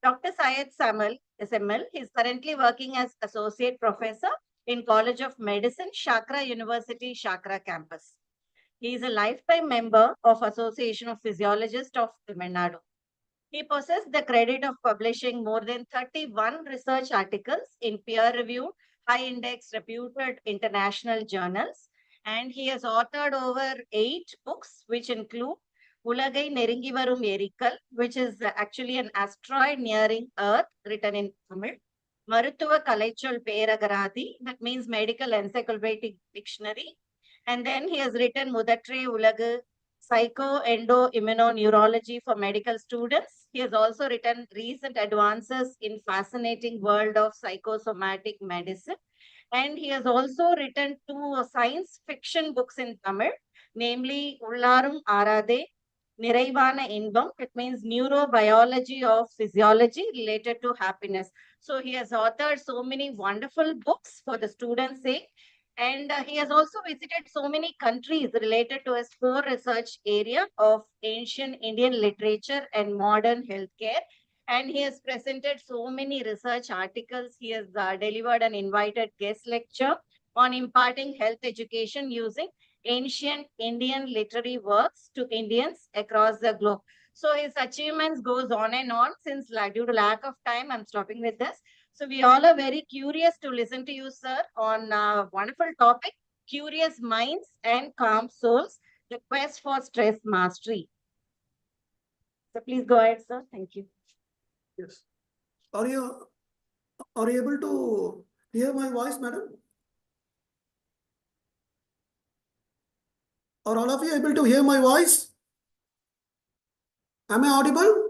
Dr. Syed Samal SML is currently working as associate professor in College of Medicine, Shakra University, Shakra campus. He is a lifetime member of Association of Physiologists of Tamil Nadu. He possesses the credit of publishing more than 31 research articles in peer-reviewed, high-index, reputed international journals, and he has authored over 8 books, which include Ulagai Neringi Varum Erikal, which is actually an asteroid nearing Earth, written in Tamil. Maruthuva Kalaichol Peragaradi, that means Medical Encyclopedic Dictionary. And then he has written Mudatre Ulagu Psycho-Endo-Immunoneurology for medical students. He has also written recent advances in fascinating world of psychosomatic medicine. And he has also written 2 science fiction books in Tamil, namely Ullarum Arade, Niraivana Inbam. It means neurobiology of physiology related to happiness. So he has authored so many wonderful books for the students' sake. And he has also visited so many countries related to his core research area of ancient Indian literature and modern healthcare. And he has presented so many research articles. He has delivered an invited guest lecture on imparting health education using ancient Indian literary works to Indians across the globe. So his achievements goes on and on. Since due to lack of time, I'm stopping with this. So we all are very curious to listen to you, sir, on a wonderful topic, curious minds and calm souls, the quest for stress mastery. So please go ahead, sir. Thank you. Yes. Are you able to hear my voice, madam? Are all of you able to hear my voice? Am I audible?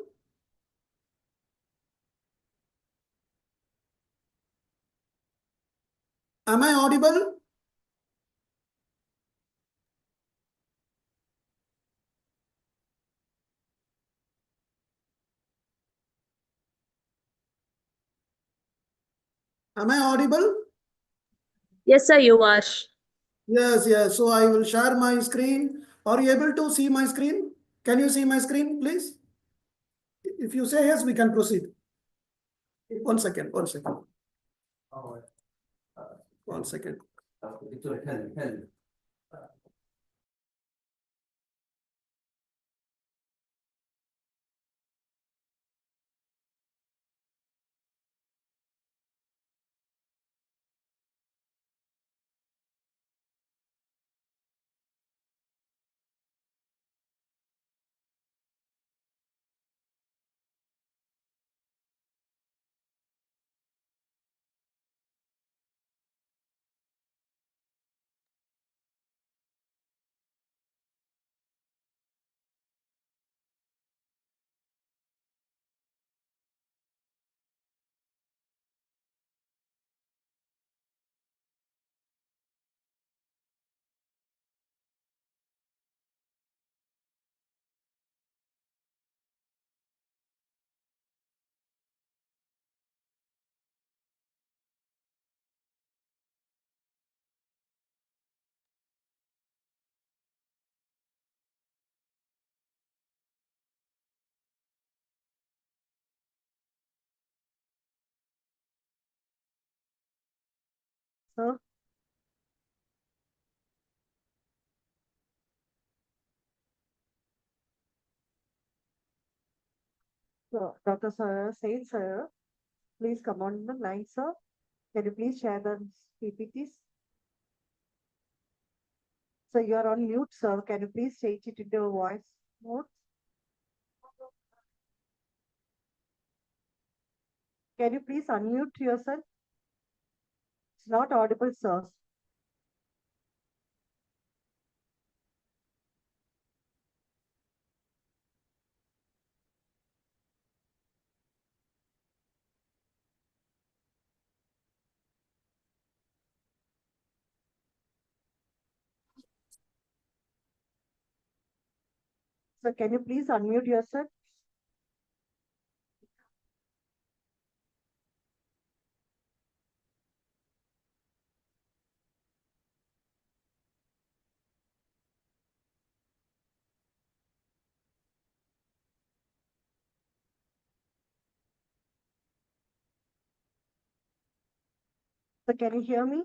Am I audible? Am I audible? Yes, sir, you are. Yes, yes. So I will share my screen. Are you able to see my screen? Can you see my screen, please? If you say yes, we can proceed. 1 second, 1 second. 1 second. Sir? So, Dr. Sir, Said sir, please come on the line, sir. Can you please share the PPTs? So you are on mute, sir. Can you please change it into a voice mode? Can you please unmute yourself? It's not audible, sir. Sir, can you please unmute yourself? Sir, can you hear me?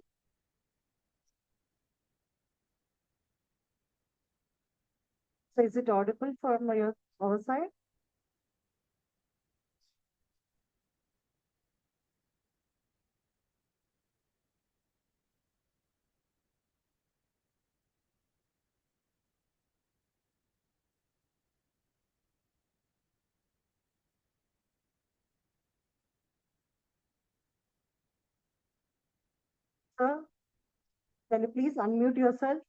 So is it audible from our side? Sir, can you please unmute yourself?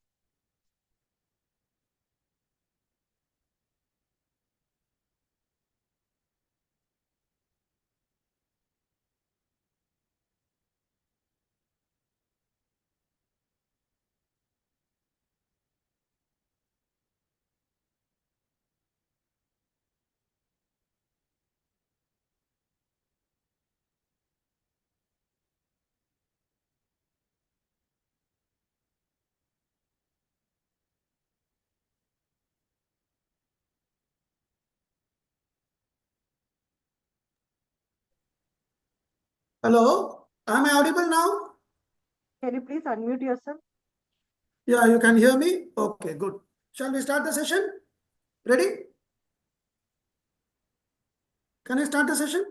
Hello, am I audible now? Can you please unmute yourself? Yeah, you can hear me? Okay, good. Shall we start the session? Ready? Can I start the session?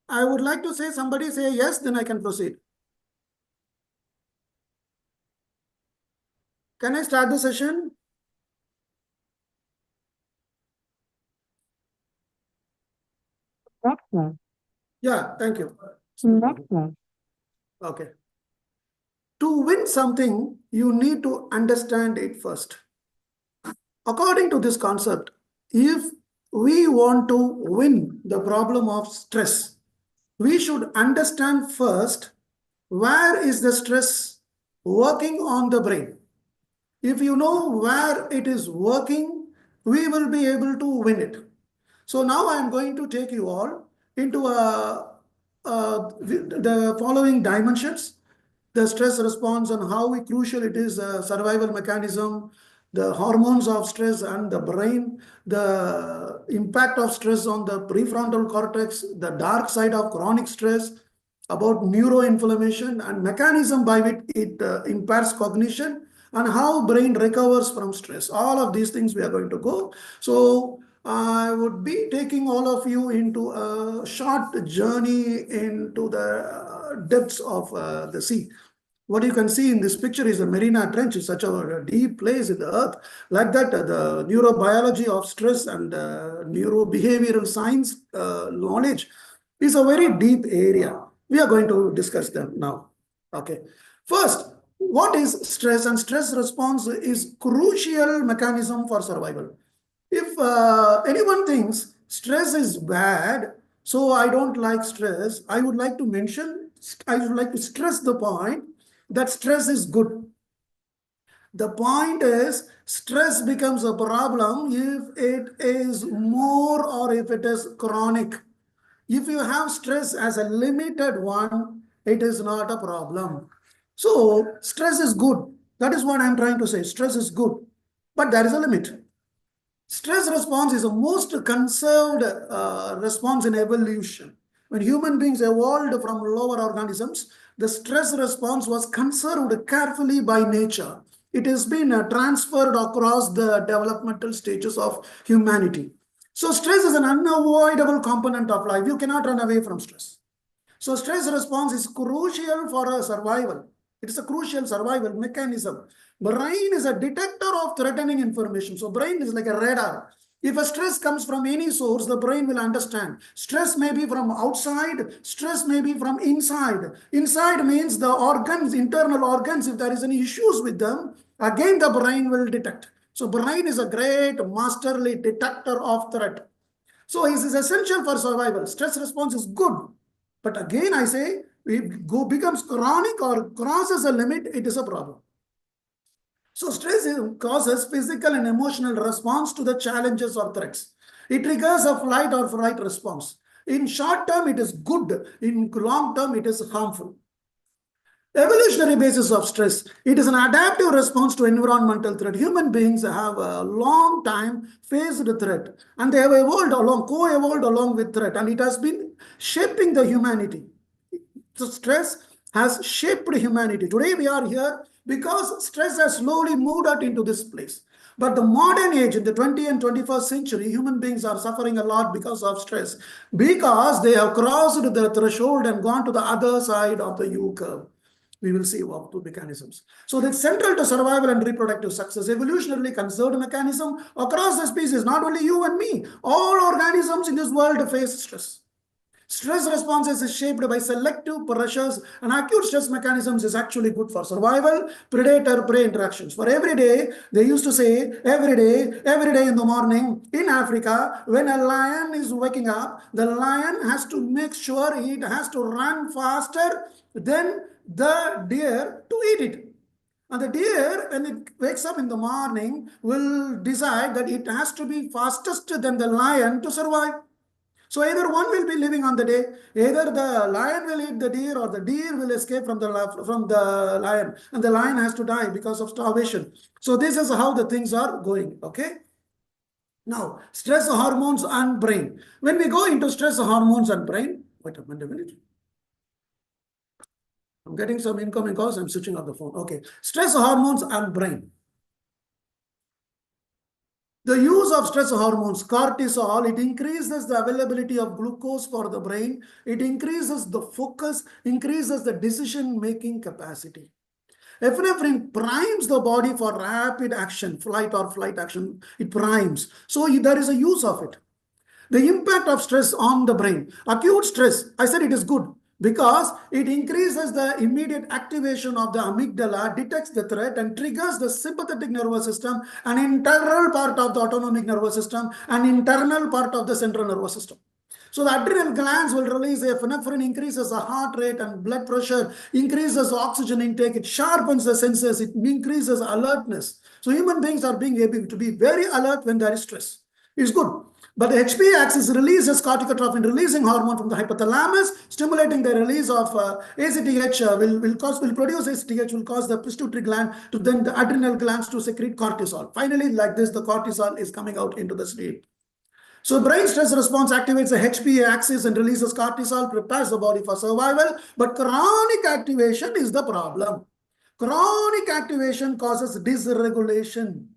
I would like to say, somebody say yes, then I can proceed. Can I start the session? Yeah, thank you. Okay. To win something, you need to understand it first. According to this concept, if we want to win the problem of stress, we should understand first where is the stress working on the brain. If you know where it is working, we will be able to win it. So now I am going to take you all into the following dimensions: the stress response and how crucial it is, survival mechanism, the hormones of stress and the brain, the impact of stress on the prefrontal cortex, the dark side of chronic stress, about neuroinflammation and mechanism by which it impairs cognition, and how brain recovers from stress. All of these things we are going to go. So I would be taking all of you into a short journey into the depths of the sea. What you can see in this picture is the Marina Trench. It's such a deep place in the earth. Like that, the neurobiology of stress and neurobehavioral science knowledge is a very deep area. We are going to discuss them now. Okay. First, what is stress? And stress response is crucial mechanism for survival. If anyone thinks stress is bad, so I don't like stress, I would like to stress the point that stress is good. The point is, stress becomes a problem if it is more or if it is chronic. If you have stress as a limited one, it is not a problem. So stress is good. That is what I'm trying to say. Stress is good, but there is a limit. Stress response is the most conserved response in evolution. When human beings evolved from lower organisms, the stress response was conserved carefully by nature. It has been transferred across the developmental stages of humanity. So stress is an unavoidable component of life. You cannot run away from stress. So stress response is crucial for a survival. It is a crucial survival mechanism. Brain is a detector of threatening information. So brain is like a radar. If a stress comes from any source, the brain will understand. Stress may be from outside, stress may be from inside. Inside means the organs, internal organs, if there is any issues with them, again the brain will detect. So brain is a great masterly detector of threat. So it is essential for survival. Stress response is good. But again, I say, if it becomes chronic or crosses a limit, it is a problem. So stress causes physical and emotional response to the challenges or threats. It triggers a flight or fright response. In short term, it is good. In long term, it is harmful. Evolutionary basis of stress. It is an adaptive response to environmental threat. Human beings have a long time faced threat, and they have evolved along, co-evolved along with threat, and it has been shaping the humanity. So stress has shaped humanity. Today we are here because stress has slowly moved out into this place. But the modern age, in the 20th and 21st century, human beings are suffering a lot because of stress, because they have crossed the threshold and gone to the other side of the U curve. We will see what two mechanisms. So that's central to survival and reproductive success. Evolutionarily conserved mechanism across the species, not only you and me. All organisms in this world face stress. Stress responses is shaped by selective pressures, and acute stress mechanisms is actually good for survival, predator-prey interactions. For every day, they used to say, every day in the morning in Africa, when a lion is waking up, the lion has to make sure it has to run faster than the deer to eat it. And the deer, when it wakes up in the morning, will decide that it has to be fastest than the lion to survive. So either one will be living on the day, either the lion will eat the deer or the deer will escape from the lion, and the lion has to die because of starvation. So this is how the things are going, okay? Now, stress hormones and brain. When we go into stress hormones and brain, wait a minute. I'm getting some incoming calls, I'm switching off the phone. Okay, stress hormones and brain. The use of stress hormones, cortisol, it increases the availability of glucose for the brain. It increases the focus, increases the decision-making capacity. Epinephrine primes the body for rapid action, flight or flight action. It primes. So there is a use of it. The impact of stress on the brain. Acute stress, I said it is good, because it increases the immediate activation of the amygdala, detects the threat and triggers the sympathetic nervous system, an integral part of the autonomic nervous system, an internal part of the central nervous system. So the adrenal glands will release epinephrine, increases the heart rate and blood pressure, increases the oxygen intake, it sharpens the senses, it increases alertness. So human beings are being able to be very alert when there is stress. It's good. But the HPA axis releases corticotrophin releasing hormone from the hypothalamus, stimulating the release of ACTH will produce ACTH, will cause the pituitary gland to then the adrenal glands to secrete cortisol. Finally, like this, the cortisol is coming out into the sleep. So brain stress response activates the HPA axis and releases cortisol, prepares the body for survival. But chronic activation is the problem. Chronic activation causes dysregulation.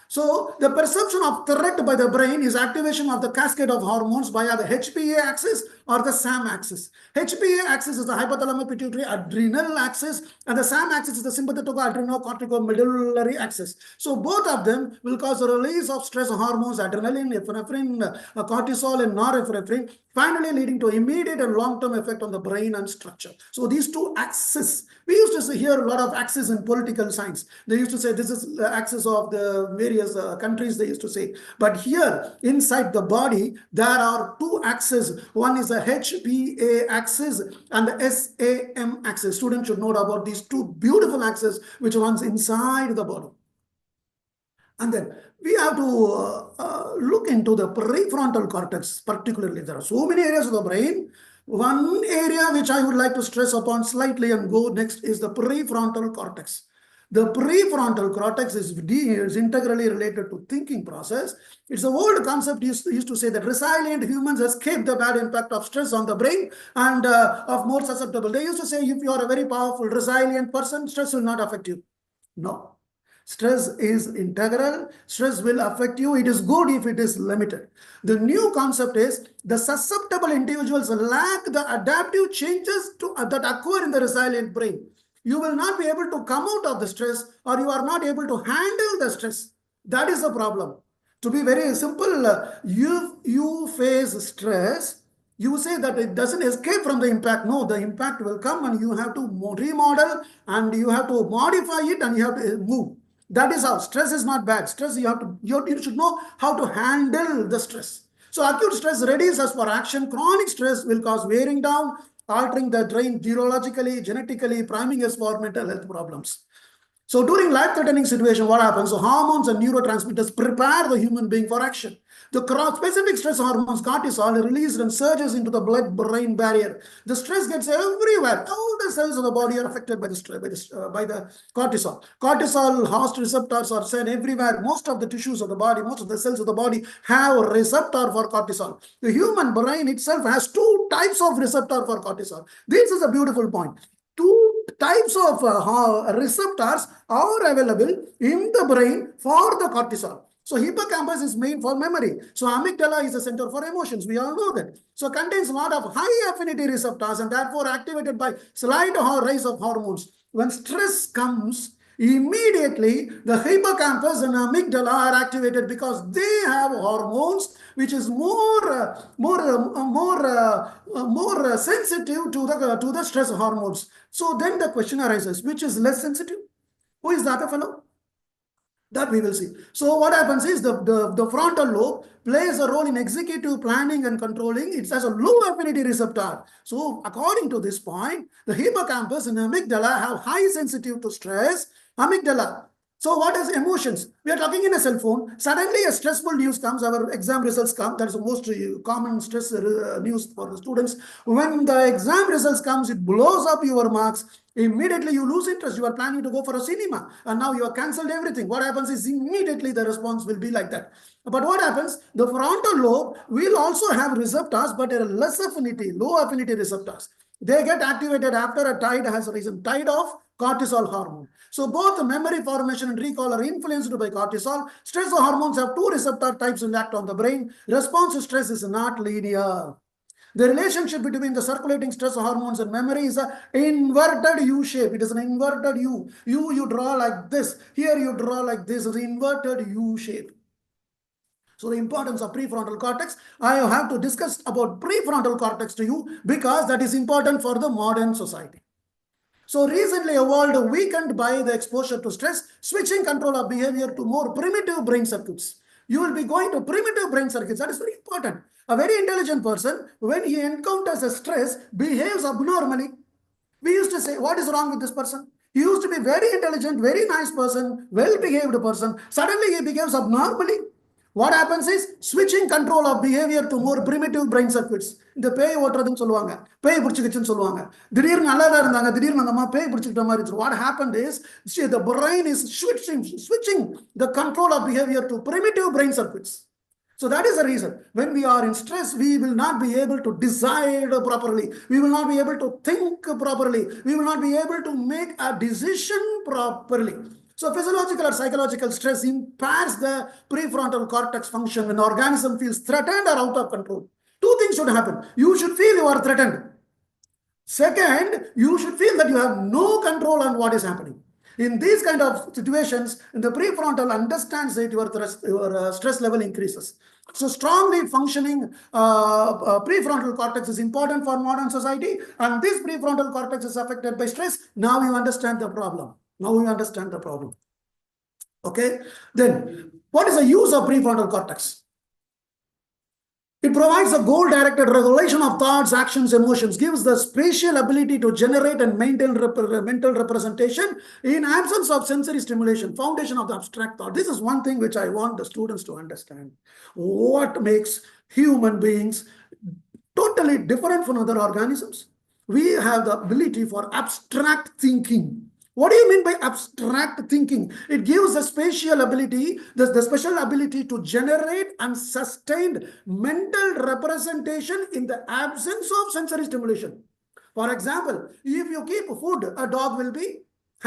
So the perception of threat by the brain is activation of the cascade of hormones via the HPA axis or the SAM axis. HPA axis is the hypothalamus pituitary adrenal axis, and the SAM axis is the sympathetic adrenocorticomedullary axis. So both of them will cause a release of stress hormones, adrenaline, epinephrine, cortisol, and norepinephrine, finally leading to immediate and long-term effect on the brain and structure. So these two axes, we used to hear a lot of axes in political science. They used to say this is the axis of the various countries, they used to say. But here inside the body, there are two axes. One is the HPA axis and the SAM axis. Students should know about these two beautiful axes which runs inside the body. And then we have to look into the prefrontal cortex, particularly. There are so many areas of the brain. One area which I would like to stress upon slightly and go next is the prefrontal cortex. The prefrontal cortex is integrally related to thinking process. It's an old concept used to say that resilient humans escape the bad impact of stress on the brain and are more susceptible. They used to say if you are a very powerful, resilient person, stress will not affect you. No. Stress is integral. Stress will affect you. It is good if it is limited. The new concept is the susceptible individuals lack the adaptive changes that occur in the resilient brain. You will not be able to come out of the stress, or you are not able to handle the stress. That is the problem. To be very simple, you face stress, you say that it doesn't escape from the impact. No, the impact will come and you have to remodel and you have to modify it and you have to move. That is how. Stress is not bad. Stress, you should know how to handle the stress. So acute stress readies us for action. Chronic stress will cause wearing down, altering the brain neurologically, genetically, priming us for mental health problems. So during life-threatening situation, what happens? So hormones and neurotransmitters prepare the human being for action. The specific stress hormones, cortisol, are released and surges into the blood-brain barrier. The stress gets everywhere. All the cells of the body are affected by the cortisol. Cortisol host receptors are sent everywhere. Most of the tissues of the body, most of the cells of the body have a receptor for cortisol. The human brain itself has two types of receptor for cortisol. This is a beautiful point. Two types of receptors are available in the brain for the cortisol. So hippocampus is main for memory. So amygdala is a center for emotions. We all know that. So contains a lot of high affinity receptors and therefore activated by slight rise of hormones. When stress comes, immediately the hippocampus and amygdala are activated because they have hormones which is more sensitive to the stress hormones. So then the question arises, which is less sensitive? Who is the other fellow? That we will see. So what happens is the frontal lobe plays a role in executive planning and controlling. It has a low affinity receptor. So according to this point, the hippocampus and amygdala have high sensitive to stress. Amygdala. So what is emotions? We are talking in a cell phone. Suddenly a stressful news comes, our exam results come. That is the most common stress news for the students. When the exam results comes, it blows up your marks. Immediately you lose interest. You are planning to go for a cinema and now you have cancelled everything. What happens is immediately the response will be like that. But what happens? The frontal lobe will also have receptors, but a less affinity, low affinity receptors. They get activated after a tide has risen, tide of cortisol hormone. So both memory formation and recall are influenced by cortisol. Stress hormones have two receptor types and act on the brain. Response to stress is not linear. The relationship between the circulating stress hormones and memory is an inverted U shape. It is an inverted U. You draw like this. Here you draw like this. It's an inverted U shape. So the importance of prefrontal cortex, I have to discuss about prefrontal cortex to you because that is important for the modern society. So recently a world weakened by the exposure to stress, switching control of behavior to more primitive brain circuits. You will be going to primitive brain circuits. That is very important. A very intelligent person, when he encounters a stress, behaves abnormally. We used to say, what is wrong with this person? He used to be very intelligent, very nice person, well-behaved person. Suddenly he becomes abnormally. What happens is switching control of behavior to more primitive brain circuits. இந்த பேய் ஓட்டுறதுன்னு சொல்லுவாங்க, பேய் பிடிச்சிக்கிச்சுன்னு சொல்லுவாங்க. திடீர்னு நல்லா தான் இருந்தாங்க, திடீர்னு அந்த அம்மா பேய் பிடிச்சிக்கிட்ட மாதிரி இருந்துச்சு. What happened is the brain is switching the control of behavior to primitive brain circuits. So that is the reason. When we are in stress, we will not be able to decide properly. We will not be able to think properly. We will not be able to make a decision properly. So physiological or psychological stress impairs the prefrontal cortex function when the organism feels threatened or out of control. Two things should happen. You should feel you are threatened. Second, you should feel that you have no control on what is happening. In these kind of situations, the prefrontal understands that your stress level increases. So strongly functioning prefrontal cortex is important for modern society, and this prefrontal cortex is affected by stress. Now you understand the problem. Okay, then what is the use of prefrontal cortex? It provides a goal-directed regulation of thoughts, actions, emotions, gives the spatial ability to generate and maintain mental representation in absence of sensory stimulation, foundation of the abstract thought. This is one thing which I want the students to understand. What makes human beings totally different from other organisms? We have the ability for abstract thinking. What do you mean by abstract thinking? It gives a spatial ability, the special ability to generate and sustain mental representation in the absence of sensory stimulation. For example, if you keep food, a dog will be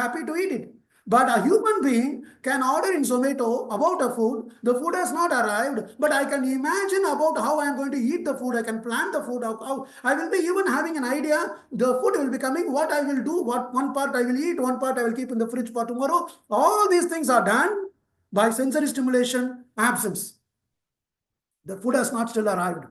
happy to eat it. But a human being can order in Zomato about a food. The food has not arrived, but I can imagine about how I am going to eat the food. I can plan the food. How I will be even having an idea. The food will be coming. What I will do. What one part I will eat. One part I will keep in the fridge for tomorrow. All these things are done by sensory stimulation absence. The food has not still arrived.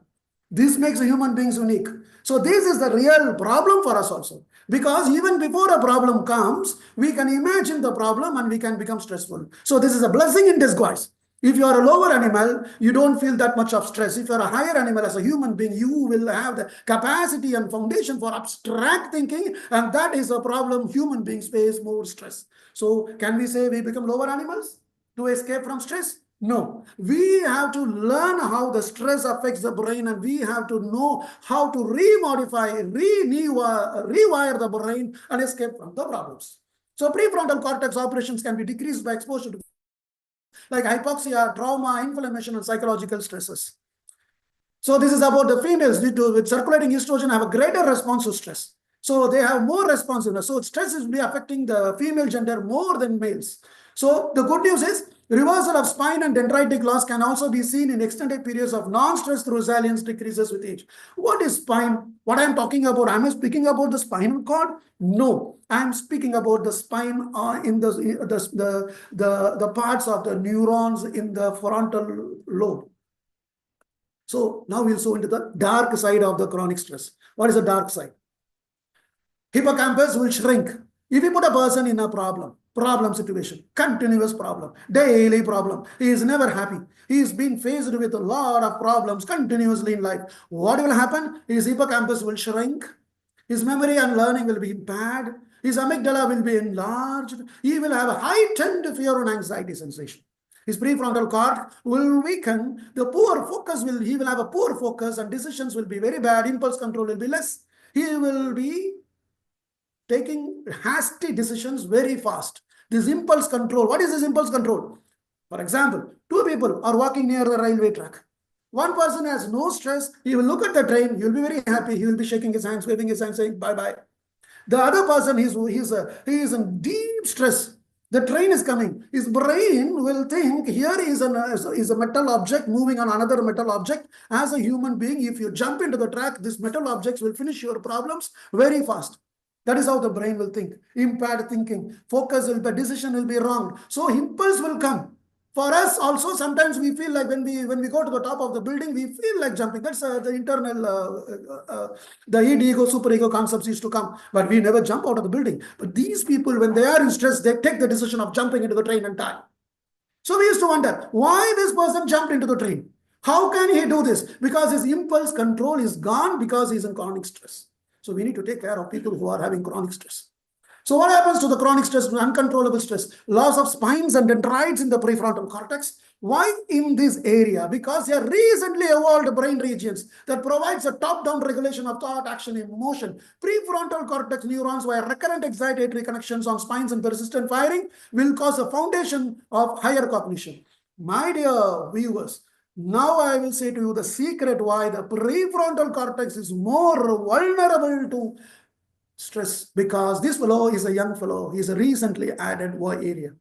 This makes human beings unique. So this is the real problem for us also. Because even before a problem comes, we can imagine the problem and we can become stressful. So this is a blessing in disguise. If you are a lower animal, you don't feel that much of stress. If you're a higher animal as a human being, you will have the capacity and foundation for abstract thinking. And that is a problem human beings face more stress. So can we say we become lower animals to escape from stress? No, we have to learn how the stress affects the brain, and we have to know how to rewire the brain and escape from the problems. So prefrontal cortex operations can be decreased by exposure to like hypoxia, trauma, inflammation, and psychological stresses. So this is about the females with circulating estrogen have a greater response to stress. So they have more responsiveness. So stress is affecting the female gender more than males. So the good news is reversal of spine and dendritic loss can also be seen in extended periods of non-stress resilience decreases with age. What is spine? What I'm talking about? Am I speaking about the spinal cord? No, I'm speaking about the spine in the parts of the neurons in the frontal lobe. So now we'll go into the dark side of the chronic stress. What is the dark side? Hippocampus will shrink. If you put a person in a problem situation, continuous problem, daily problem, he is never happy. He is being faced with a lot of problems continuously in life. What will happen? His hippocampus will shrink. His memory and learning will be impaired. His amygdala will be enlarged. He will have a heightened fear and anxiety sensation. His prefrontal cortex will weaken. He will have a poor focus, and decisions will be very bad. Impulse control will be less. He will be taking hasty decisions very fast. This impulse control, what is this impulse control? For example, two people are walking near the railway track. One person has no stress. He will look at the train. He will be very happy. He will be shaking his hands, waving his hands, saying bye-bye. The other person, he is in deep stress. The train is coming. His brain will think here is a metal object moving on another metal object. As a human being, if you jump into the track, this metal objects will finish your problems very fast. That is how the brain will think. Impaired thinking, focus will be, decision will be wrong. So impulse will come. For us also, sometimes we feel like when we go to the top of the building, we feel like jumping. That's the internal, the id, ego, superego concepts used to come. But we never jump out of the building. But these people, when they are in stress, they take the decision of jumping into the train and die. So we used to wonder, why this person jumped into the train? How can he do this? Because his impulse control is gone because he's in chronic stress. So we need to take care of people who are having chronic stress. So what happens to the chronic stress, uncontrollable stress? Loss of spines and dendrites in the prefrontal cortex. Why in this area? Because they are recently evolved brain regions that provides a top-down regulation of thought, action, and emotion. Prefrontal cortex neurons where recurrent excitatory connections on spines and persistent firing will cause a foundation of higher cognition. My dear viewers, now I will say to you the secret why the prefrontal cortex is more vulnerable to stress, because this fellow is a young fellow. He is a recently added area.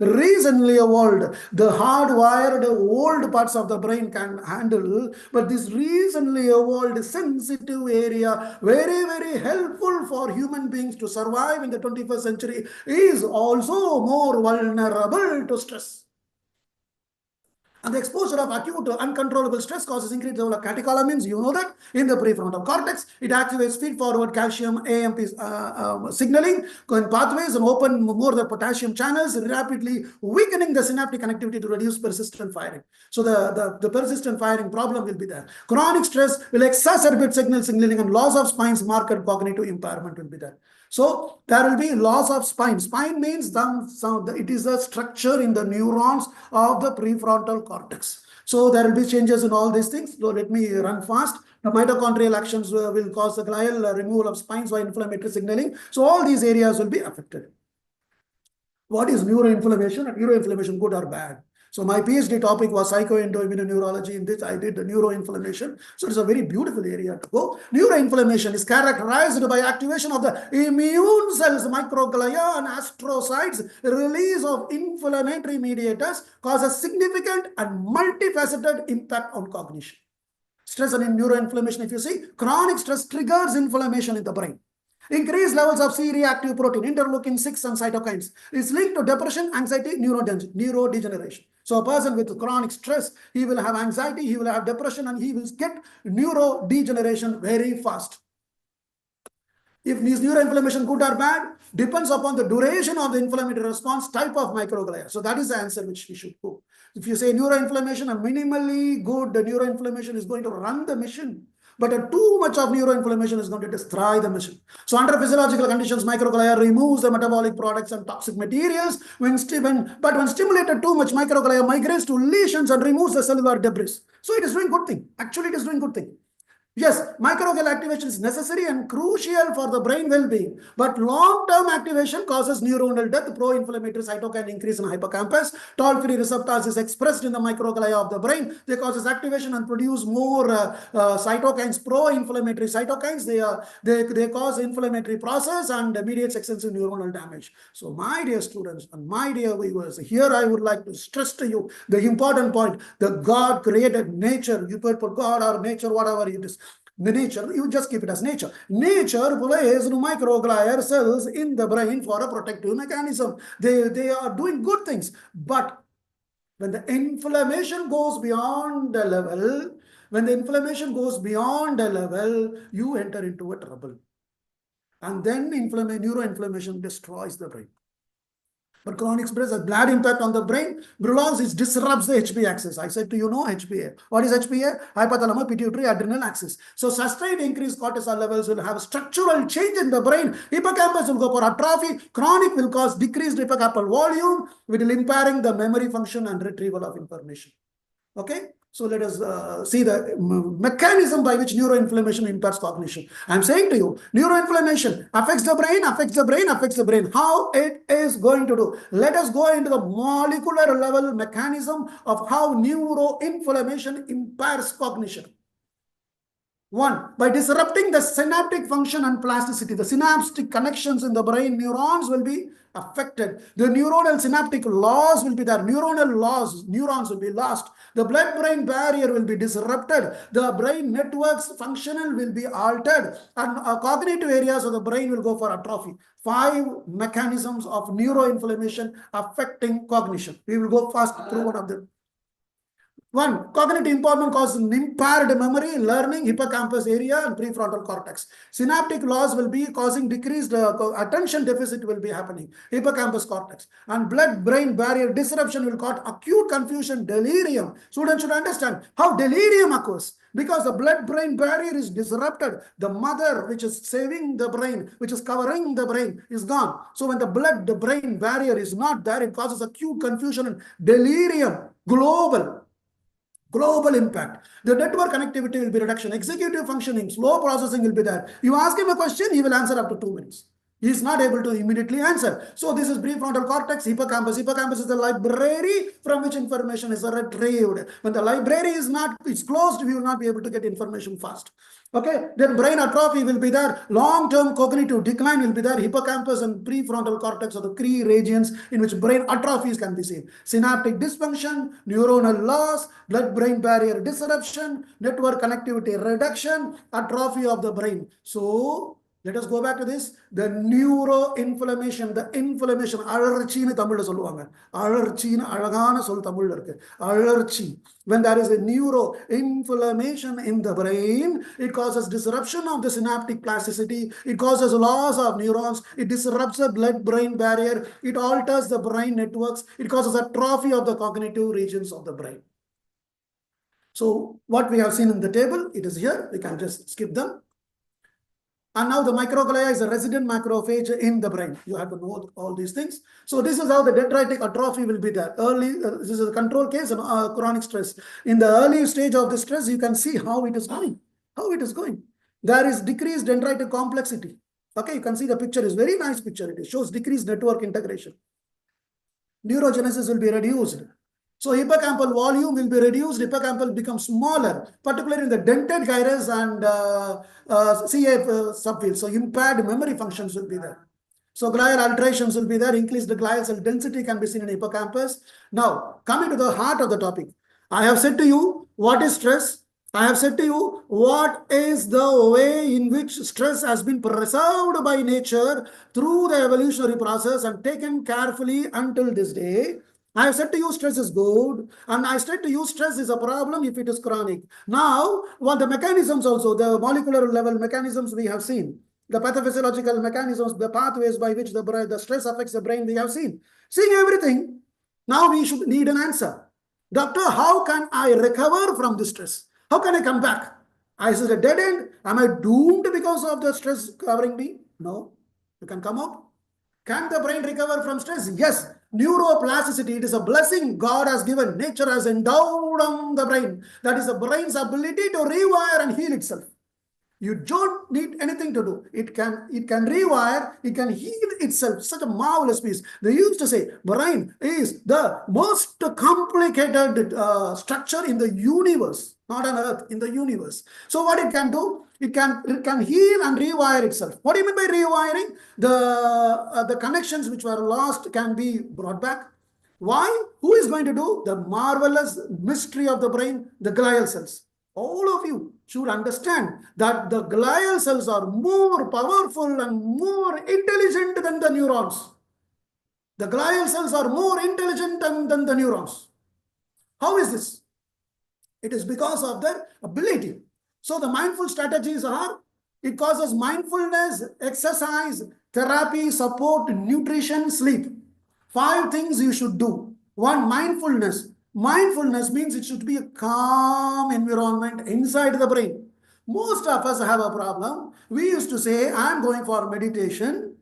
Recently evolved, the hardwired old parts of the brain can handle, but this recently evolved sensitive area, very, very helpful for human beings to survive in the 21st century, is also more vulnerable to stress. And the exposure of acute uncontrollable stress causes increased level of catecholamines. You know that in the prefrontal cortex, it activates feed-forward calcium AMP signaling going pathways and open more the potassium channels, rapidly weakening the synaptic connectivity to reduce persistent firing. So the persistent firing problem will be there. Chronic stress will exacerbate signal signaling, and loss of spines, marked cognitive impairment will be there. So there will be loss of spine. Spine means it is a structure in the neurons of the prefrontal cortex. So there will be changes in all these things. So let me run fast. The mitochondrial actions will cause the glial removal of spines by inflammatory signaling. So all these areas will be affected. What is neuroinflammation? And neuroinflammation, good or bad? So my PhD topic was psychoendoimmunoneurology. In this, I did the neuroinflammation. So it's a very beautiful area to go. Neuroinflammation is characterized by activation of the immune cells, microglia and astrocytes. Release of inflammatory mediators causes significant and multifaceted impact on cognition. Stress and neuroinflammation, if you see, chronic stress triggers inflammation in the brain. Increased levels of C-reactive protein, interleukin-6 and cytokines is linked to depression, anxiety, neurodegeneration. So a person with chronic stress, he will have anxiety, he will have depression, and he will get neurodegeneration very fast. If this neuroinflammation good or bad depends upon the duration of the inflammatory response, type of microglia. So that is the answer which we should go. If you say neuroinflammation, a minimally good neuroinflammation is going to run the machine, but too much of neuroinflammation is going to destroy the machine. So under physiological conditions, microglia removes the metabolic products and toxic materials. When stimulated too much, microglia migrates to lesions and removes the cellular debris. So it is doing good thing. Actually, it is doing good thing. Yes, microglial activation is necessary and crucial for the brain well-being, but long-term activation causes neuronal death. Pro-inflammatory cytokine increase in hippocampus. Toll-free receptors is expressed in the microglia of the brain. They causes activation and produce more cytokines, pro-inflammatory cytokines. They cause inflammatory process and mediates extensive neuronal damage. So my dear students and my dear viewers, here I would like to stress to you the important point. The God created nature. You put God or nature, whatever it is. The nature, you just keep it as nature. Nature plays microglial cells in the brain for a protective mechanism. They are doing good things. But when the inflammation goes beyond the level, you enter into a trouble. And then neuroinflammation destroys the brain. But chronic stress has bad impact on the brain. Because it disrupts the HPA axis. I said to you, no HPA. What is HPA? Hypothalamus pituitary adrenal axis. So sustained increased cortisol levels will have structural change in the brain. Hippocampus will go for atrophy. Chronic will cause decreased hippocampal volume, which will impairing the memory function and retrieval of information. Okay. So let us see the mechanism by which neuroinflammation impacts cognition. I'm saying to you, neuroinflammation affects the brain, affects the brain, affects the brain. How it is going to do? Let us go into the molecular level mechanism of how neuroinflammation impairs cognition. One, by disrupting the synaptic function and plasticity, the synaptic connections in the brain, neurons will be affected. The neuronal synaptic laws will be there. Neurons will be lost. The blood-brain barrier will be disrupted. The brain networks functional will be altered. And cognitive areas of the brain will go for atrophy. 5 mechanisms of neuroinflammation affecting cognition. We will go fast through one of them. 1. Cognitive impairment causes impaired memory, learning, hippocampus area, and prefrontal cortex. Synaptic loss will be causing decreased attention deficit will be happening, hippocampus cortex. And blood-brain barrier disruption will cause acute confusion, delirium. Students should understand how delirium occurs. Because the blood-brain barrier is disrupted, the mother which is saving the brain, which is covering the brain, is gone. So when the blood-brain barrier is not there, it causes acute confusion and delirium, global impact. The network connectivity will be reduction. Executive functioning, slow processing will be there. You ask him a question, he will answer after 2 minutes. He is not able to immediately answer. So this is prefrontal cortex, hippocampus. Hippocampus is the library from which information is retrieved. When the library is closed, we will not be able to get information fast. Okay, then brain atrophy will be there. Long-term cognitive decline will be there. Hippocampus and prefrontal cortex are the key regions in which brain atrophies can be seen. Synaptic dysfunction, neuronal loss, blood-brain barrier disruption, network connectivity reduction, atrophy of the brain. So let us go back to this. The neuroinflammation, the inflammation, alarchiன்னு தமிழ்ல சொல்லுவாங்க. அழற்சின்னு அழகான சொல் தமிழ்ல இருக்கு. Alarchi. When there is a neuroinflammation in the brain, it causes disruption of the synaptic plasticity. It causes loss of neurons. It disrupts the blood-brain barrier. It alters the brain networks. It causes atrophy of the cognitive regions of the brain. So what we have seen in the table, it is here. We can just skip them. And now the microglia is a resident macrophage in the brain. You have to know all these things. So this is how the dendritic atrophy will be there. This is a control case of chronic stress. In the early stage of the stress, you can see how it is going. There is decreased dendritic complexity. Okay, you can see the picture is very nice picture. It shows decreased network integration. Neurogenesis will be reduced. So hippocampal volume will be reduced, hippocampal becomes smaller, particularly in the dentate gyrus and CA subfield. So impaired memory functions will be there. So glial alterations will be there, increased glial cell density can be seen in hippocampus. Now, coming to the heart of the topic, I have said to you, what is stress? I have said to you, what is the way in which stress has been preserved by nature through the evolutionary process and taken carefully until this day. I have said to you stress is good, and I said to you stress is a problem if it is chronic. Now, what the mechanisms also, the molecular level mechanisms we have seen, the pathophysiological mechanisms, the pathways by which the stress affects the brain, we have seen. Seeing everything, now we should need an answer. Doctor, how can I recover from this stress? How can I come back? Is it a dead end? Am I doomed because of the stress covering me? No. You can come out. Can the brain recover from stress? Yes. Neuroplasticity, it is a blessing God has given. Nature has endowed on the brain. That is the brain's ability to rewire and heal itself. You don't need anything to do. It can rewire, it can heal itself. Such a marvelous piece. They used to say brain is the most complicated structure in the universe, not on earth, in the universe. So what it can do? It can heal and rewire itself. What do you mean by rewiring? The connections which were lost can be brought back. Why? Who is going to do? The marvelous mystery of the brain, the glial cells. All of you should understand that the glial cells are more powerful and more intelligent than the neurons. The glial cells are more intelligent than the neurons. How is this? It is because of their ability. So the mindful strategies are, it causes mindfulness, exercise, therapy, support, nutrition, sleep. 5 things you should do. 1, mindfulness. Mindfulness means it should be a calm environment inside the brain. Most of us have a problem. We used to say, I'm going for meditation.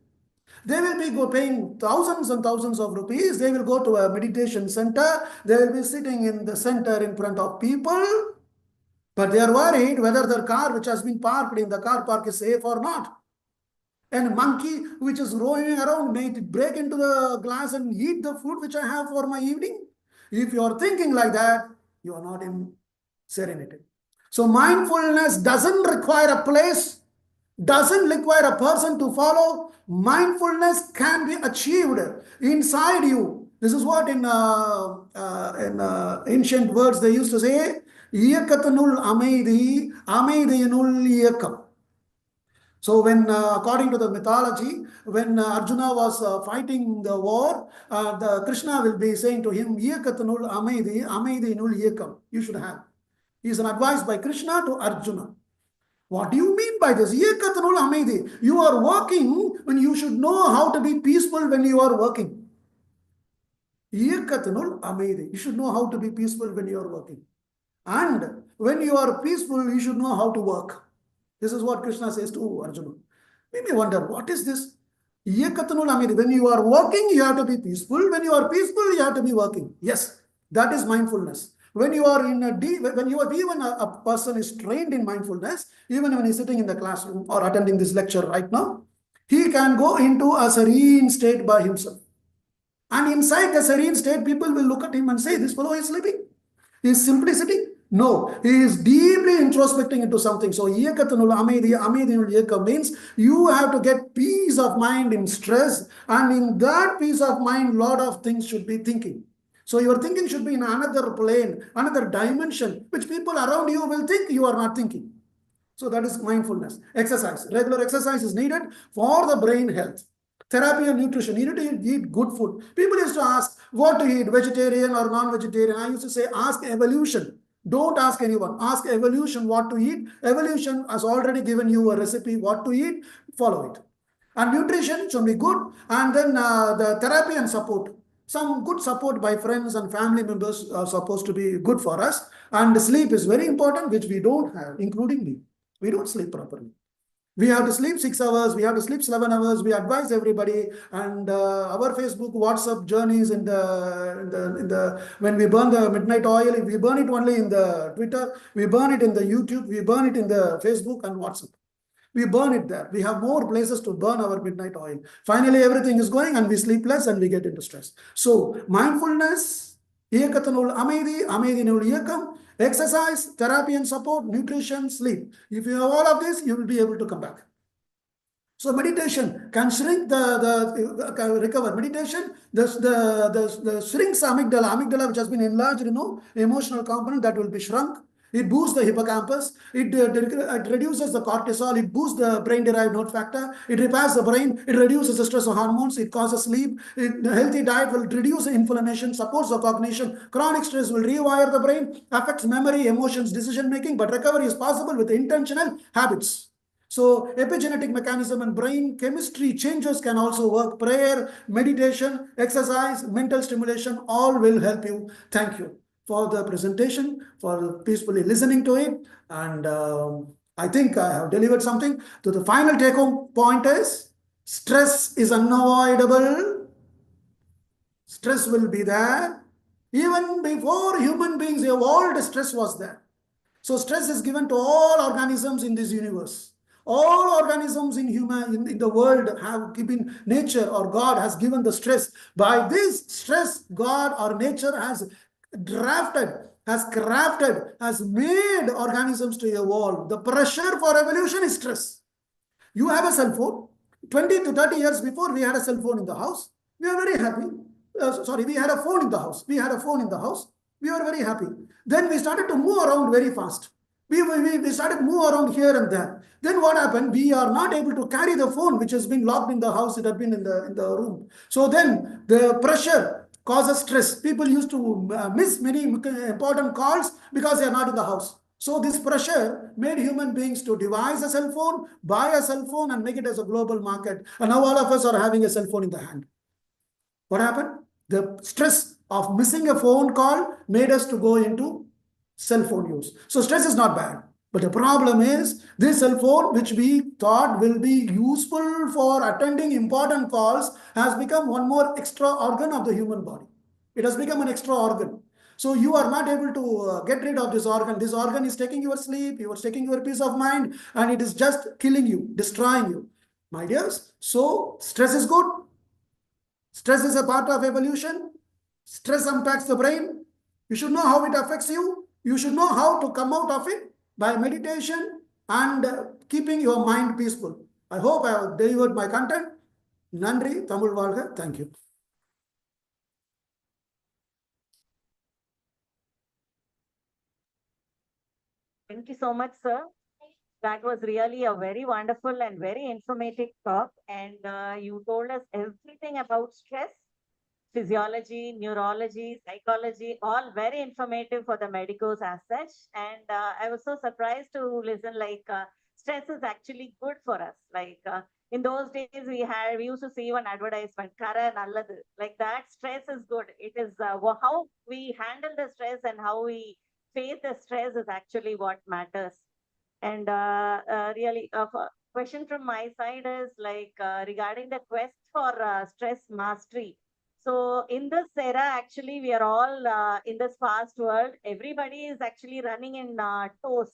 They will be paying thousands and thousands of rupees. They will go to a meditation center. They will be sitting in the center in front of people. But they are worried whether their car which has been parked in the car park is safe or not. And monkey which is roaming around may break into the glass and eat the food which I have for my evening. If you are thinking like that, you are not in serenity. So mindfulness doesn't require a place, doesn't require a person to follow. Mindfulness can be achieved inside you. This is what in ancient words they used to say, Iyakathanul amaidi, amaidinul iyakam. So when, according to the mythology, when Arjuna was fighting the war, the Krishna will be saying to him, Iyakathanul amaidi, amaidinul iyakam. You should have. He is an advice by Krishna to Arjuna. What do you mean by this? Iyakathanul amaidi. You are working when you should know how to be peaceful when you are working. Iyakathanul amaidi. You should know how to be peaceful when you are working. And when you are peaceful, you should know how to work. This is what Krishna says to Arjuna. We may wonder, what is this? When you are working, you have to be peaceful. When you are peaceful, you have to be working. Yes, that is mindfulness. When you are in even a person is trained in mindfulness, even when he's sitting in the classroom or attending this lecture right now, he can go into a serene state by himself. And inside the serene state, people will look at him and say, this fellow is sleeping. He is simply sitting. No, he is deeply introspecting into something. So, Iyakathanul amaidinul iyakam means you have to get peace of mind in stress, and in that peace of mind, lot of things should be thinking. So, your thinking should be in another plane, another dimension, which people around you will think you are not thinking. So, that is mindfulness. Exercise. Regular exercise is needed for the brain health. Therapy and nutrition. You need to eat good food. People used to ask what to eat, vegetarian or non-vegetarian. I used to say, ask evolution. Don't ask anyone. Ask evolution what to eat. Evolution has already given you a recipe what to eat. Follow it. And nutrition should be good. And then the therapy and support. Some good support by friends and family members are supposed to be good for us. And sleep is very important, which we don't have, including me. We don't sleep properly. We have to sleep 6 hours. We have to sleep 7 hours. We advise everybody, and our Facebook, WhatsApp journeys in the when we burn the midnight oil, we burn it only in the Twitter. We burn it in the YouTube. We burn it in the Facebook and WhatsApp. We burn it there. We have more places to burn our midnight oil. Finally, everything is going, and we sleep less, and we get into stress. So mindfulness, Iyakathanul amaidi, amaidinul iyakam. Exercise, therapy and support, nutrition, sleep. If you have all of this, you will be able to come back. So meditation can shrink can recover. Meditation, the shrinks amygdala which has been enlarged, emotional component that will be shrunk. It boosts the hippocampus. It reduces the cortisol. It boosts the brain-derived nerve factor. It repairs the brain. It reduces the stress hormones. It causes sleep. The healthy diet will reduce inflammation, supports the cognition. Chronic stress will rewire the brain, affects memory, emotions, decision-making, but recovery is possible with intentional habits. So epigenetic mechanism and brain chemistry changes can also work. Prayer, meditation, exercise, mental stimulation, all will help you. Thank you for the presentation, for peacefully listening to it. And I think I have delivered something. So the final take-home point is stress is unavoidable. Stress will be there. Even before human beings evolved, stress was there. So stress is given to all organisms in this universe. All organisms in the world have given nature or God has given the stress. By this stress, God or nature has drafted, has crafted, has made organisms to evolve. The pressure for evolution is stress. You have a cell phone. 20 to 30 years before, we had a cell phone in the house. We are very happy. Sorry, we had a phone in the house. We had a phone in the house. We were very happy. Then we started to move around very fast. We started to move around here and there. Then what happened? We are not able to carry the phone, which has been locked in the house. It had been in the room. So then the pressure causes stress. People used to miss many important calls because they are not in the house. So this pressure made human beings to devise a cell phone, buy a cell phone, and make it as a global market. And now all of us are having a cell phone in the hand. What happened? The stress of missing a phone call made us to go into cell phone use. So stress is not bad. But the problem is this cell phone, which we thought will be useful for attending important calls, has become one more extra organ of the human body. It has become an extra organ. So you are not able to get rid of this organ. This organ is taking your sleep, you are taking your peace of mind, and it is just killing you, destroying you. My dears, so stress is good. Stress is a part of evolution. Stress impacts the brain. You should know how it affects you. You should know how to come out of it by meditation and keeping your mind peaceful. I hope I have delivered my content. Nandri, Tamil Valga. Thank you. Thank you so much, sir. That was really a very wonderful and very informative talk. And you told us everything about stress, physiology, neurology, psychology, all very informative for the medicos as such. And I was so surprised to listen like stress is actually good for us. Like in those days we used to see one advertisement, Kara Nalladu. Like that, stress is good. It is how we handle the stress and how we face the stress is actually what matters. And really, a question from my side is like regarding the quest for stress mastery. So in this era, actually, we are all in this fast world. Everybody is actually running in toes.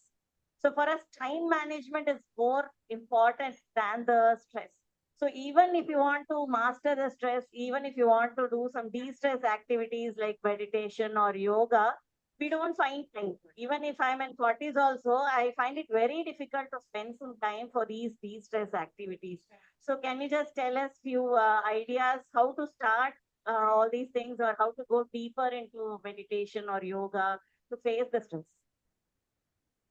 So for us, time management is more important than the stress. So even if you want to master the stress, even if you want to do some de-stress activities like meditation or yoga, we don't find time. Even if I'm in 40s also, I find it very difficult to spend some time for these de-stress activities. So can you just tell us few ideas how to start all these things or how to go deeper into meditation or yoga to face the stress?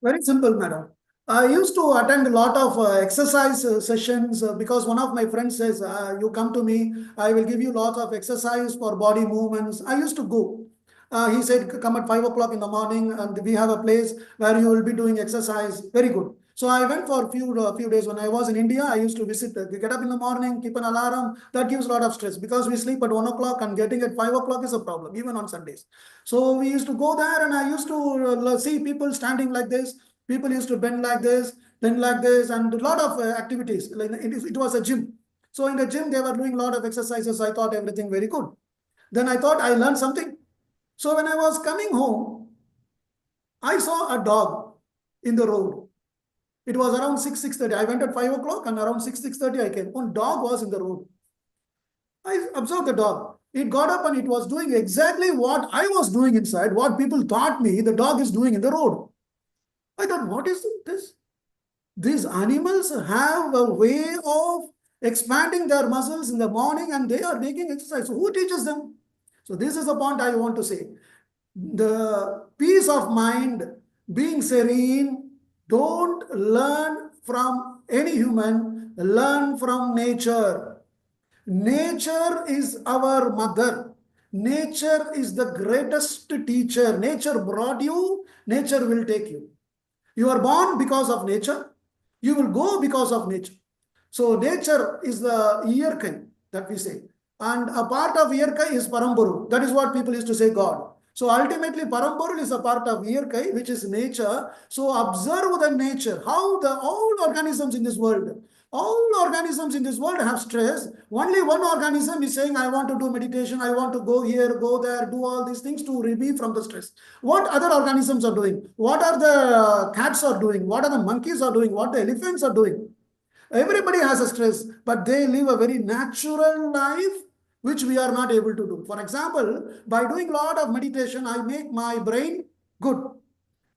Very simple, madam. I used to attend a lot of exercise sessions because one of my friends says, you come to me, I will give you lots of exercise for body movements. I used to go. He said, come at 5 o'clock in the morning and we have a place where you will be doing exercise. Very good. So I went for a few days. When I was in India, I used to visit, get up in the morning, keep an alarm. That gives a lot of stress because we sleep at 1 o'clock and getting at 5 o'clock is a problem, even on Sundays. So we used to go there and I used to see people standing like this. People used to bend like this, and a lot of activities. Like it was a gym. So in the gym, they were doing a lot of exercises. I thought everything very good. Then I thought I learned something. So when I was coming home, I saw a dog in the road. It was around 6:30. I went at 5 o'clock and around 6:30 I came. One dog was in the road. I observed the dog. It got up and it was doing exactly what I was doing inside, what people taught me the dog is doing in the road. I thought, what is this? These animals have a way of expanding their muscles in the morning and they are making exercise. So who teaches them? So this is the point I want to say. The peace of mind being serene, don't learn from any human, learn from nature. Nature is our mother. Nature is the greatest teacher. Nature brought you, nature will take you. You are born because of nature. You will go because of nature. So nature is the Iyarkai that we say. And a part of Iyarkai is Paramburu. That is what people used to say God. So ultimately Paramburu is a part of Iyarkai, which is nature. So observe the nature, how all organisms in this world, all organisms in this world have stress. Only one organism is saying, I want to do meditation, I want to go here, go there, do all these things to relieve from the stress. What other organisms are doing? What are the cats are doing? What are the monkeys are doing? What the elephants are doing? Everybody has a stress, but they live a very natural life, which we are not able to do. For example, by doing a lot of meditation, I make my brain good,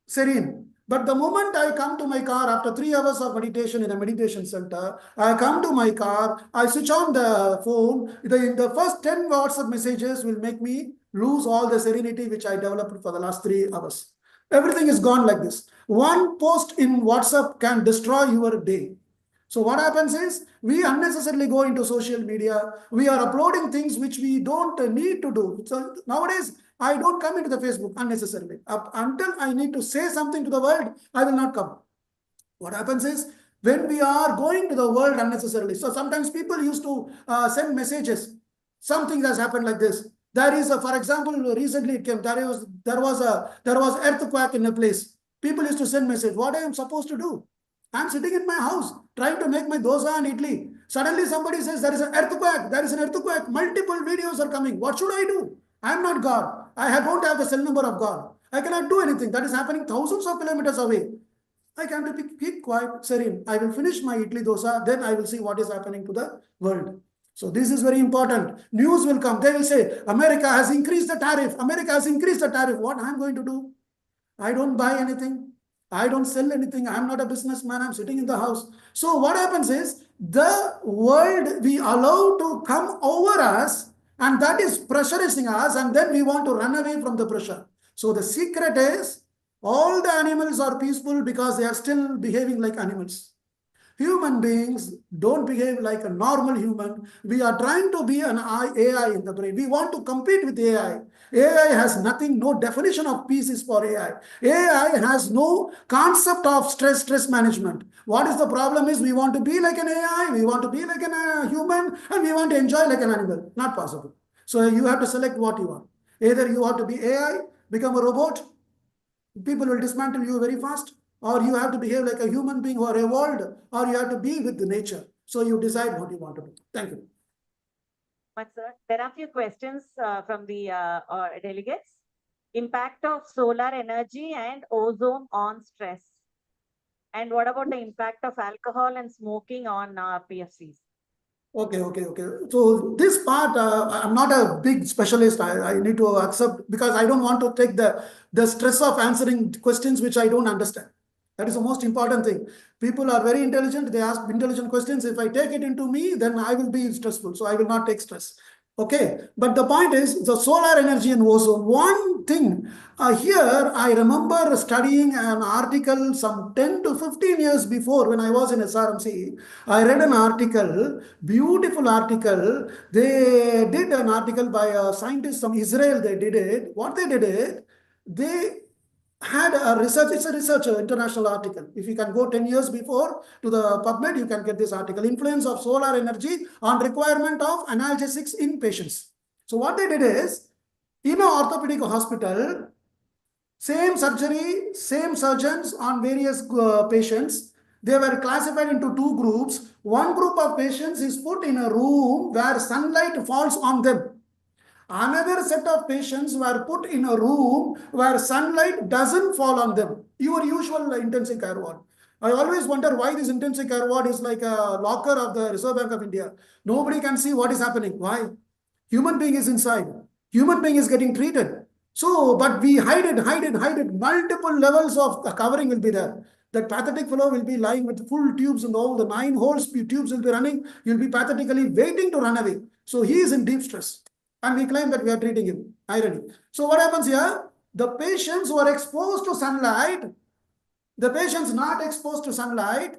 serene. But the moment I come to my car after 3 hours of meditation in a meditation center, I come to my car, I switch on the phone, the first 10 WhatsApp messages will make me lose all the serenity which I developed for the last 3 hours. Everything is gone like this. One post in WhatsApp can destroy your day. So what happens is, we unnecessarily go into social media. We are uploading things which we don't need to do. So nowadays, I don't come into the Facebook unnecessarily. Until I need to say something to the world, I will not come. What happens is, when we are going to the world unnecessarily, so sometimes people used to send messages. Something has happened like this. There is a, for example, recently it came, there was earthquake in a place. People used to send message, what I am supposed to do? I'm sitting in my house trying to make my dosa and idli. Suddenly somebody says there is an earthquake. There is an earthquake. Multiple videos are coming. What should I do? I am not God. Don't have the cell number of God. I cannot do anything. That is happening thousands of kilometers away. I can keep quiet, serene. I will finish my idli dosa. Then I will see what is happening to the world. So this is very important. News will come. They will say, America has increased the tariff. America has increased the tariff. What I am going to do? I don't buy anything. I don't sell anything. I'm not a businessman. I'm sitting in the house. So what happens is, the world we allow to come over us, and that is pressurizing us, and then we want to run away from the pressure. So the secret is, all the animals are peaceful because they are still behaving like animals. Human beings don't behave like a normal human. We are trying to be an AI in the brain. We want to compete with AI. AI has nothing, no definition of peace is for AI. AI has no concept of stress management. What is the problem is, we want to be like an AI, we want to be like a human, and we want to enjoy like an animal. Not possible. So you have to select what you want. Either you want to be AI, become a robot, people will dismantle you very fast, or you have to behave like a human being or evolved, or you have to be with the nature. So you decide what you want to do. Thank you. But sir, there are a few questions from the delegates. Impact of solar energy and ozone on stress. And what about the impact of alcohol and smoking on PFCs? Okay. So this part, I'm not a big specialist. I need to accept, because I don't want to take the stress of answering questions which I don't understand. That is the most important thing. People are very intelligent. They ask intelligent questions. If I take it into me, then I will be stressful. So I will not take stress. Okay. But the point is, the solar energy and ozone. One thing here, I remember studying an article some 10 to 15 years before, when I was in SRMC. I read an article, beautiful article. They did an article by a scientist from Israel. They did it. What they did it, they had a research, it's a research international article. If you can go 10 years before to the PubMed, you can get this article, Influence of Solar Energy on Requirement of Analgesics in Patients. So what they did is, in an orthopedic hospital, same surgery, same surgeons on various patients, they were classified into 2 groups. One group of patients is put in a room where sunlight falls on them. Another set of patients were put in a room where sunlight doesn't fall on them. Your usual intensive care ward. I always wonder why this intensive care ward is like a locker of the Reserve Bank of India. Nobody can see what is happening. Why? Human being is inside. Human being is getting treated. So, but we hide it. Multiple levels of covering will be there. That pathetic fellow will be lying with full tubes and all the 9 holes, tubes will be running. You'll be pathetically waiting to run away. So he is in deep stress. And we claim that we are treating him. Irony. So what happens here? The patients who are exposed to sunlight, the patients not exposed to sunlight,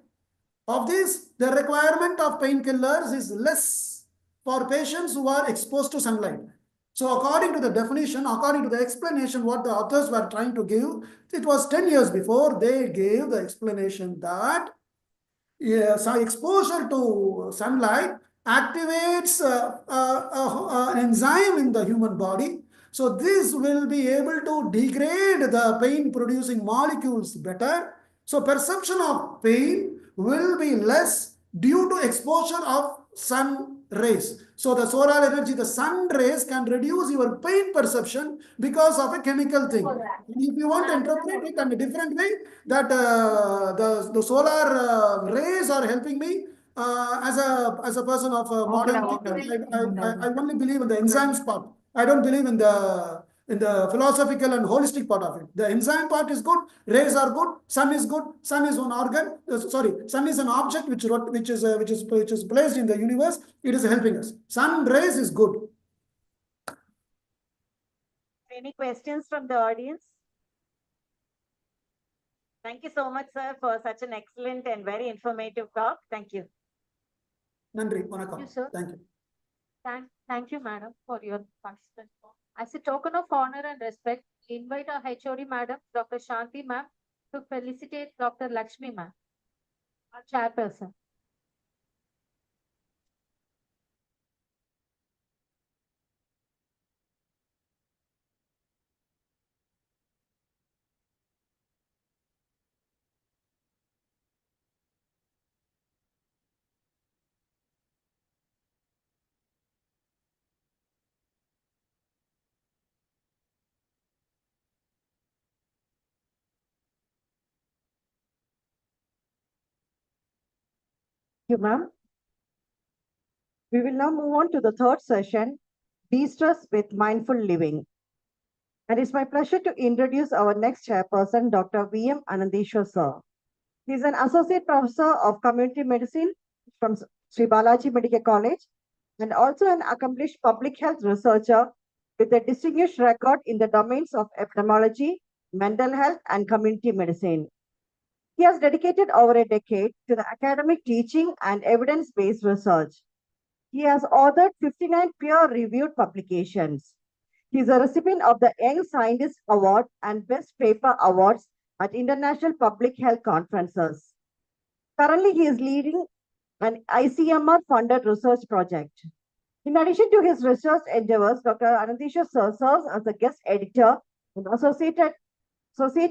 of this, the requirement of painkillers is less for patients who are exposed to sunlight. So according to the definition, according to the explanation, what the authors were trying to give, it was 10 years before they gave the explanation that so exposure to sunlight activates an enzyme in the human body. So this will be able to degrade the pain producing molecules better. So perception of pain will be less due to exposure of sun rays. So the solar energy, the sun rays can reduce your pain perception because of a chemical thing. If you want to interpret it in a different way, that the solar rays are helping me as a person of modern I only believe in the enzymes part. I don't believe in the philosophical and holistic part of it. The enzyme part is good, rays are good, sun is good, sun is one organ, sun is an object which is placed in the universe. It is helping us. Sun rays is good. Any questions from the audience? Thank you so much, sir, for such an excellent and very informative talk. Thank you. Nandri, vanakkam. Thank you, sir. Thank you. Thank you, madam, for your participation. As a token of honor and respect, we invite our HOD madam, Dr. Shanti ma'am, to felicitate Dr. Lakshmi ma'am, our chairperson. Thank you, ma'am. We will now move on to the third session, De-stress with mindful living. And it's my pleasure to introduce our next chairperson, Dr. V.M. Anandeshwar sir. He is an associate professor of community medicine from Sri Balaji Medical College and also an accomplished public health researcher with a distinguished record in the domains of epidemiology, mental health, and community medicine. He has dedicated over a decade to the academic teaching and evidence-based research. He has authored 59 peer-reviewed publications. He is a recipient of the Young Scientist Award and Best Paper Awards at international public health conferences. Currently, he is leading an ICMR-funded research project. In addition to his research endeavors, Dr. Anandeshwar sir serves as a guest editor and associate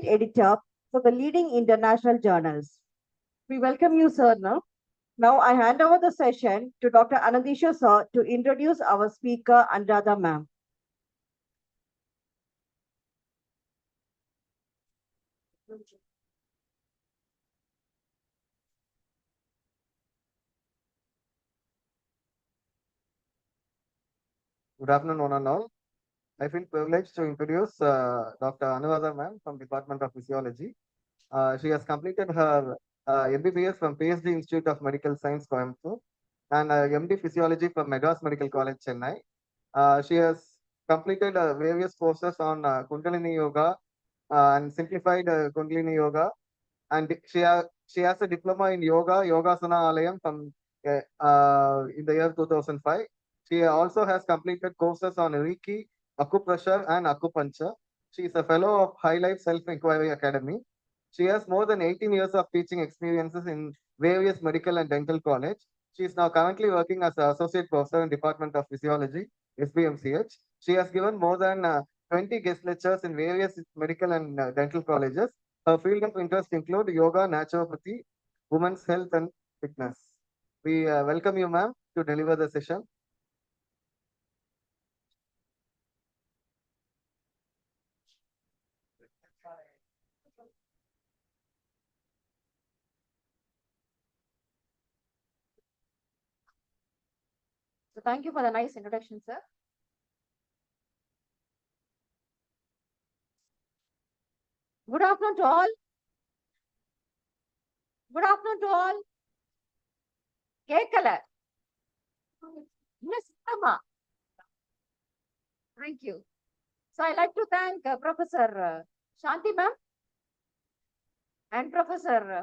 editor for the leading international journals. We welcome you, sir. Now I hand over the session to Dr. Anandeshwar sir to introduce our speaker, Anuradha ma'am. Good afternoon, one and all. I feel privileged to introduce Dr. Anuradha ma'am from Department of Physiology. She has completed her MBBS from PhD Institute of Medical Science, Coimbatore, and MD Physiology from Madras Medical College, Chennai. She has completed various courses on Kundalini Yoga and simplified Kundalini Yoga, and she has a diploma in Yoga, Yogasana Alayam from in the year 2005. She also has completed courses on Reiki, acupressure, and acupuncture. She is a fellow of High Life Self-Inquiry Academy. She has more than 18 years of teaching experiences in various medical and dental college. She is now currently working as an associate professor in Department of Physiology, SBMCH. She has given more than 20 guest lectures in various medical and dental colleges. Her field of interest include yoga, naturopathy, women's health, and fitness. We welcome you, ma'am, to deliver the session. So thank you for the nice introduction, sir. Good afternoon to all. Good afternoon to all. Kekala. Yes, Amma. Thank you. So I like to thank Professor Shanti ma'am and Professor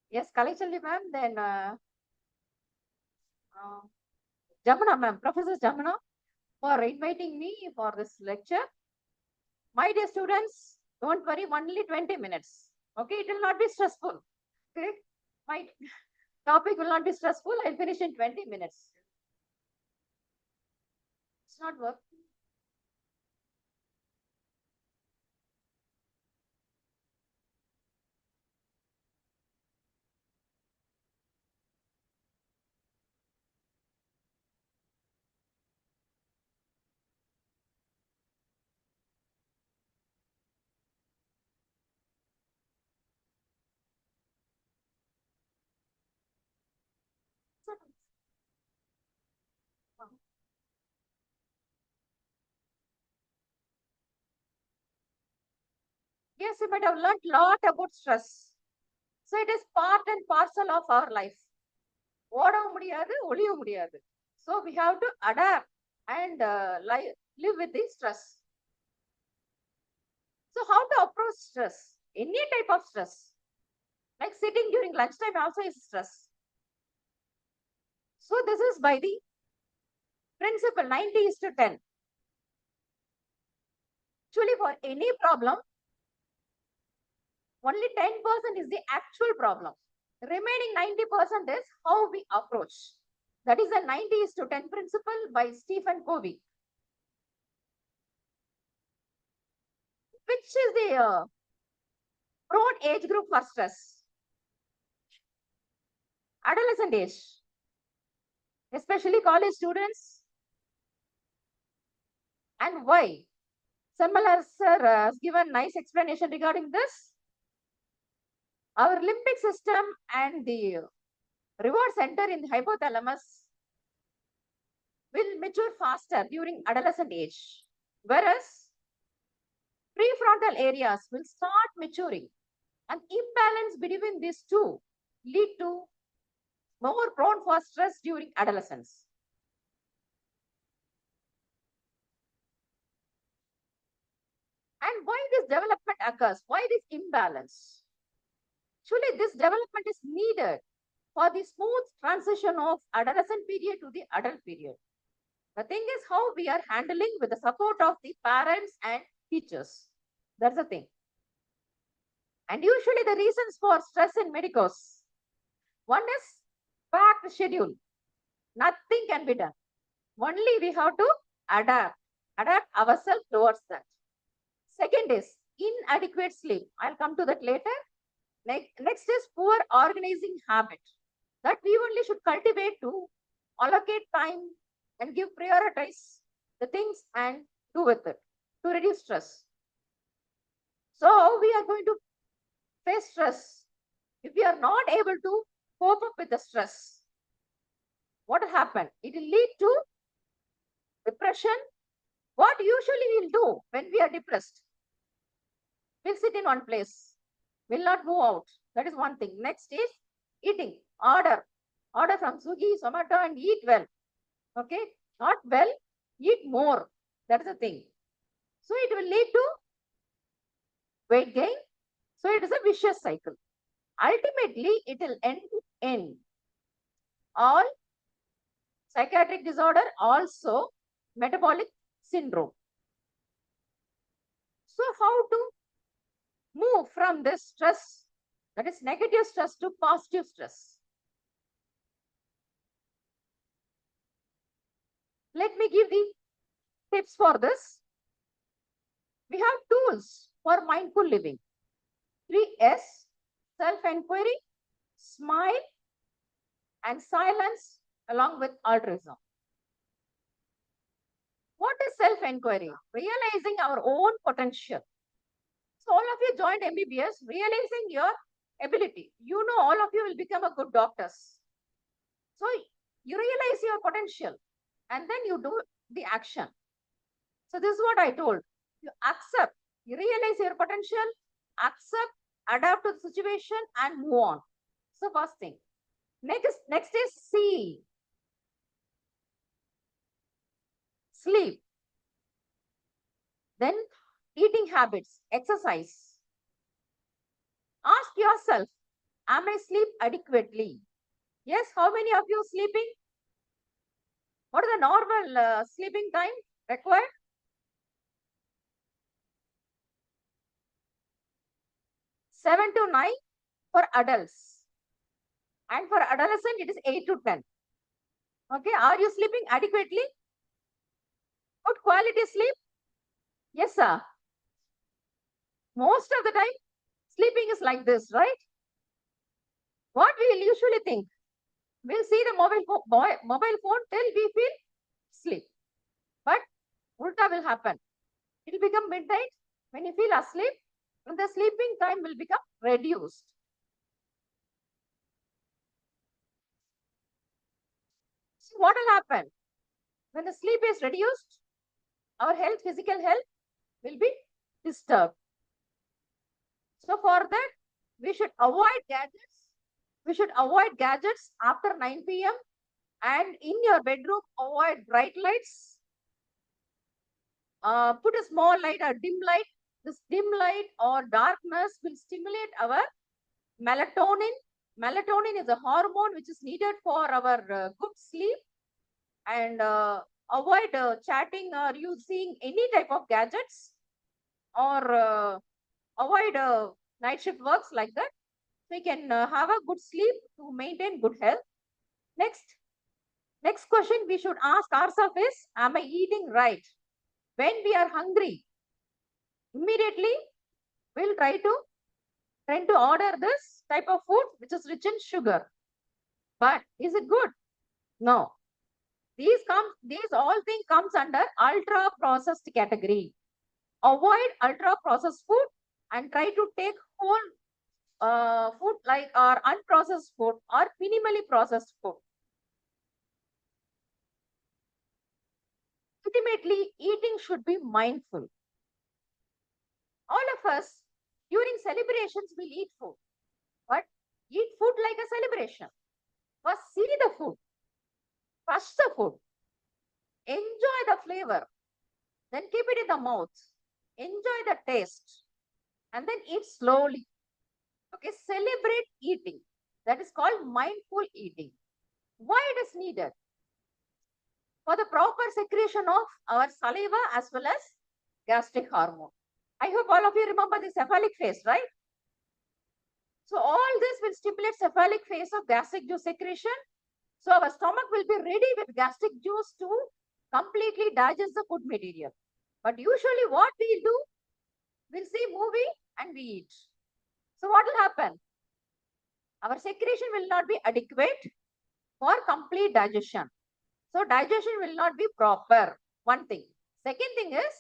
yes, Kalaichali ma'am, then Jamana ma'am, Professor Jamana, for inviting me for this lecture. My dear students, don't worry, only 20 minutes. Okay, it will not be stressful. Okay, my topic will not be stressful. I'll finish in 20 minutes. It's not work. Yes, you might have learned a lot about stress. So it is part and parcel of our life. ஓடவும் முடியாது, ஒளியவும் முடியாது. So we have to adapt and live with the stress. So how to approach stress? Any type of stress. Like sitting during lunchtime also is stress. So this is by the principle 90:10. Actually, for any problem, only 10% is the actual problem. Remaining 90% is how we approach. That is the 90:10 principle by Stephen Covey. Which is the prone age group for stress? Adolescent age, especially college students. And why? Similar sir has given nice explanation regarding this. Our limbic system and the reward center in the hypothalamus will mature faster during adolescent age, whereas prefrontal areas will start maturing. An imbalance between these two lead to more prone for stress during adolescence. And why this development occurs? Why this imbalance? Actually, this development is needed for the smooth transition of adolescent period to the adult period. The thing is how we are handling with the support of the parents and teachers. That's the thing. And usually the reasons for stress in medicos. One is packed schedule. Nothing can be done. Only we have to adapt ourselves towards that. Second is inadequate sleep. I'll come to that later. Next is poor organizing habit. That we only should cultivate to allocate time and give prioritize the things and do with it to reduce stress. So we are going to face stress. If we are not able to cope up with the stress, what will happen? It will lead to depression. What usually we'll do when we are depressed? We'll sit in one place, will not move out. That is one thing. Next is eating. Order from Swiggy, Zomato and eat well. Okay, not well, eat more. That is the thing. So it will lead to weight gain. So it is a vicious cycle. Ultimately, it will end in all psychiatric disorder, also metabolic syndrome. So how to move from this stress, that is negative stress, to positive stress? Let me give the tips for this. We have tools for mindful living. 3S, self-inquiry, smile, and silence, along with altruism. What is self-inquiry? Realizing our own potential. So all of you joined MBBS, realizing your ability. You know all of you will become a good doctors. So you realize your potential and then you do the action. So this is what I told. You accept, you realize your potential, accept, adapt to the situation and move on. So first thing. Next is see. Sleep. eating habits, exercise. Ask yourself, am I sleep adequately? Yes, how many of you sleeping? What is the normal sleeping time required? 7 to 9 for adults. And for adolescent, it is 8 to 10. Okay, are you sleeping adequately? Good quality sleep? Yes, sir. Most of the time, sleeping is like this, right? What we will usually think? We'll see the mobile phone till we feel sleep. But ulta will happen. It will become midnight. When you feel asleep, and the sleeping time will become reduced. So what will happen? When the sleep is reduced, our health, physical health will be disturbed. So for that, we should avoid gadgets. We should avoid gadgets after 9 p.m. and in your bedroom, avoid bright lights. Put a small light or dim light. This dim light or darkness will stimulate our melatonin. Melatonin is a hormone which is needed for our good sleep. And avoid chatting or using any type of gadgets, or avoid night shift works like that. So we can have a good sleep to maintain good health. Next question we should ask ourselves is, am I eating right? When we are hungry, immediately we'll try to order this type of food which is rich in sugar. But is it good? No. These all things comes under ultra processed category. Avoid ultra processed food and try to take whole food like or unprocessed food or minimally processed food. Ultimately, eating should be mindful. All of us during celebrations will eat food, but eat food like a celebration. First, see the food, touch the food, enjoy the flavor, then keep it in the mouth, enjoy the taste, and then eat slowly. Okay, celebrate eating. That is called mindful eating. Why it is needed? For the proper secretion of our saliva as well as gastric hormone. I hope all of you remember the cephalic phase, right? So all this will stimulate cephalic phase of gastric juice secretion. So our stomach will be ready with gastric juice to completely digest the food material. But usually what we do, we'll see movie and we eat. So what will happen? Our secretion will not be adequate for complete digestion. So digestion will not be proper. One thing. Second thing is,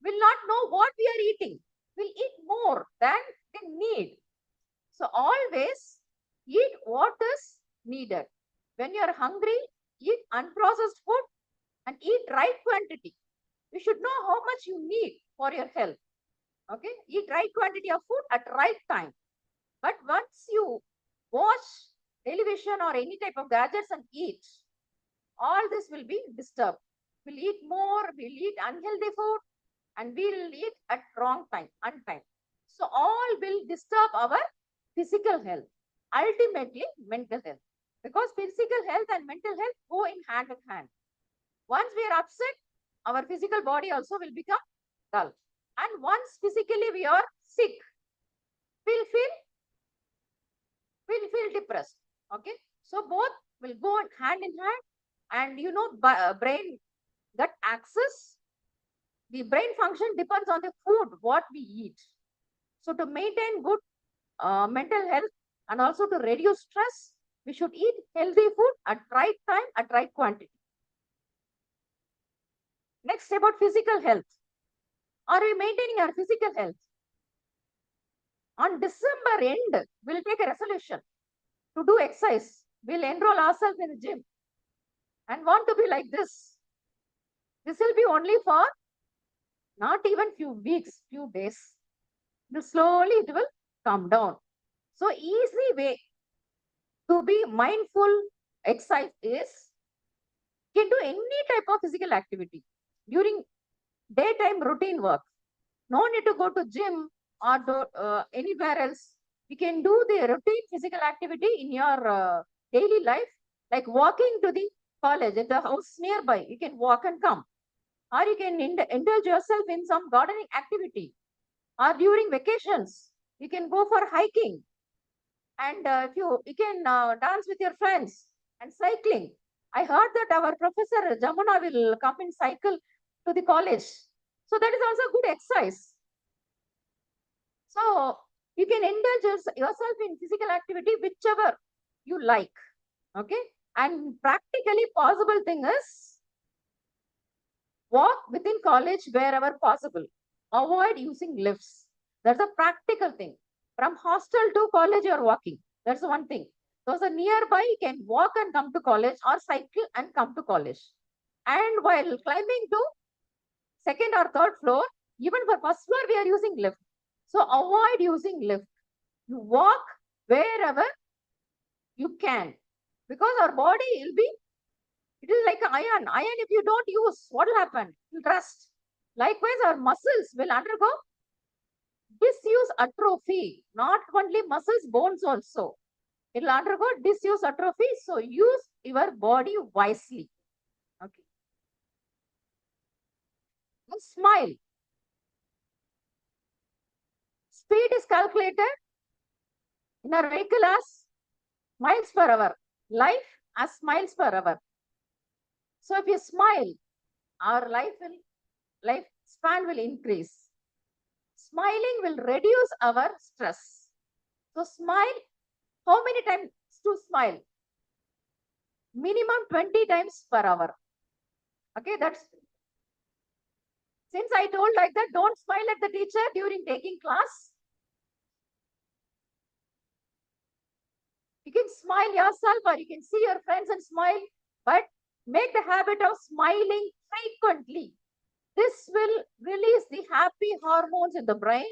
we'll not know what we are eating. We'll eat more than we need. So always eat what is needed. When you are hungry, eat unprocessed food and eat right quantity. You should know how much you need for your health. Okay, eat right quantity of food at right time. But once you watch television or any type of gadgets and eat, all this will be disturbed. We'll eat more, we'll eat unhealthy food, and we'll eat at wrong time, untime. So all will disturb our physical health, ultimately mental health. Because physical health and mental health go in hand. Once we are upset, our physical body also will become dull. And once physically we are sick, we'll feel depressed. Okay, so both will go hand in hand. And you know, brain gut axis, the brain function depends on the food what we eat. So to maintain good mental health and also to reduce stress, we should eat healthy food at right time, at right quantity. Next, about physical health. Are we maintaining our physical health? On December end, we'll take a resolution to do exercise. We'll enroll ourselves in the gym and want to be like this. This will be only for not even few weeks, few days. Slowly it will come down. So easy way to be mindful exercise is, you can do any type of physical activity during daytime routine work. No need to go to gym or anywhere else. You can do the routine physical activity in your daily life, like walking to the college at the house nearby. You can walk and come, or you can indulge yourself in some gardening activity, or during vacations you can go for hiking, and if you can dance with your friends and cycling. I heard that our professor Jamuna will come in cycle to the college, so that is also good exercise. So you can indulge yourself in physical activity whichever you like. Okay, and practically possible thing is walk within college wherever possible. Avoid using lifts. That's a practical thing. From hostel to college, you're walking. That's one thing. Those are nearby, you can walk and come to college, or cycle and come to college. And while climbing to second or third floor, even for first floor, we are using lift. So avoid using lift. You walk wherever you can, because our body will be, it is like an iron. Iron, if you don't use, what will happen? It will rust. Likewise, our muscles will undergo disuse atrophy. Not only muscles, bones also. It will undergo disuse atrophy. So use your body wisely. Okay. And smile. Speed is calculated in our vehicle as miles per hour. Life as miles per hour. So if you smile, our lifespan will increase. Smiling will reduce our stress. So smile. How many times to smile? Minimum 20 times per hour. Okay, that's, since I told like that, don't smile at the teacher during taking class. You can smile yourself, or you can see your friends and smile, but make the habit of smiling frequently. This will release the happy hormones in the brain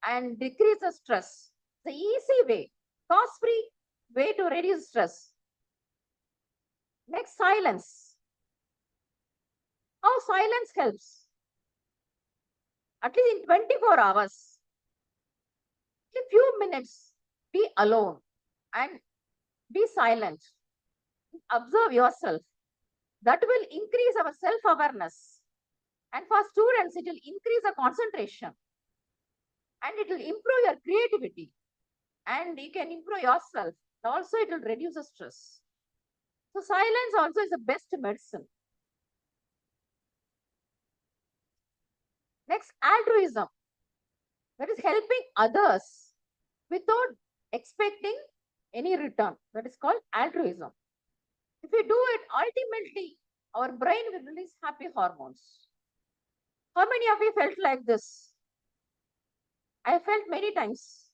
and decrease the stress. The easy way, cost-free way to reduce stress. Next, silence. How silence helps? At least in 24 hours, a few minutes, be alone and be silent. Observe yourself. That will increase our self-awareness. And for students, it will increase the concentration. And it will improve your creativity. And you can improve yourself. Also, it will reduce the stress. So silence also is the best medicine. Next, altruism. That is helping others without expecting any return. That is called altruism. If we do it, ultimately, our brain will release happy hormones. How many of you felt like this? I felt many times.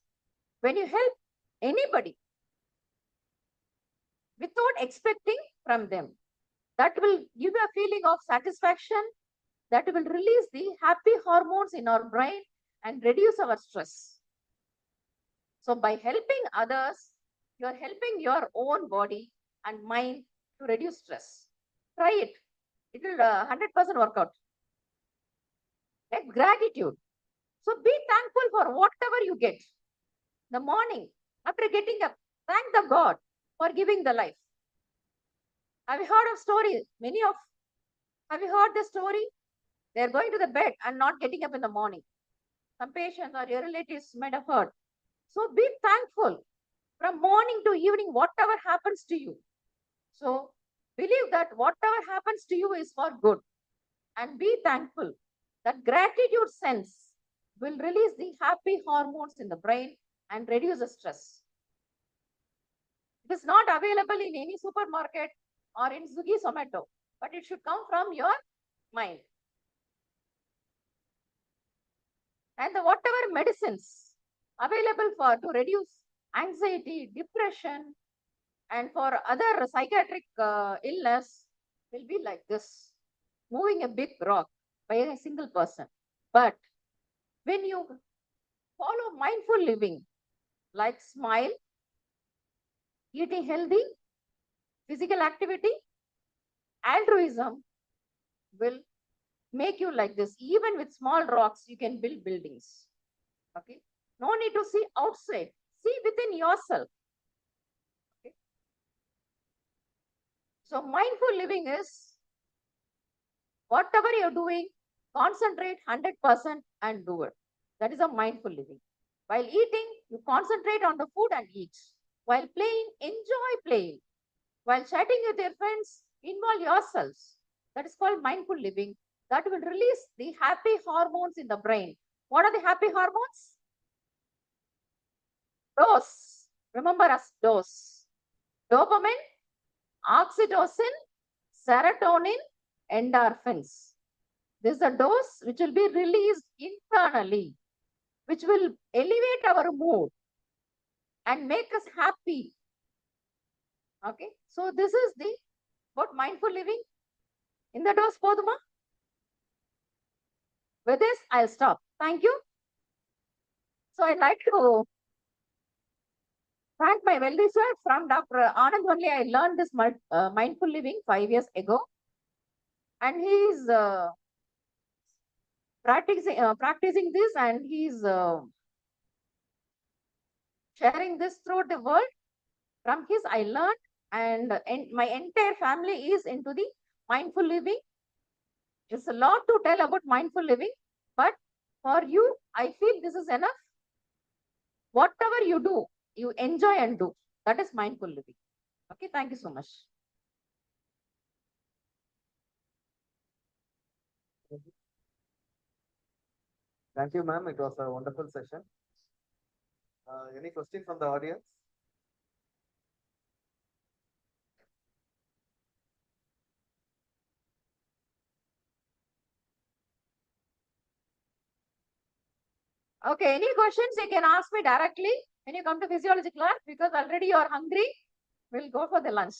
When you help anybody without expecting from them, that will give a feeling of satisfaction, that will release the happy hormones in our brain and reduce our stress. So by helping others, you are helping your own body and mind to reduce stress. Try it. It will 100% work out. Like gratitude. So be thankful for whatever you get. The morning, after getting up, thank the God for giving the life. Have you heard of stories? Have you heard the story? They're going to the bed and not getting up in the morning. Some patients or your relatives might have heard. So be thankful from morning to evening, whatever happens to you. So believe that whatever happens to you is for good, and be thankful. That gratitude sense will release the happy hormones in the brain and reduce the stress. It is not available in any supermarket or in Swiggy, Zomato, but it should come from your mind. And whatever medicines available for to reduce anxiety, depression, and for other psychiatric illness will be like this, moving a big rock by a single person. But when you follow mindful living, like smile, eating healthy, physical activity, altruism will make you like this. Even with small rocks, you can build buildings. Okay. No need to see outside. See within yourself. Okay. So mindful living is whatever you're doing, concentrate 100% and do it. That is a mindful living. While eating, you concentrate on the food and eat. While playing, enjoy playing. While chatting with your friends, involve yourselves. That is called mindful living. That will release the happy hormones in the brain. What are the happy hormones? Dose. Remember us, dose. Dopamine, oxytocin, serotonin, endorphins. This is a dose which will be released internally, which will elevate our mood and make us happy. Okay, so this is the what mindful living in the dose Poduma. With this, I'll stop. Thank you. So I'd like to thank my well-wisher from Dr. Anand only. I learned this mindful living 5 years ago, and he's practicing this, and he's sharing this throughout the world. From his, I learned, and my entire family is into the mindful living. There's a lot to tell about mindful living, but for you, I feel this is enough. Whatever you do, you enjoy and do. That is mindful living. Okay, thank you so much. Thank you, ma'am. It was a wonderful session. Any questions from the audience? Okay, any questions you can ask me directly when you come to physiology class, because already you are hungry. We'll go for the lunch.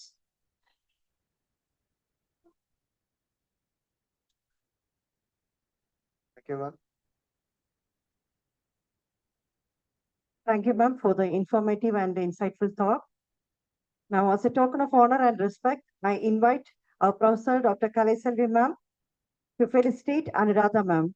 Thank you, ma'am. Thank you, ma'am, for the informative and insightful talk. Now, as a token of honor and respect, I invite our Professor Dr. Kalaiselvi ma'am to felicitate Anuradha ma'am.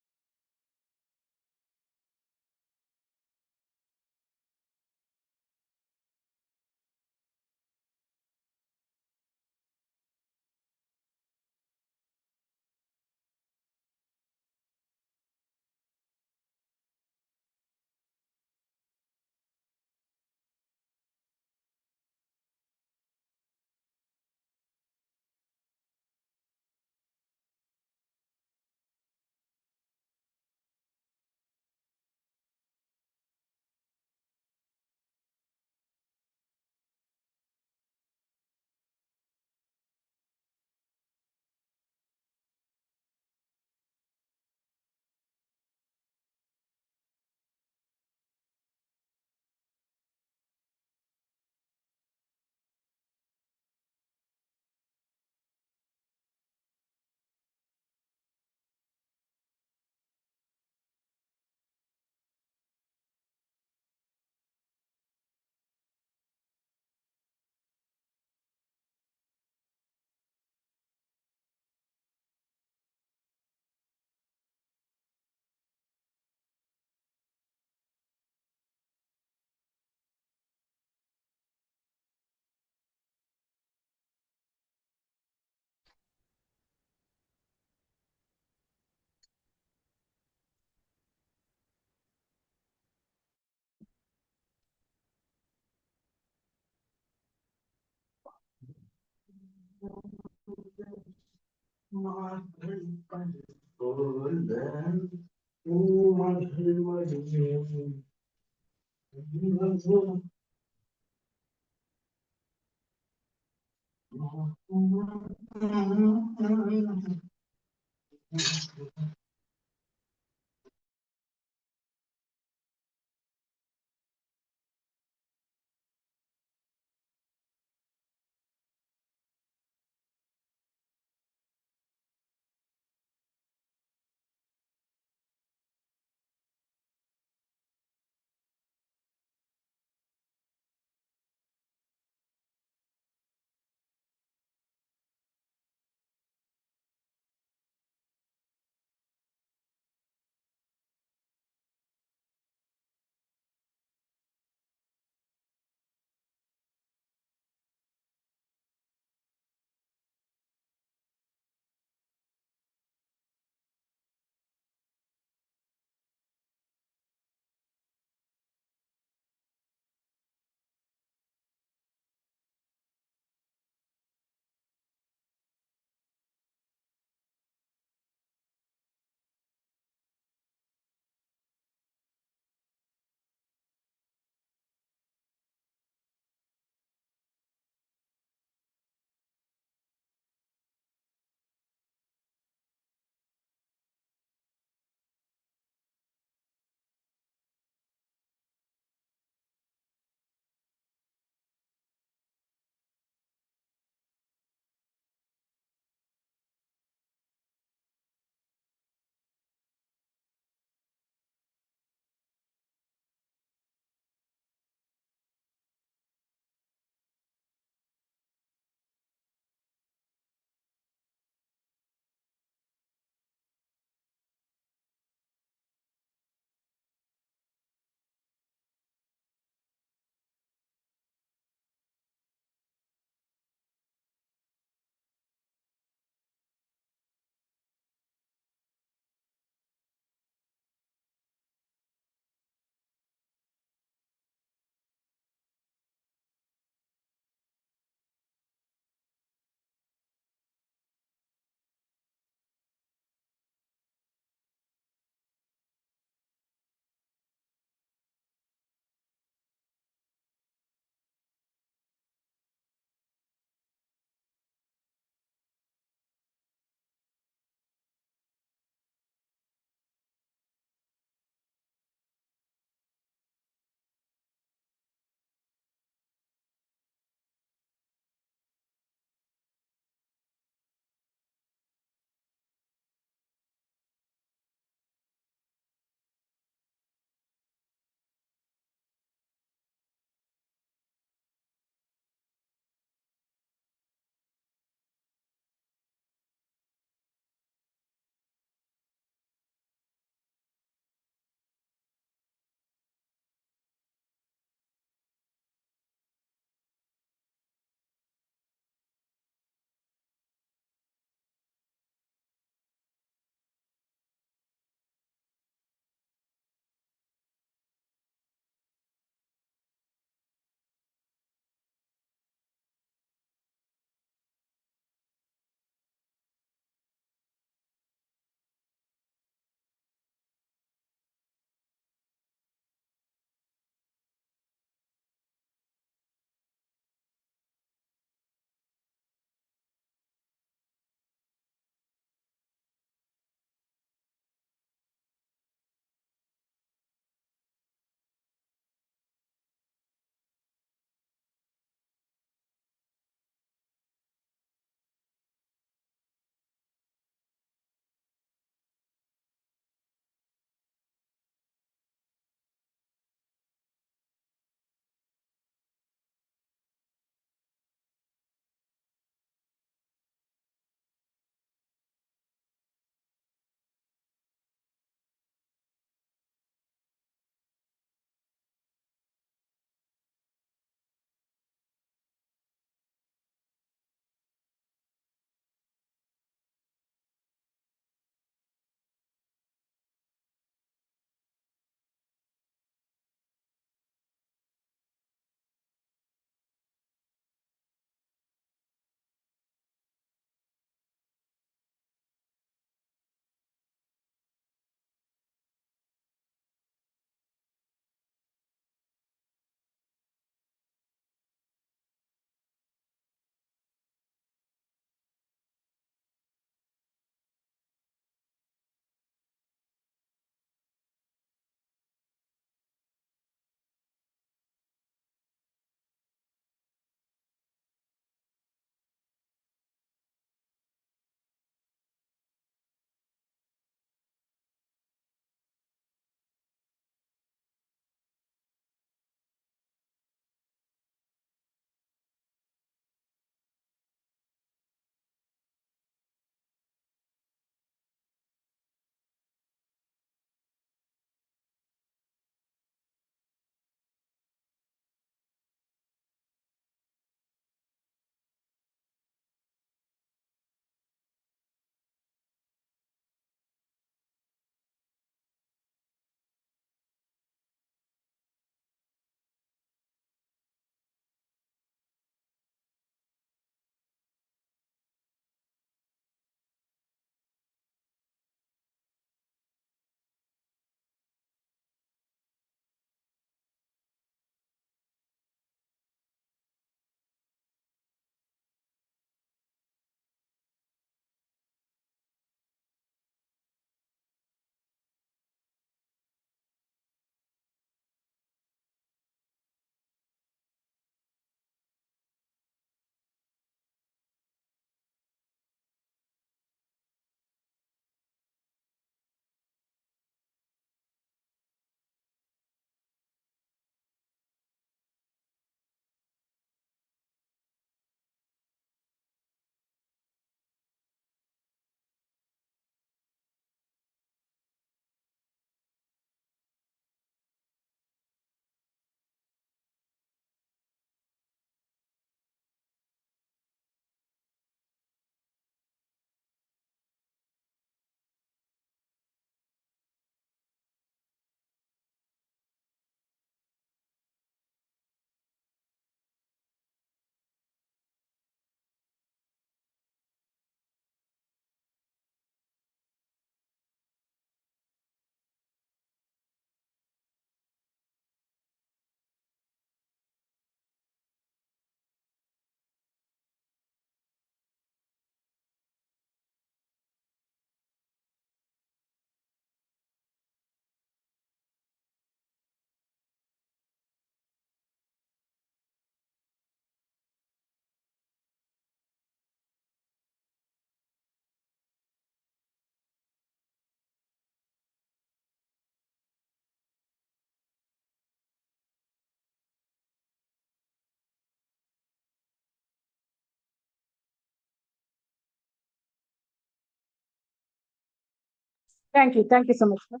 Thank you. Thank you so much. Sir.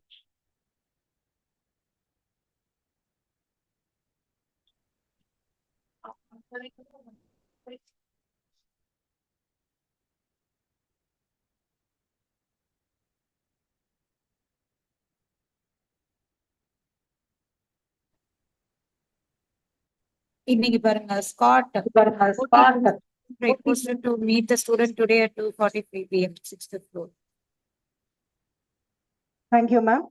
இன்னைக்கு பாருங்க Scott requested to meet the student today at 2:45 p.m. 6th floor. Thank you, ma'am.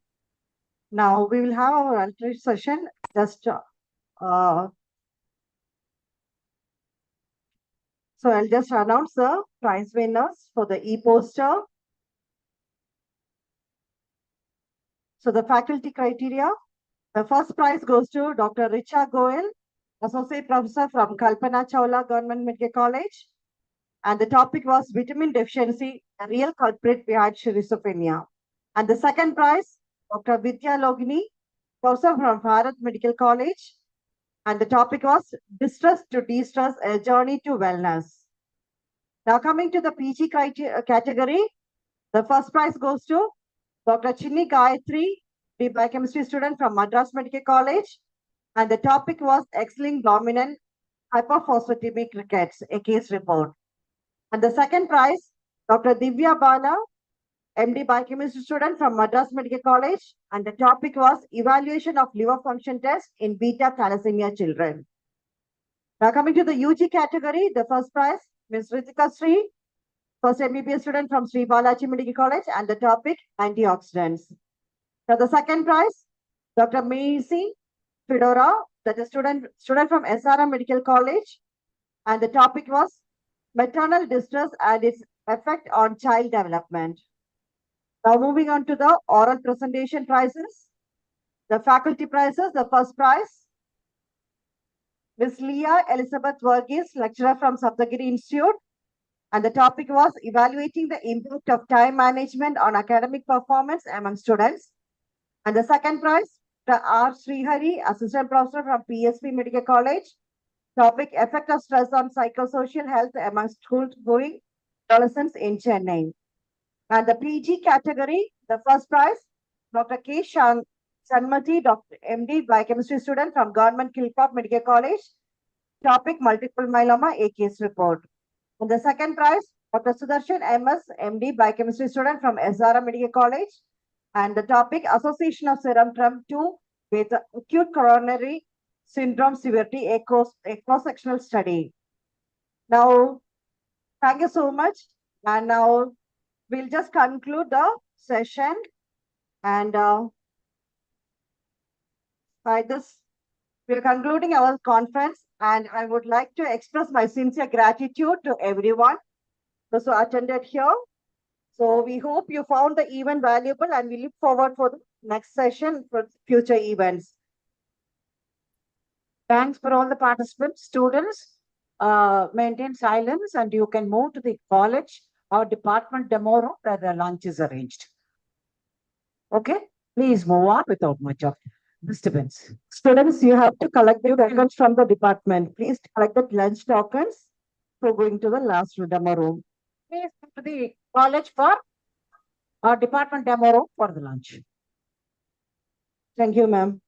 Now we will have our entry session. Just so I'll just announce the prize winners for the e-poster. So the faculty criteria, the first prize goes to Dr. Richa Goel, Associate Professor from Kalpana Chawla Government Medical College. And the topic was vitamin deficiency, a real culprit behind schizophrenia. And the second prize, Dr. Vidya Logini, Professor from Bharat Medical College. And the topic was distress to de-stress, a journey to wellness. Now coming to the PG category, the first prize goes to Dr. Chinni Gayatri, the biochemistry student from Madras Medical College. And the topic was X-linked dominant hyperphosphatemic rickets, a case report. And the second prize, Dr. Divya Bala, MD biochemistry student from Madras Medical College. And the topic was evaluation of liver function test in beta thalassemia children. Now coming to the UG category, the first prize, Ms. Ritika Sri, first MBBS student from Sri Balaji Medical College, and the topic antioxidants. Now the second prize, Dr. Macy Fedora, that is student from SRM Medical College, and the topic was maternal distress and its effect on child development. Now moving on to the oral presentation prizes. The faculty prizes, the first prize, Ms. Leah Elizabeth Verghese, lecturer from Saptagiri Institute, and the topic was evaluating the impact of time management on academic performance among students. And the second prize, the R. Srihari, assistant professor from PSP Medical College, topic effect of stress on psychosocial health among school-going adolescents in Chennai. And the PG category, the first prize, Dr. K. Sanmati, Dr. MD, biochemistry student from Government Kilpop Medical College, topic multiple myeloma, a case report. And the second prize, Dr. Sudarshan MS, MD, biochemistry student from SRM Medical College, and the topic association of serum TREM2 with acute coronary syndrome severity, a cross-sectional study. Now, thank you so much. And now we'll just conclude the session. And by this, we're concluding our conference. And I would like to express my sincere gratitude to everyone who attended here. So we hope you found the event valuable, and we look forward for the next session for future events. Thanks for all the participants. Students, maintain silence and you can move to the college or department demo room where the lunch is arranged. Okay, please move on without much of disturbance. Students, you have to collect the tokens from the department. Please collect the lunch tokens for going to the last demo room. Please go to the college for our department demo room for the lunch. Thank you, ma'am.